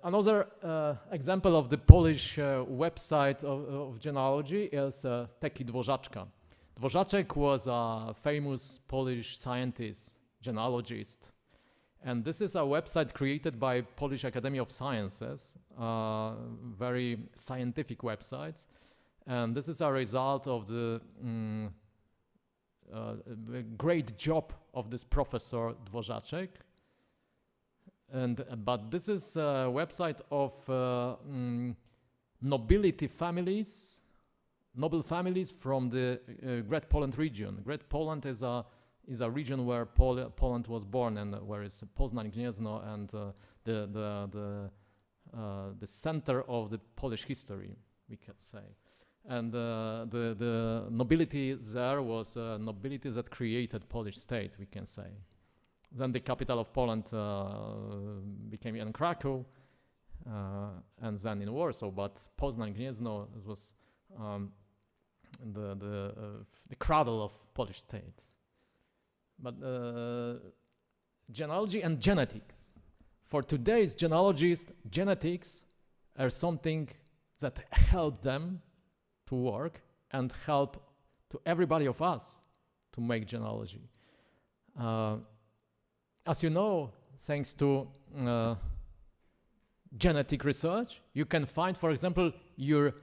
Another example of the Polish website of genealogy is Taki Dworzaczka. Dworzaczek was a famous Polish scientist, genealogist. And this is a website created by Polish Academy of Sciences, very scientific websites. And this is a result of the great job of this professor Dworzaczek. But this is a website of nobility families, noble families from the Great Poland region. Great Poland is a region where Poland was born, and where is Poznań, Gniezno, and the center of the Polish history, we could say. And the nobility there was nobility that created Polish state, we can say. Then the capital of Poland became in Krakow, and then in Warsaw. But Poznań, Gniezno was the cradle of Polish state. But genealogy and genetics. For today's genealogists, genetics are something that help them to work and help to everybody of us to make genealogy. As you know, thanks to genetic research, you can find, for example, your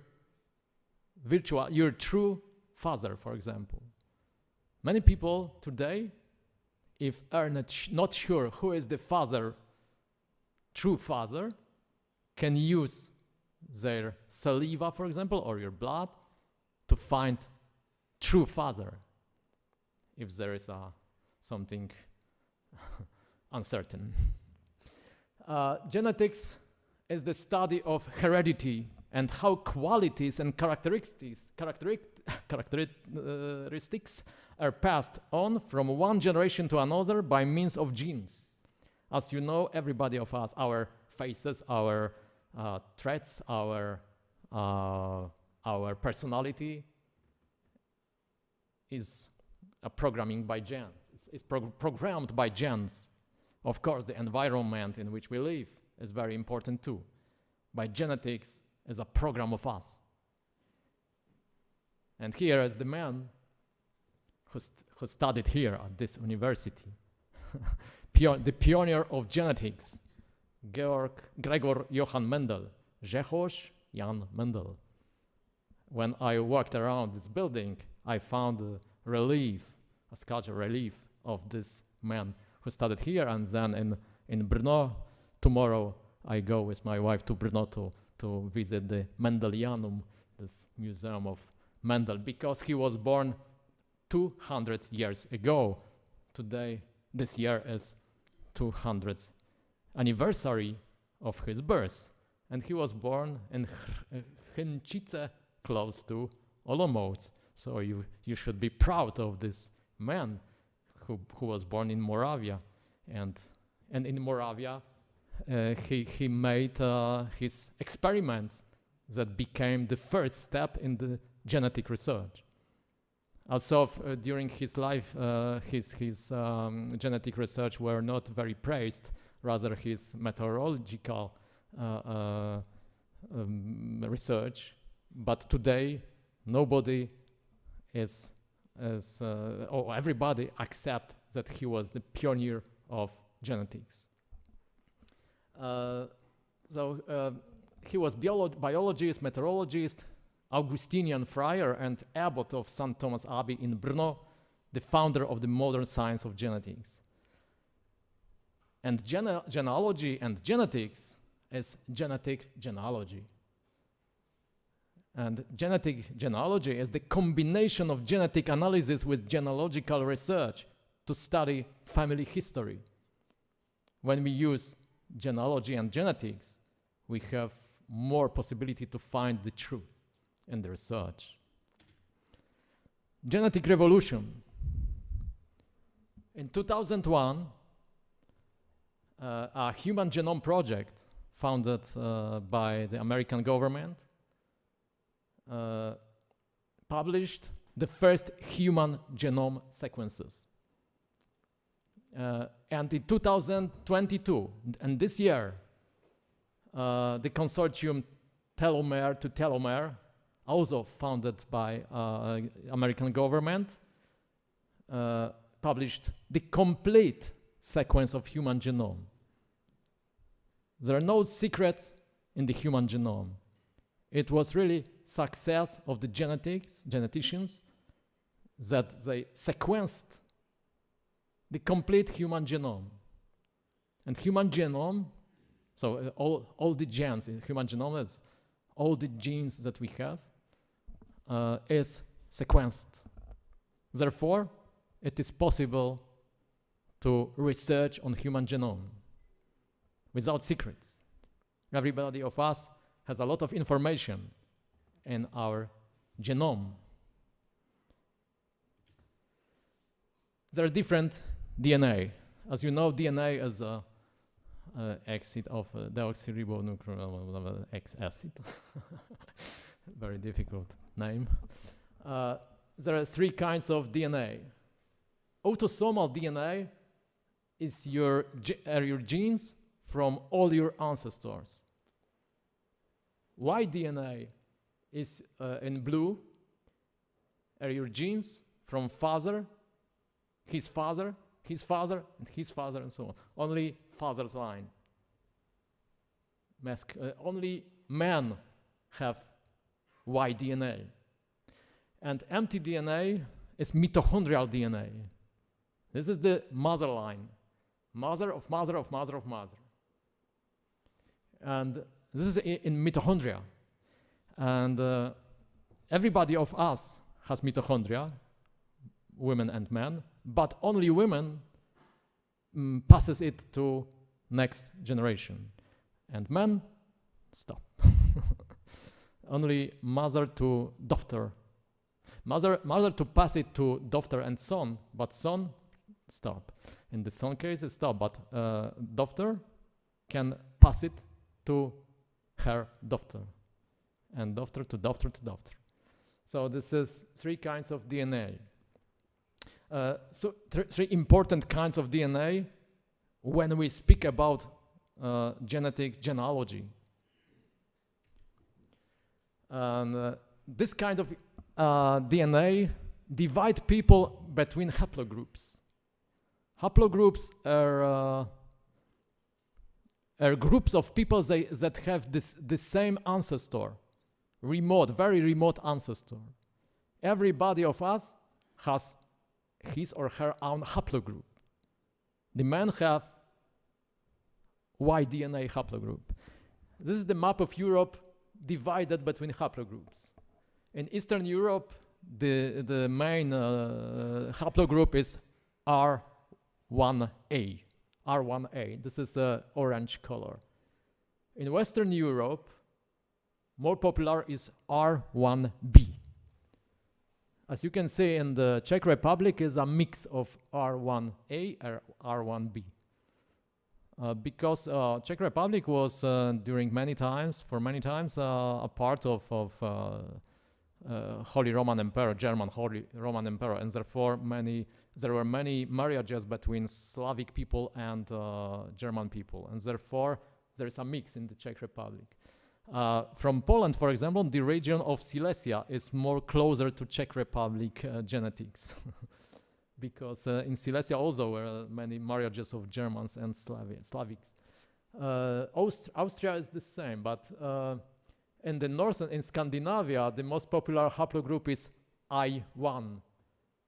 true father, for example. Many people today, if are not sure who is the father, true father, can use their saliva, for example, or your blood to find true father, if there is something uncertain. Genetics is the study of heredity and how qualities and characteristics are passed on from one generation to another by means of genes. As you know, everybody of us, our faces, our traits, our personality is programming by genes. It's programmed by genes. Of course, the environment in which we live is very important too. By genetics is a program of us. And here is the man who studied here at this university, the pioneer of genetics, Gregor Johann Mendel, Grzegorz Jan Mendel. When I walked around this building, I found a sculpture relief of this man who studied here, and then in Brno. Tomorrow I go with my wife to Brno to visit the Mendelianum, this museum of Mendel, because he was born 200 years ago. Today, this year is 200th anniversary of his birth, and he was born in Chęcice, close to Olomouci. So you should be proud of this man who was born in Moravia, and in Moravia he made his experiments that became the first step in the genetic research. Also, during his life, his genetic research were not very praised. Rather, his meteorological research. But today, nobody is as or everybody accept that he was the pioneer of genetics. He was biologist, meteorologist, Augustinian friar, and abbot of St. Thomas Abbey in Brno, the founder of the modern science of genetics. And genealogy and genetics is genetic genealogy. And genetic genealogy is the combination of genetic analysis with genealogical research to study family history. When we use genealogy and genetics, we have more possibility to find the truth in the research. Genetic revolution. In 2001, a human genome project founded by the American government published the first human genome sequences. And in 2022, and this year, the consortium Telomere to Telomere, also founded by American government, published the complete sequence of human genome. There are no secrets in the human genome. It was really success of the geneticians that they sequenced the complete human genome. And human genome, so all the genes in human genome is all the genes that we have is sequenced. Therefore, it is possible to research on human genome without secrets. Everybody of us has a lot of information in our genome. There are different DNA. As you know, DNA is a acid of deoxyribonucleic acid. Very difficult name. There are three kinds of DNA. Autosomal DNA is your genes from all your ancestors. Y DNA is in blue, are your genes from father, his father, his father, and his father, and so on. Only father's line. Only men have Y DNA. And empty DNA is mitochondrial DNA. This is the mother line. Mother of mother of mother of mother. And this is in mitochondria. And everybody of us has mitochondria, women and men, but only women passes it to next generation. And men, stop. Only mother to daughter. Mother to pass it to daughter and son, but son, stop. In the son case, it stop, but daughter can pass it to her daughter, and daughter to daughter to daughter. So this is three kinds of DNA. Three important kinds of DNA when we speak about genetic genealogy. And this kind of DNA divide people between haplogroups. Haplogroups are groups of people that have the same ancestor, very remote ancestor. Everybody of us has his or her own haplogroup. The men have Y DNA haplogroup. This is the map of Europe divided between haplogroups. In Eastern Europe, the main haplogroup is R1A. R1A. This is orange color. In Western Europe, more popular is R1B. As you can see, in the Czech Republic is a mix of R1A and R1B. Because Czech Republic was for many times a part of Holy Roman Emperor, German Holy Roman Emperor, and therefore there were many marriages between Slavic people and German people, and therefore there is a mix in the Czech Republic. From Poland, for example, the region of Silesia is more closer to Czech Republic genetics. Because in Silesia also were many marriages of Germans and Slavics. Austria is the same, but in the north, in Scandinavia, the most popular haplogroup is I1,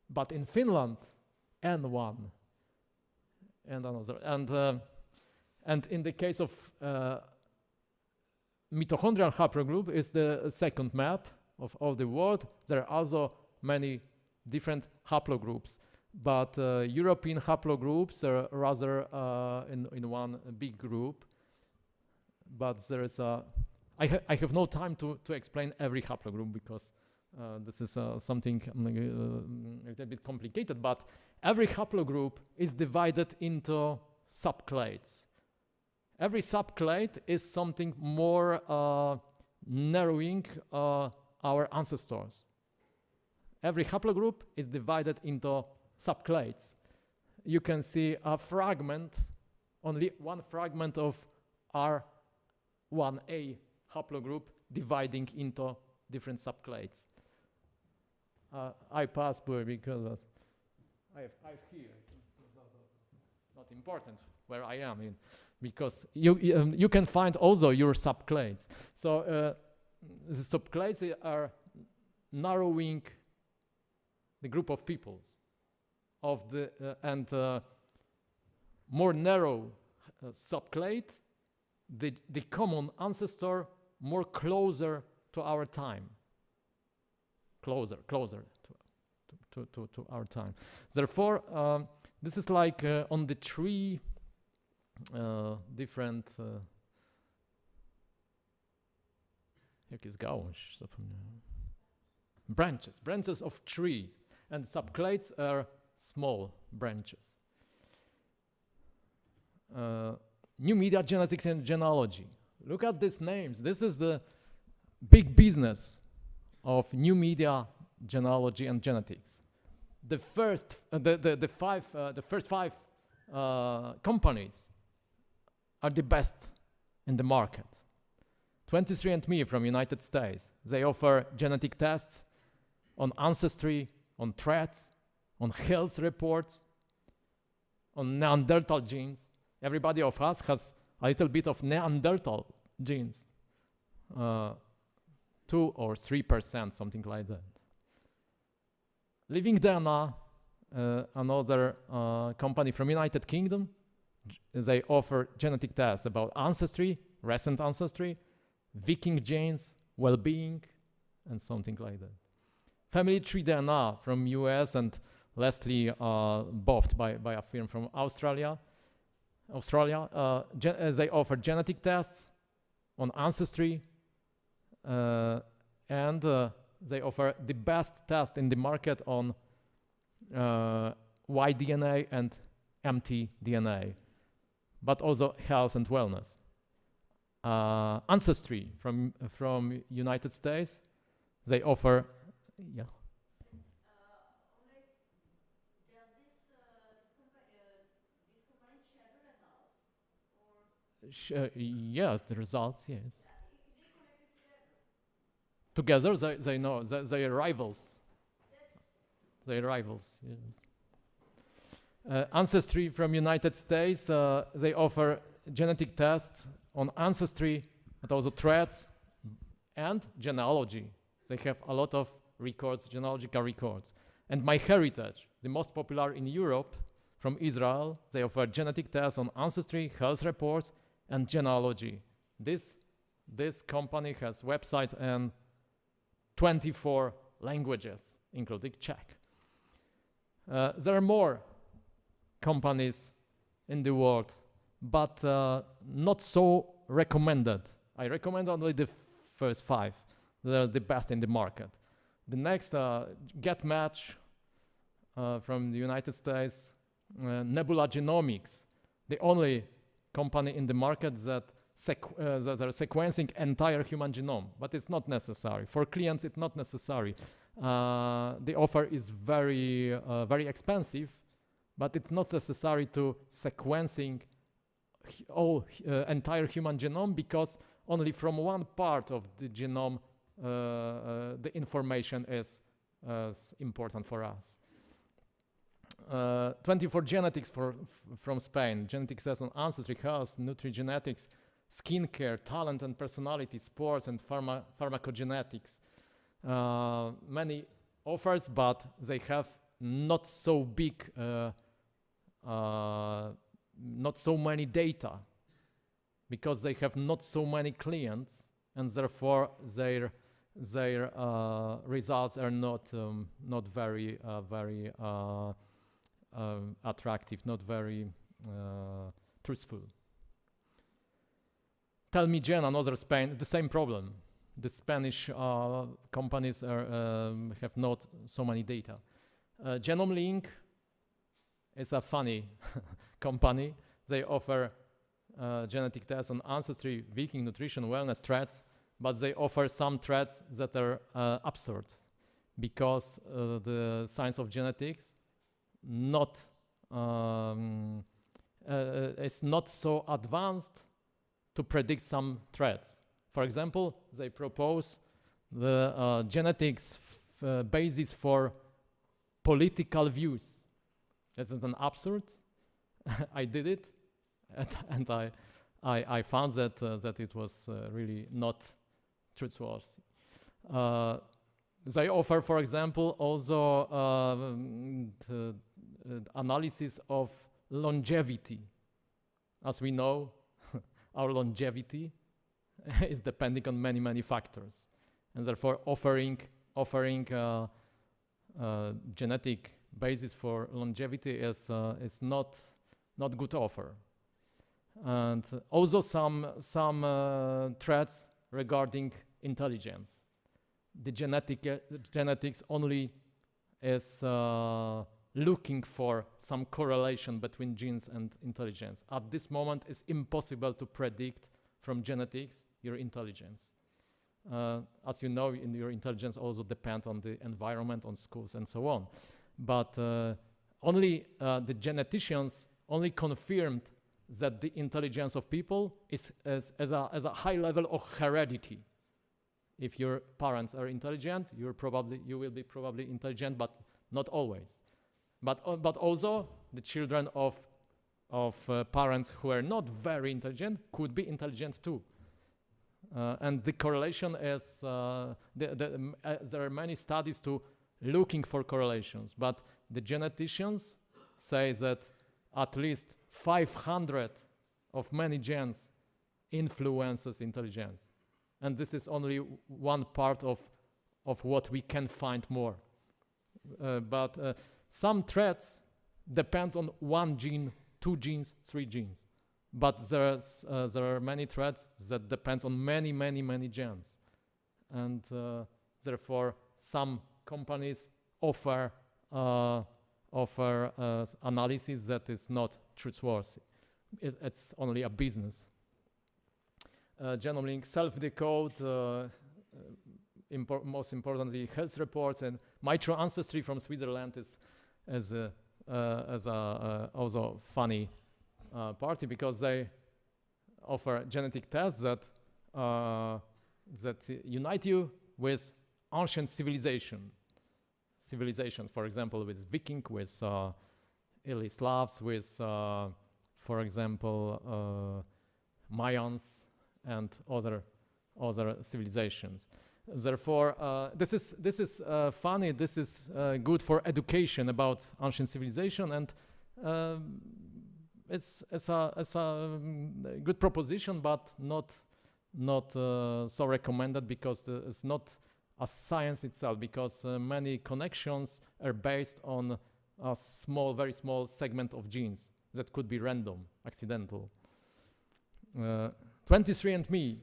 but in Finland, N1, and another. And in the case of mitochondrial haplogroup is the second map of all the world. There are also many different haplogroups, but European haplogroups are rather in one big group. But there is I have no time to explain every haplogroup because this is something a little bit complicated, but every haplogroup is divided into subclades. Every subclade is something more narrowing our ancestors. Every haplogroup is divided into subclades. You can see a fragment, only one fragment of R1A haplogroup dividing into different subclades. I pass by because I have here. Not important where I am in, because you can find also your subclades. So the subclades are narrowing the group of peoples of the and more narrow subclade, the common ancestor more closer to our time. Closer to our time. Therefore, this is like on the three different branches of trees, and subclades are small branches. New media genetics and genealogy. Look at these names. This is the big business of new media genealogy and genetics. The first five companies are the best in the market. 23andMe from United States. They offer genetic tests on ancestry, on threats, on health reports, on Neanderthal genes. Everybody of us has a little bit of Neanderthal genes. 2 or 3%, something like that. Living DNA, another company from United Kingdom, they offer genetic tests about ancestry, recent ancestry, Viking genes, well-being, and something like that. Family Tree DNA from US and lastly bought by a firm from Australia. They offer genetic tests on ancestry, and they offer the best test in the market on Y-DNA and mtDNA, but also health and wellness. Ancestry from United States, they offer, yeah. Yes, the results, yes. Together, they know, they are rivals. They are rivals, yeah. Ancestry from United States, they offer genetic tests on ancestry, but also threats and genealogy. They have a lot of records, genealogical records. And MyHeritage, the most popular in Europe, from Israel, they offer genetic tests on ancestry, health reports, and genealogy. This company has websites in 24 languages, including Czech. There are more companies in the world, but not so recommended. I recommend only the first 5. They're the best in the market. The next, GetMatch from the United States, Nebula Genomics, the only company in the market that are sequencing entire human genome, but it's not necessary. For clients, it's not necessary. The offer is very expensive, but it's not necessary to sequencing all entire human genome, because only from one part of the genome the information is important for us. 24 genetics from Spain. Genetics as an ancestry, health, nutrigenetics, skincare, talent and personality, sports and pharmacogenetics. Many offers, but they have not so big, not so many data, because they have not so many clients, and therefore their results are not very attractive, not very truthful. Tell Me Gen, another Spain, the same problem. The Spanish companies have not so many data. Genome Link is a funny company. They offer genetic tests on ancestry, Viking, nutrition, wellness, threats, but they offer some threats that are absurd, because the science of genetics is not so advanced to predict some threats. For example, they propose the genetics basis for political views. That's an absurd. I did it, and I found that it was really not truthworthy. They offer, for example, also the analysis of longevity. As we know, our longevity is depending on many factors, and therefore offering genetic basis for longevity is not good offer. And also some threats regarding intelligence. The genetics only is looking for some correlation between genes and intelligence. At this moment, it's impossible to predict from genetics your intelligence. As you know, your intelligence also depends on the environment, on schools, and so on. But only the geneticians only confirmed that the intelligence of people is as a high level of heredity. If your parents are intelligent, you will be probably intelligent, but not always. But also the children of parents who are not very intelligent could be intelligent too. And the correlation is there are many studies to looking for correlations, but the geneticians say that at least 500 of many genes influences intelligence. And this is only one part of what we can find more. But some traits depends on one gene, 2 genes, 3 genes. But there are many traits that depends on many genes. And therefore some companies offer analysis that is not truthworthy. It's only a business. Genome Link, self-decode, most importantly, health reports, and Mitro Ancestry from Switzerland is also funny party, because they offer genetic tests that unite you with ancient civilization, for example, with Viking, with early Slavs, with, for example, Mayans and other civilizations. Therefore, this is funny. This is good for education about ancient civilization, and it's a good proposition, but not so recommended, because it's not a science itself, because many connections are based on a very small segment of genes that could be random, accidental. 23andMe.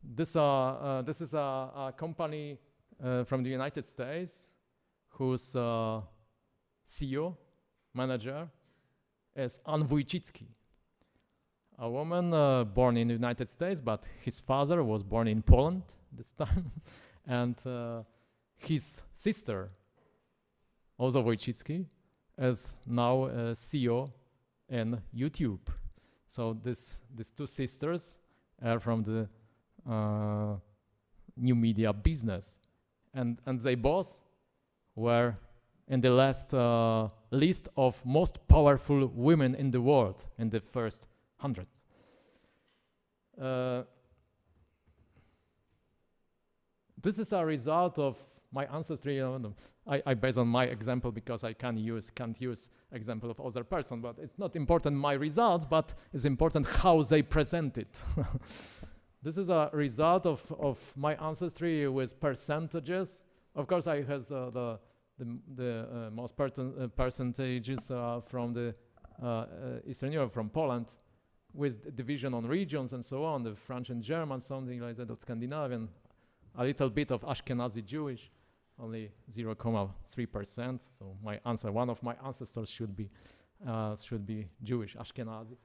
This is a company from the United States whose CEO, manager, is Ann Wojcicki, a woman born in the United States, but his father was born in Poland this time, and his sister, also Wojcicki, is now CEO in YouTube. So these two sisters from the new media business. And they both were in the last list of most powerful women in the world in the first 100. This is a result of my ancestry. I base on my example because I can't use example of other person, but it's not important my results, but it's important how they present it. This is a result of my ancestry with percentages. Of course, I has the most percentages from the Eastern Europe, from Poland, with division on regions and so on, the French and German, something like that, of Scandinavian, a little bit of Ashkenazi Jewish, only 0.3%. So my answer, one of my ancestors should be Jewish, Ashkenazi.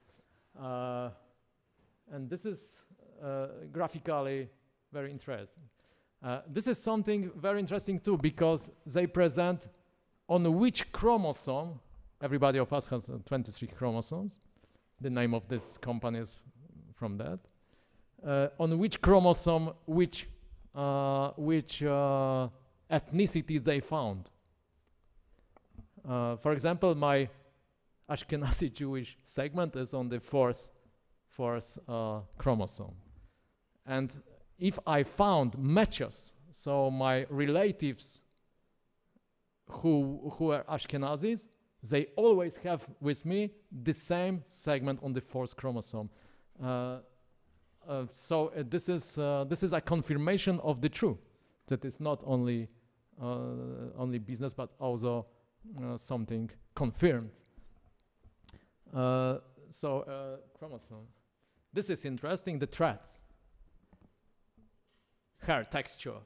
And this is graphically very interesting. This is something very interesting too, because they present on which chromosome, everybody of us has 23 chromosomes, the name of this company is from that, on which chromosome, which ethnicity they found. For example, my Ashkenazi Jewish segment is on the fourth chromosome. And if I found matches, so my relatives who are Ashkenazis, they always have with me the same segment on the fourth chromosome. This is a confirmation of the truth, that it's not only business but also something confirmed. Chromosome. This is interesting. The threads, hair texture.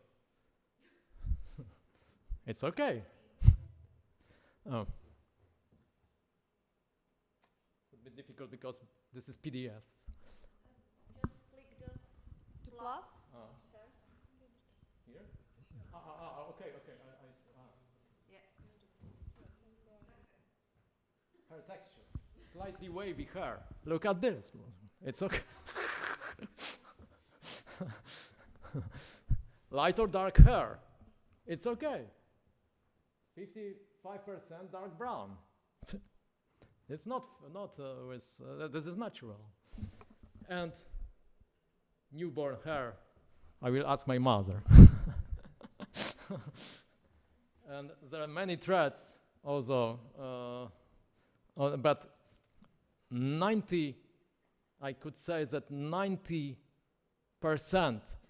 It's okay. Oh. It's a bit difficult because this is PDF. Just click the plus. Here? Okay. Yeah. Hair texture. Slightly wavy hair. Look at this. It's okay. Light or dark hair. It's okay. 55% dark brown. It's not with, this is natural. And newborn hair. I will ask my mother. And there are many threads also, but I could say that 90%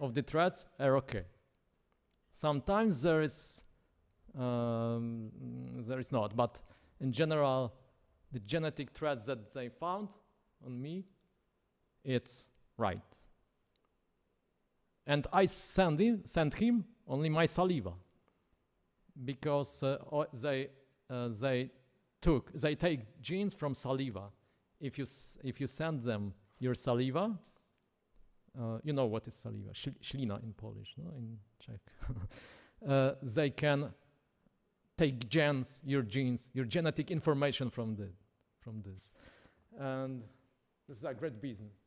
of the threads are okay. Sometimes there is not, but in general, the genetic threads that they found on me, it's right. And I sent him only my saliva, because they take genes from saliva. If you send them your saliva, you know what is saliva, ślina in Polish, no? In Czech. They can take your genes, your genetic information from this, and this is a great business.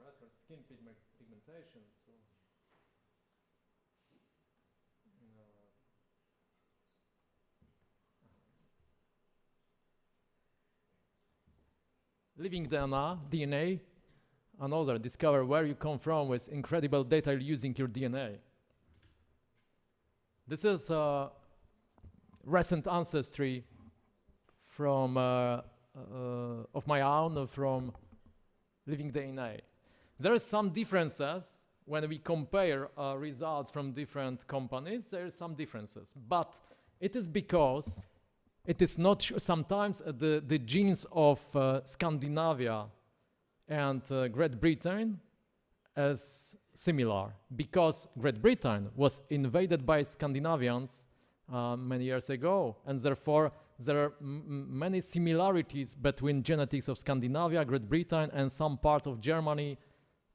As for skin pigmentation, so living DNA, another discover where you come from with incredible data using your DNA. This is recent ancestry from of my own from living DNA. There are some differences when we compare results from different companies. There are some differences, but it is because it is not sometimes the genes of Scandinavia and Great Britain as similar, because Great Britain was invaded by Scandinavians many years ago, and therefore there are many similarities between genetics of Scandinavia, Great Britain, and some part of Germany,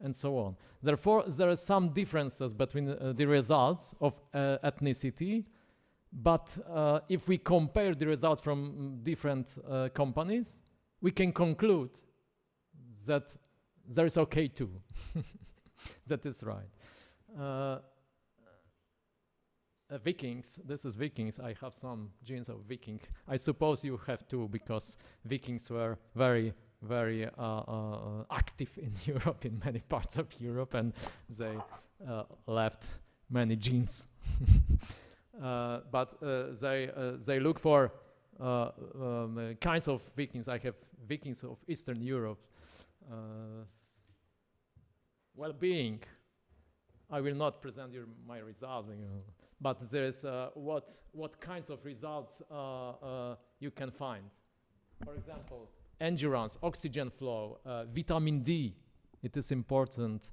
and so on. Therefore, there are some differences between the results of ethnicity, but if we compare the results from different companies, we can conclude there is okay too. That is right. Vikings, this is Vikings. I have some genes of Viking. I suppose you have too, because Vikings were very active in Europe, in many parts of Europe, and they left many genes. But they look for kinds of Vikings. I have Vikings of Eastern Europe. Well-being. I will not present you my results, but there is what kinds of results you can find. For example, endurance, oxygen flow, vitamin D, it is important.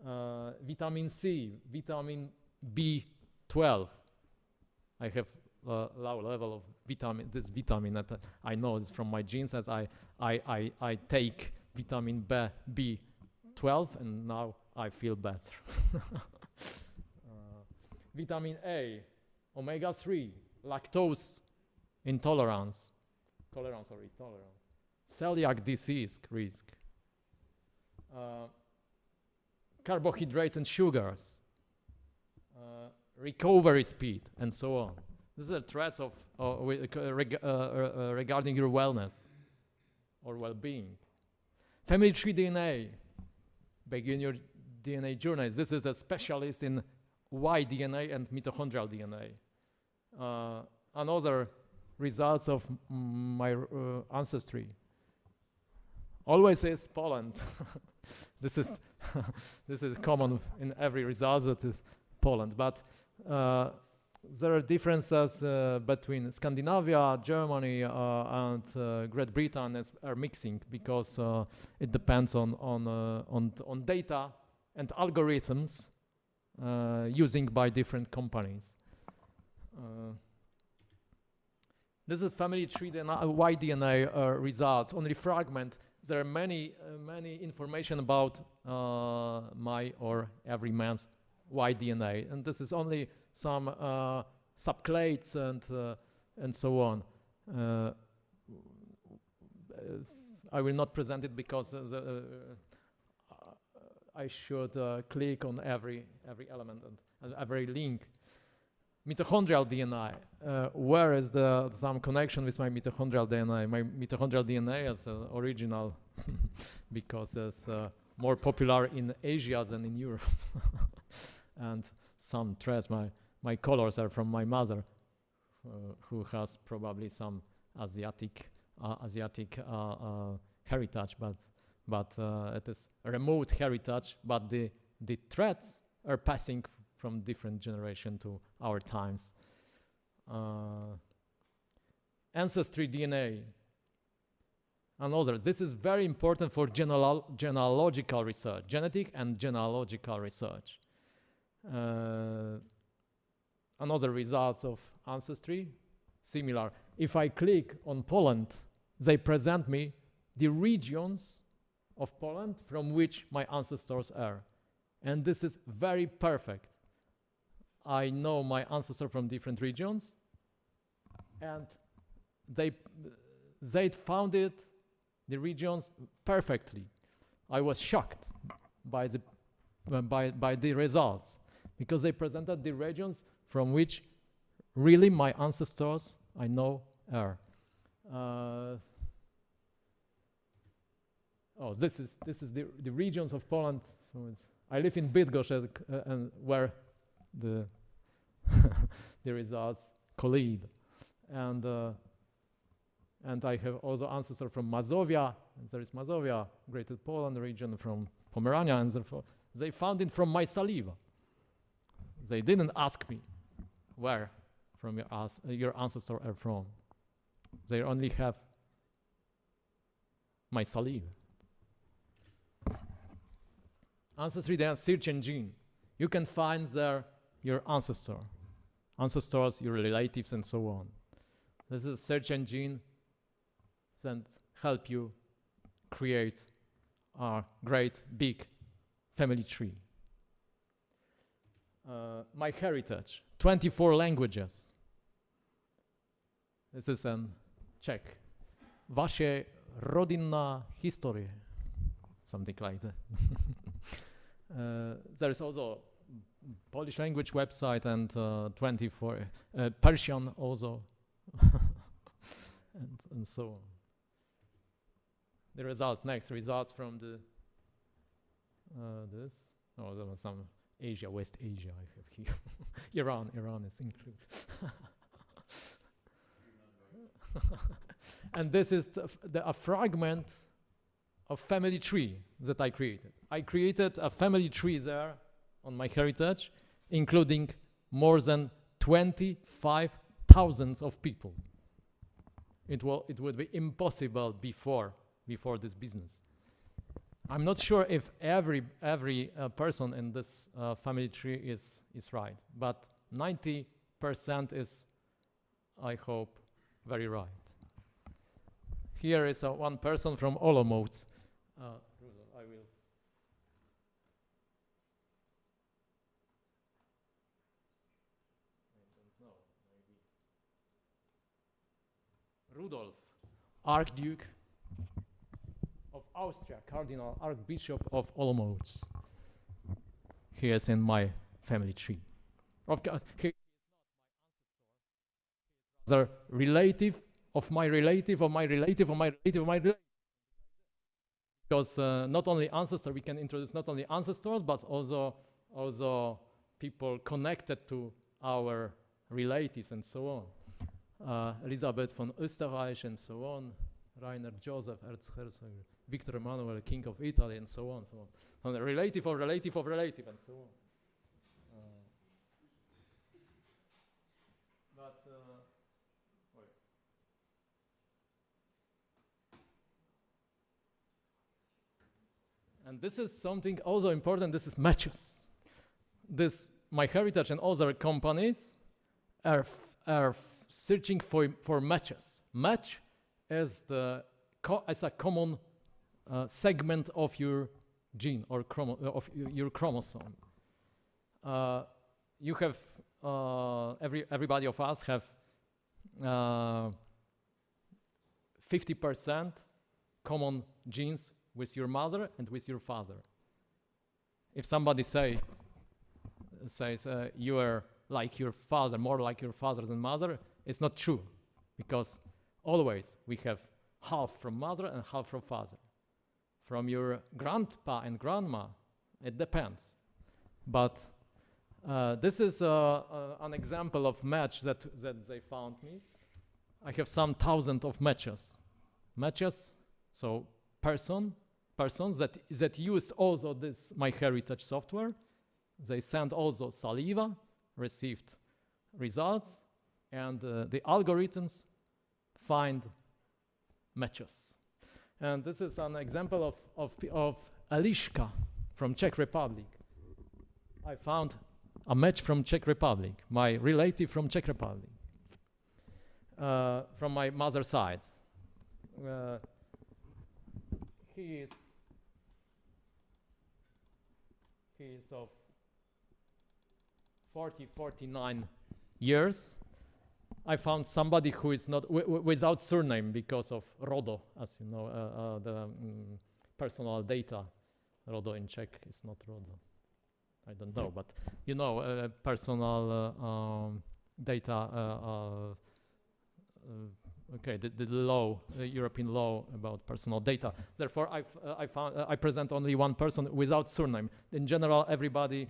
Vitamin C, vitamin B12. I have a low level of this vitamin that I know is from my genes, as I take vitamin B12 and now I feel better. Vitamin A, omega-3, lactose intolerance, tolerance or intolerance, celiac disease risk, carbohydrates and sugars, recovery speed, and so on. These are threats of regarding your wellness or well-being. Family tree DNA, begin your DNA journey. This is a specialist in Y DNA and mitochondrial DNA. Another results of my ancestry. Always is Poland. This is this is common in every result that is Poland, but there are differences between Scandinavia, Germany, and Great Britain are mixing, because it depends on data and algorithms using by different companies. This is family tree DNA, Y DNA results. Only fragment. There are many information about my or every man's Y DNA, and this is only some subclades and so on. I will not present it because I should click on every element and every link. Mitochondrial DNA. Where is some connection with my mitochondrial DNA? My mitochondrial DNA is original because it's more popular in Asia than in Europe. And some trace, my colors are from my mother, who has probably some Asiatic heritage, but it is a remote heritage, but the threads are passing from different generation to our times. Ancestry DNA. Another, this is very important for genealogical research, genetic and genealogical research. Another results of ancestry, similar. If I click on Poland, they present me the regions of Poland from which my ancestors are. And this is very perfect. I know my ancestors from different regions, and they founded the regions perfectly. I was shocked by the results, because they presented the regions from which really my ancestors I know are. This is the regions of Poland. I live in Bydgoszcz, and where the the results collide, and I have also ancestors from Mazovia. And there is Mazovia, Greater Poland region, from Pomerania, and therefore they found it from my saliva. They didn't ask me where from your ancestors are from. They only have my saliva. Ancestry DNA search engine. You can find there your ancestors, your relatives, and so on. This is a search engine that help you create a great big family tree. My heritage, 24 languages. This is a Czech. Wasze rodinna historie. something like that. There is also Polish language website and 24 Persian also, and so on. The results, next results from the this. Oh, there was some Asia, West Asia I have here. Iran is included. And this is a fragment of family tree that I created. I created a family tree there on my heritage, including more than 25,000 of people. It would be impossible before this business. I'm not sure if every person in this family tree is right, but 90% is, I hope, very right. Here is one person from Olomouci. I will. I don't know, maybe. Rudolf, Archduke of Austria, Cardinal Archbishop of Olomouci. He is in my family tree. Of course, he is not my ancestor. The relative of my relative of my relative of my relative of my relative. Because not only ancestor, we can introduce not only ancestors, but also people connected to our relatives and so on. Elisabeth von Österreich and so on. Rainer Joseph, Erzherzog, Victor Emmanuel, King of Italy, and so on, so on. And a relative of relative of relative, and so on. And this is something also important. This is matches. This my heritage and other companies are searching for matches. Match is as a common segment of your gene or your chromosome. You have everybody of us have 50% common genes with your mother and with your father. If somebody says you are like your father, more like your father than mother, it's not true, because always we have half from mother and half from father. From your grandpa and grandma, it depends. But this is an example of match that they found me. I have some thousand of matches. Matches, so persons that use also this MyHeritage software. They send also saliva, received results, and the algorithms find matches. And this is an example of Eliška from Czech Republic. I found a match from Czech Republic, my relative from Czech Republic, from my mother's side. He is of 49 years. I found somebody who is not without surname because of RODO, as you know, the personal data. RODO in Czech is not RODO. I don't know, but you know, personal data. Okay, the law, European law about personal data. Therefore, I present only one person without surname. In general, everybody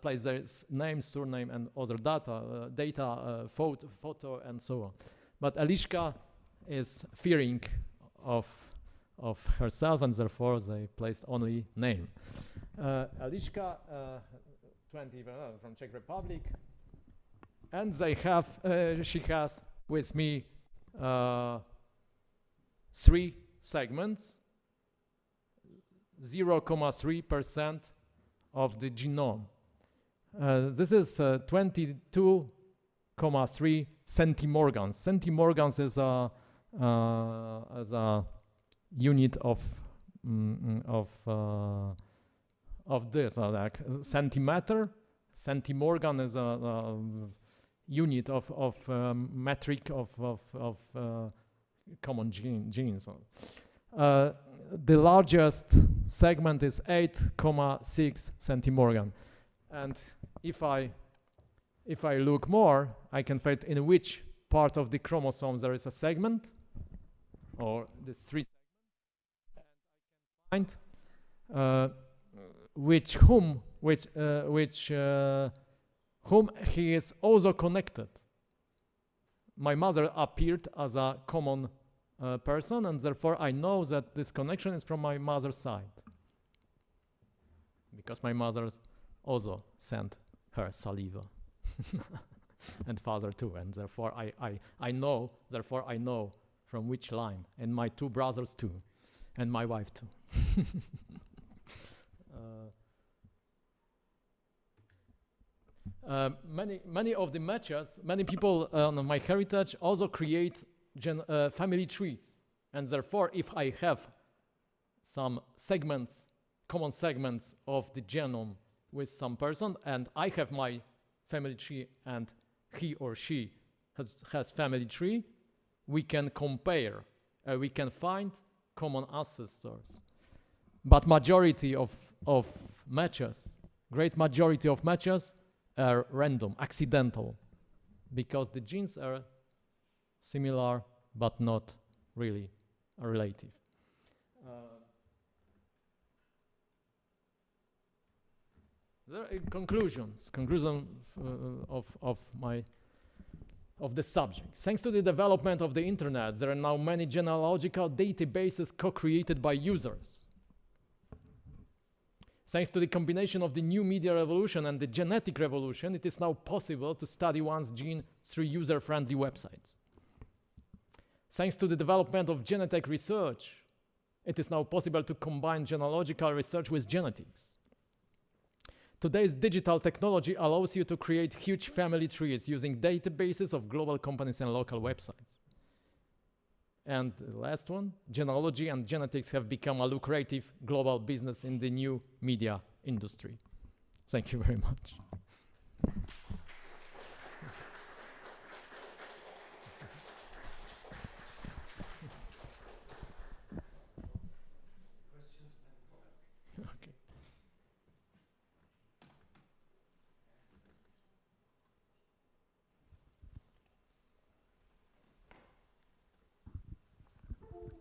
places their name, surname, and other data, photo, and so on. But Eliška is fearing of herself, and therefore they placed only name. Eliška, 20 from Czech Republic, and they have she has with me 3 segments, 0.3% of the genome. This is 22.3 centimorgans. Centimorgans is a unit of this, like centimeter. Centimorgan is a unit of metric of common genes. the largest segment is 8,6 centimorgan. And if I look more, I can find in which part of the chromosomes there is a segment, or the 3 segments, and I can find whom he is also connected. My mother appeared as a common person, and therefore I know that this connection is from my mother's side, because my mother also sent her saliva, and father too, and therefore I know from which line, and my 2 brothers too, and my wife too. Many of the matches, many people on my heritage also create family trees, and therefore if I have some segments, common segments of the genome with some person, and I have my family tree and he or she has family tree, we can compare, we can find common ancestors. But majority of matches, great majority of matches are random, accidental, because the genes are similar but not really relative. There are conclusions of the subject. Thanks to the development of the internet, there are now many genealogical databases co-created by users. Thanks to the combination of the new media revolution and the genetic revolution, it is now possible to study one's gene through user-friendly websites. Thanks to the development of genetic research, it is now possible to combine genealogical research with genetics. Today's digital technology allows you to create huge family trees using databases of global companies and local websites. And the last one, genealogy and genetics have become a lucrative global business in the new media industry. Thank you very much.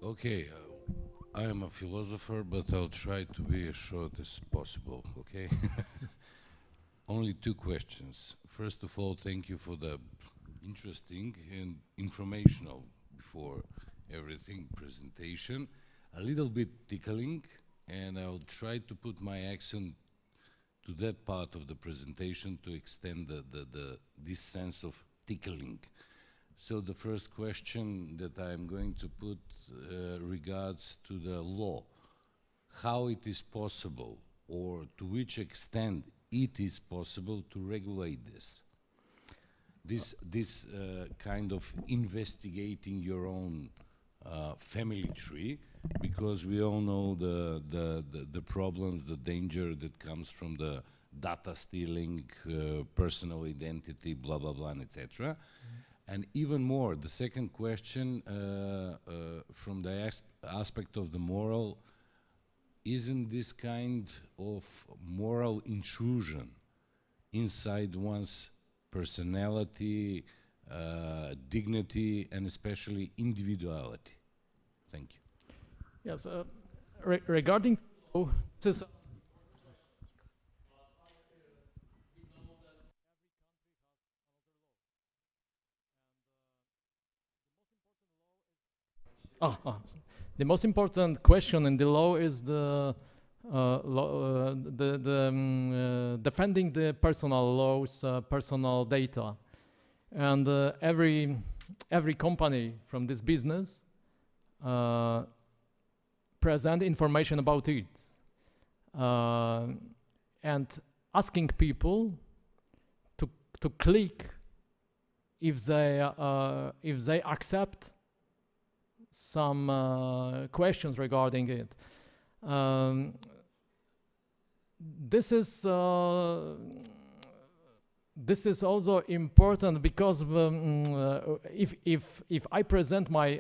Okay, I am a philosopher, but I'll try to be as short as possible, okay? Only 2 questions. First of all, thank you for the interesting and informational, before everything, presentation. A little bit tickling, and I'll try to put my accent to that part of the presentation to extend this sense of tickling. So the first question that I'm going to put regards to the law. How it is possible, or to which extent it is possible to regulate this? This kind of investigating your own family tree, because we all know the problems, the danger that comes from the data stealing, personal identity, blah, blah, blah, and etc. And even more, the second question, from the aspect of the moral, isn't this kind of moral intrusion inside one's personality, dignity, and especially individuality? Thank you. Yes, regarding this. The most important question in the law is defending the personal laws, personal data, and every company from this business present information about it, and asking people to click if they accept some questions regarding it. This is also important because if I present my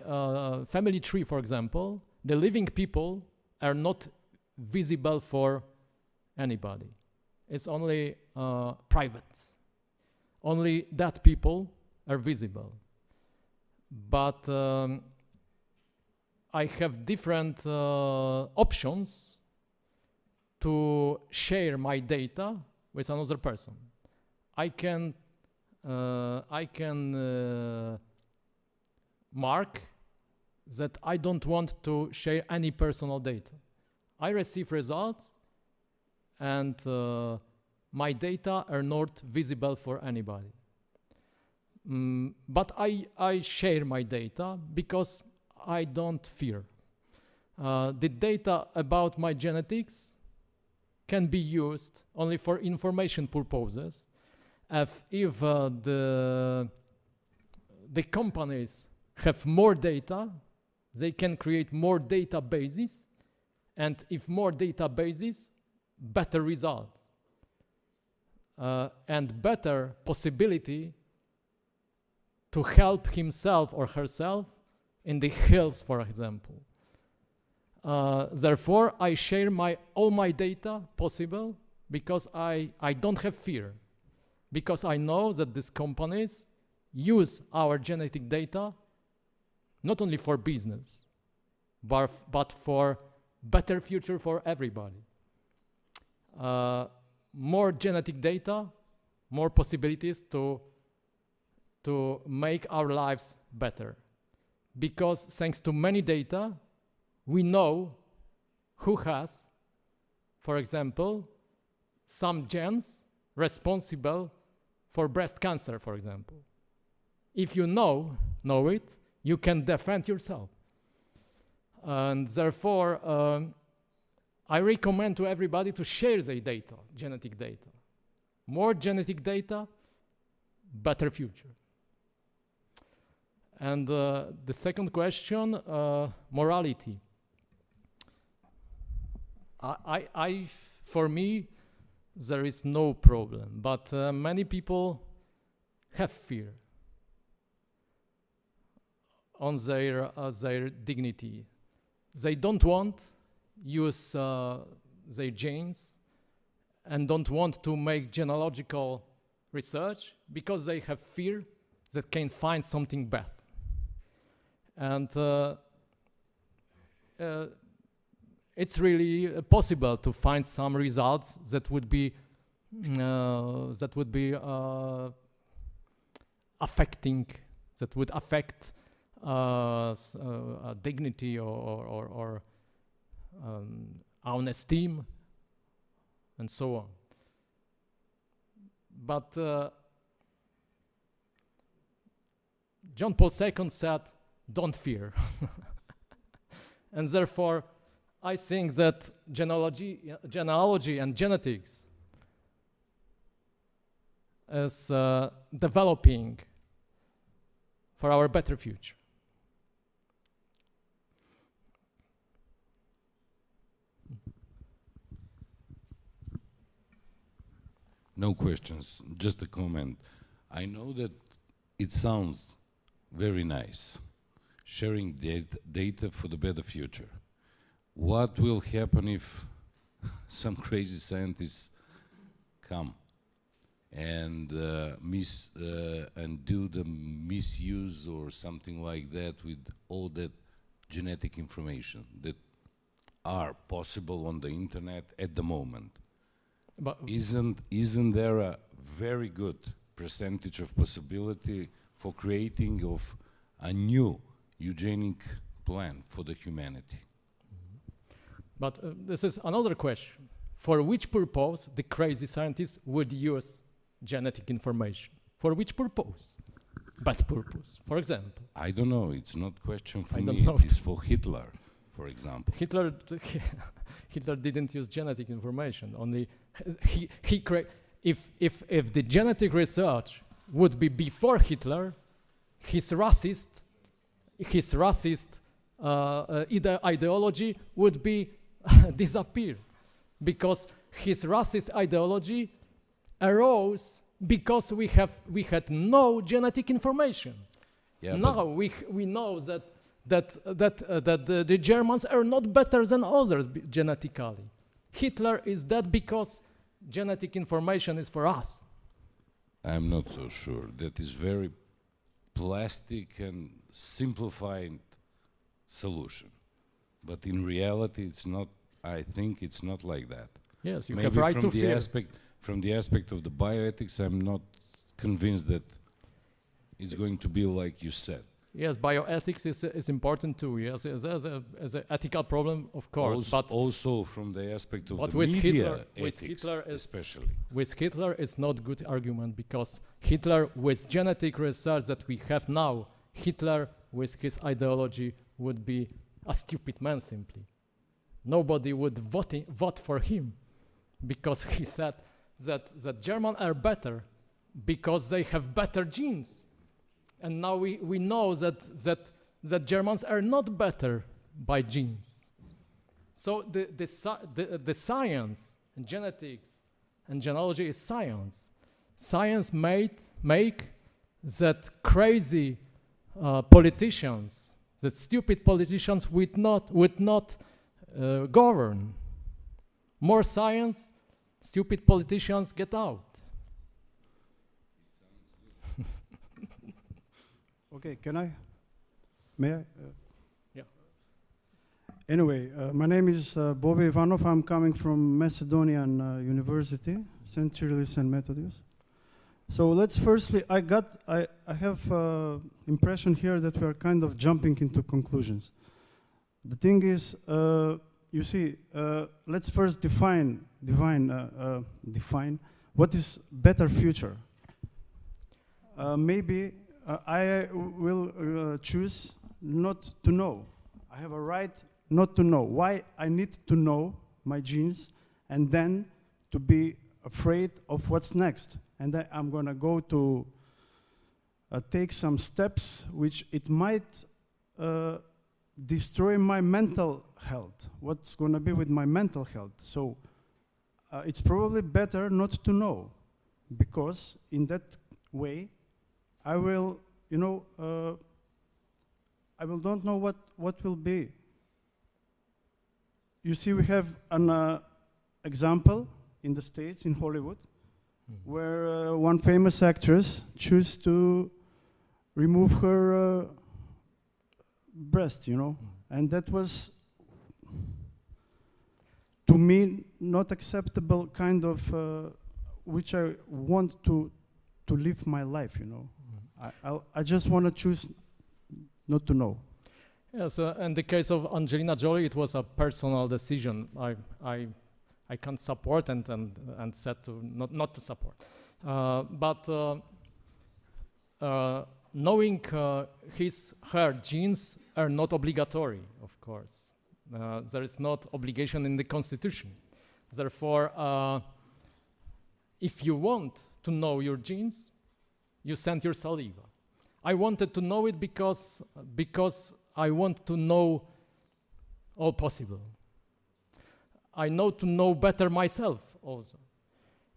family tree, for example, the living people are not visible for anybody. It's only private. Only that people are visible. But I have different options to share my data with another person. I can mark that I don't want to share any personal data. I receive results and my data are not visible for anybody. But I share my data because I don't fear. The data about my genetics can be used only for information purposes. If the companies have more data, they can create more databases, and if more databases, better results and better possibility to help himself or herself in the health, for example. Therefore, I share all my data possible because I don't have fear, because I know that these companies use our genetic data not only for business, but for better future for everybody. More genetic data, more possibilities to make our lives better. Because thanks to many data, we know who has, for example, some genes responsible for breast cancer, for example. If you know it, you can defend yourself. And therefore, I recommend to everybody to share their data, genetic data. More genetic data, better future. And the second question, morality. For me, there is no problem, but many people have fear on their dignity. They don't want use their genes and don't want to make genealogical research because they have fear that can find something bad. And it's really possible to find some results that would be affect dignity or own esteem and so on. But John Paul II said, "Don't fear." And therefore, I think that genealogy and genetics is developing for our better future. No questions, just a comment. I know that it sounds very nice, sharing data for the better future. What will happen if some crazy scientists come and do the misuse or something like that with all that genetic information that are possible on the internet at the moment? But isn't there a very good percentage of possibility for creating of a new eugenic plan for the humanity? But this is another question. For which purpose the crazy scientists would use genetic information? For which purpose? Bad purpose, for example. I don't know. It's not question for me. It's for Hitler, for example. Hitler didn't use genetic information. Only if the genetic research would be before Hitler, his racist ideology would be disappear, because his racist ideology arose because we had no genetic information. Yeah, now we know that that the Germans are not better than others genetically. Hitler is dead because genetic information is for us. I'm not so sure. That is very plastic and simplified solution. But in reality, it's not. I think it's not like that. Yes, you Maybe have right from to the fear. From the aspect of the bioethics, I'm not convinced that it's going to be like you said. Yes, bioethics is important too. Yes, as an ethical problem, of course. Also, but also from the aspect of but the with media Hitler, ethics, especially. With Hitler, it's not good argument because Hitler, with genetic research that we have now, Hitler with his ideology would be a stupid man simply. Nobody would vote for him because he said that Germans are better because they have better genes. And now we know that Germans are not better by genes. So the science and genetics and genealogy is science. Science make that crazy politicians, that stupid politicians would not govern. More science, stupid politicians get out. Okay, can I? May I? Yeah. Anyway, my name is Bobby Ivanov. I'm coming from Macedonian University, St. Cyrillus and Methodius. So let's firstly, I have impression here that we are kind of jumping into conclusions. The thing is, you see, let's first define what is better future. Maybe I will choose not to know. I have a right not to know. Why I need to know my genes and then to be afraid of what's next. And I'm gonna go to take some steps which it might destroy my mental health. What's gonna be with my mental health? So it's probably better not to know, because in that way I will, I will don't know what will be. You see, we have an example in the States, in Hollywood, where one famous actress chose to remove her breast, and that was, to me, not acceptable kind of, which I want to live my life, I just want to choose not to know. Yes, in the case of Angelina Jolie, it was a personal decision. I can't support and said to not to support. But knowing her genes are not obligatory, of course. There is not obligation in the Constitution. Therefore, if you want to know your genes, you send your saliva. I wanted to know it because I want to know all possible. I know to know better myself also.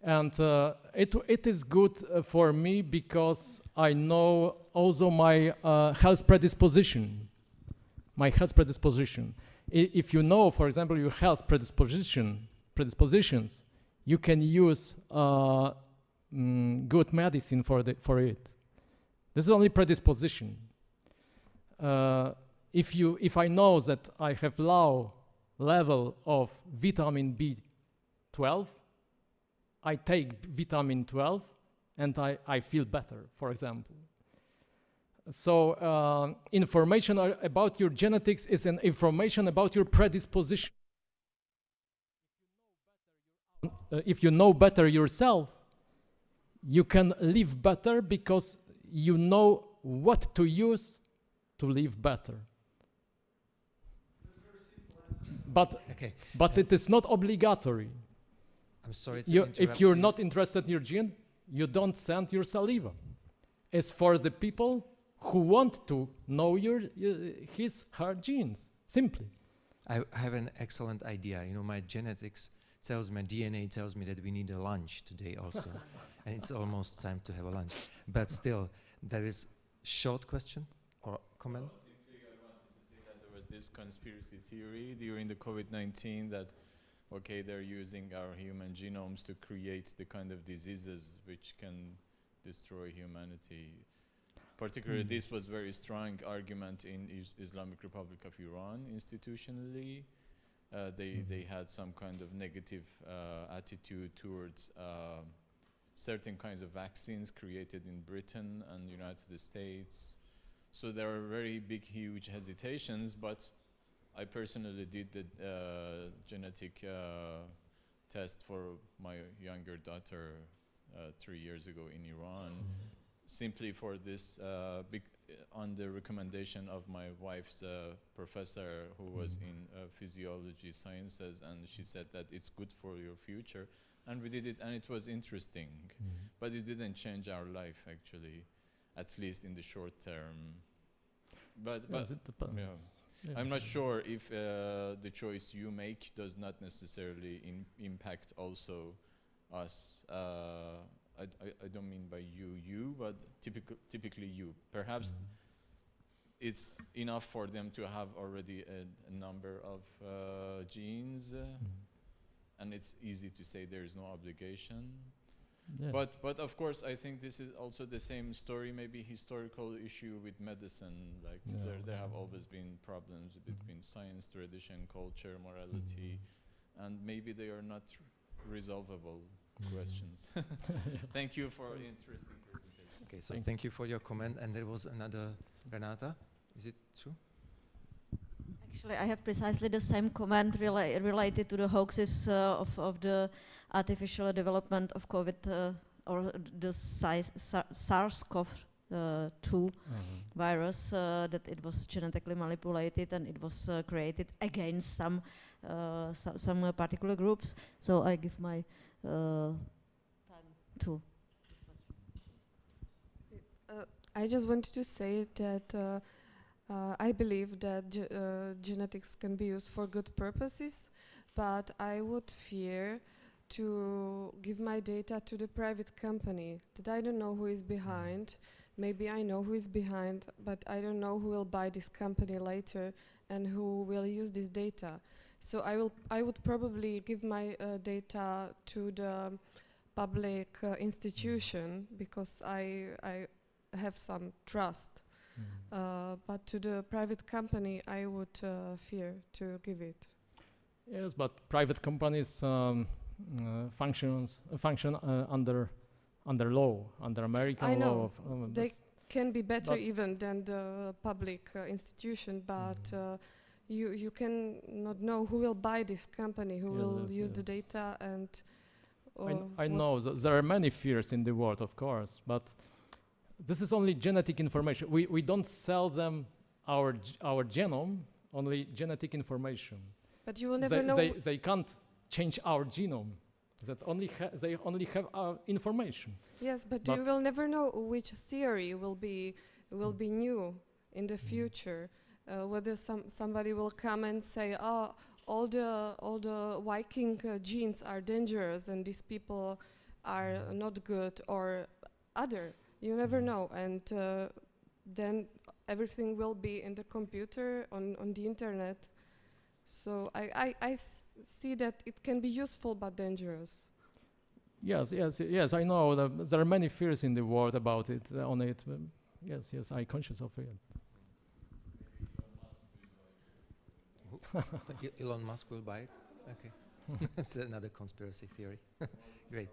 And it is good for me because I know also my health predisposition. My health predisposition. If you know, for example, your health predispositions, you can use good medicine for it. This is only predisposition. If I know that I have low level of vitamin B12, I take vitamin 12 and I feel better, for example. So information about your genetics is an information about your predisposition. If you know better yourself, you can live better because you know what to use to live better. But it is not obligatory. I'm sorry to interrupt if you're not interested in your gene, you don't send your saliva. It's for the people who want to know her genes, simply. I have an excellent idea. My genetics tells my DNA tells me that we need a lunch today also. And it's almost time to have a lunch. But still, there is short question or comment? Simply I wanted to this conspiracy theory during the COVID-19 that, okay, they're using our human genomes to create the kind of diseases which can destroy humanity. Particularly, this was very strong argument in Islamic Republic of Iran institutionally. They had some kind of negative attitude towards certain kinds of vaccines created in Britain and United States. So there are very big, huge hesitations, but I personally did the genetic test for my younger daughter 3 years ago in Iran, simply for this, on the recommendation of my wife's professor who was in physiology sciences, and she said that it's good for your future. And we did it, and it was interesting, but it didn't change our life, actually, at least in the short term. But Yes, it depends. yeah. Yeah, I'm not sure if the choice you make does not necessarily impact also us. I don't mean by you, but typically you. Perhaps it's enough for them to have already a number of genes, and it's easy to say there is no obligation. Yeah. But of course, I think this is also the same story, maybe historical issue with medicine. Like there have always been problems between science, tradition, culture, morality, and maybe they are not resolvable questions. Thank you for interesting presentation. Okay, so thank you for your comment. And there was another, Renata, is it true? Actually, I have precisely the same comment related to the hoaxes of the artificial development of COVID or the SARS-CoV-2 virus, that it was genetically manipulated and it was created against some particular groups. So I give my time to this question. I just wanted to say that I believe that genetics can be used for good purposes, but I would fear to give my data to the private company that I don't know who is behind. Maybe I know who is behind, but I don't know who will buy this company later and who will use this data. So I would probably give my data to the public institution because I have some trust. But to the private company, I would fear to give it. Yes, but private companies function under law, under American I law. know they can be better even than the public institution, but you can not know who will buy this company, who will use the data, and I know there are many fears in the world, of course, but this is only genetic information. We don't sell them our genome, only genetic information. But you will never know. They can't change our genome. They only have our information. Yes, but you will never know which theory will be new in the future. Whether somebody will come and say, "Oh, all the Viking genes are dangerous, and these people are not good," or other. You never know, and then everything will be in the computer, on the internet. So I see that it can be useful but dangerous. Yes, I know that there are many fears in the world about it, on it. Yes, I'm conscious of it. Elon Musk will buy it? Okay. That's another conspiracy theory. Great.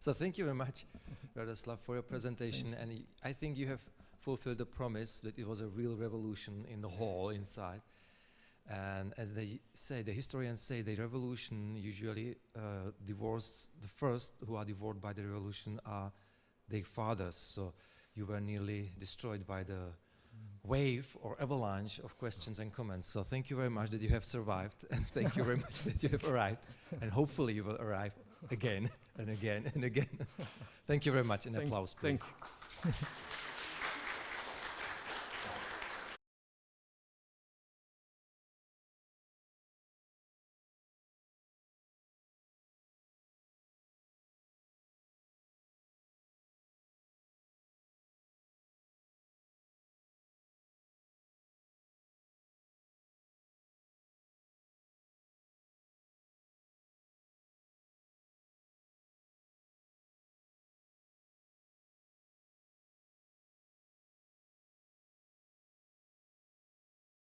So thank you very much, Radoslav, for your presentation. And I think you have fulfilled the promise that it was a real revolution in the hall inside. And as they say, the historians say, the revolution usually divorce, the first who are divorced by the revolution are their fathers. So you were nearly destroyed by the wave or avalanche of questions and comments. So thank you very much that you have survived, and thank you very much that you have arrived, and hopefully you will arrive again and again and again. Thank you very much, and applause, please. Thank you.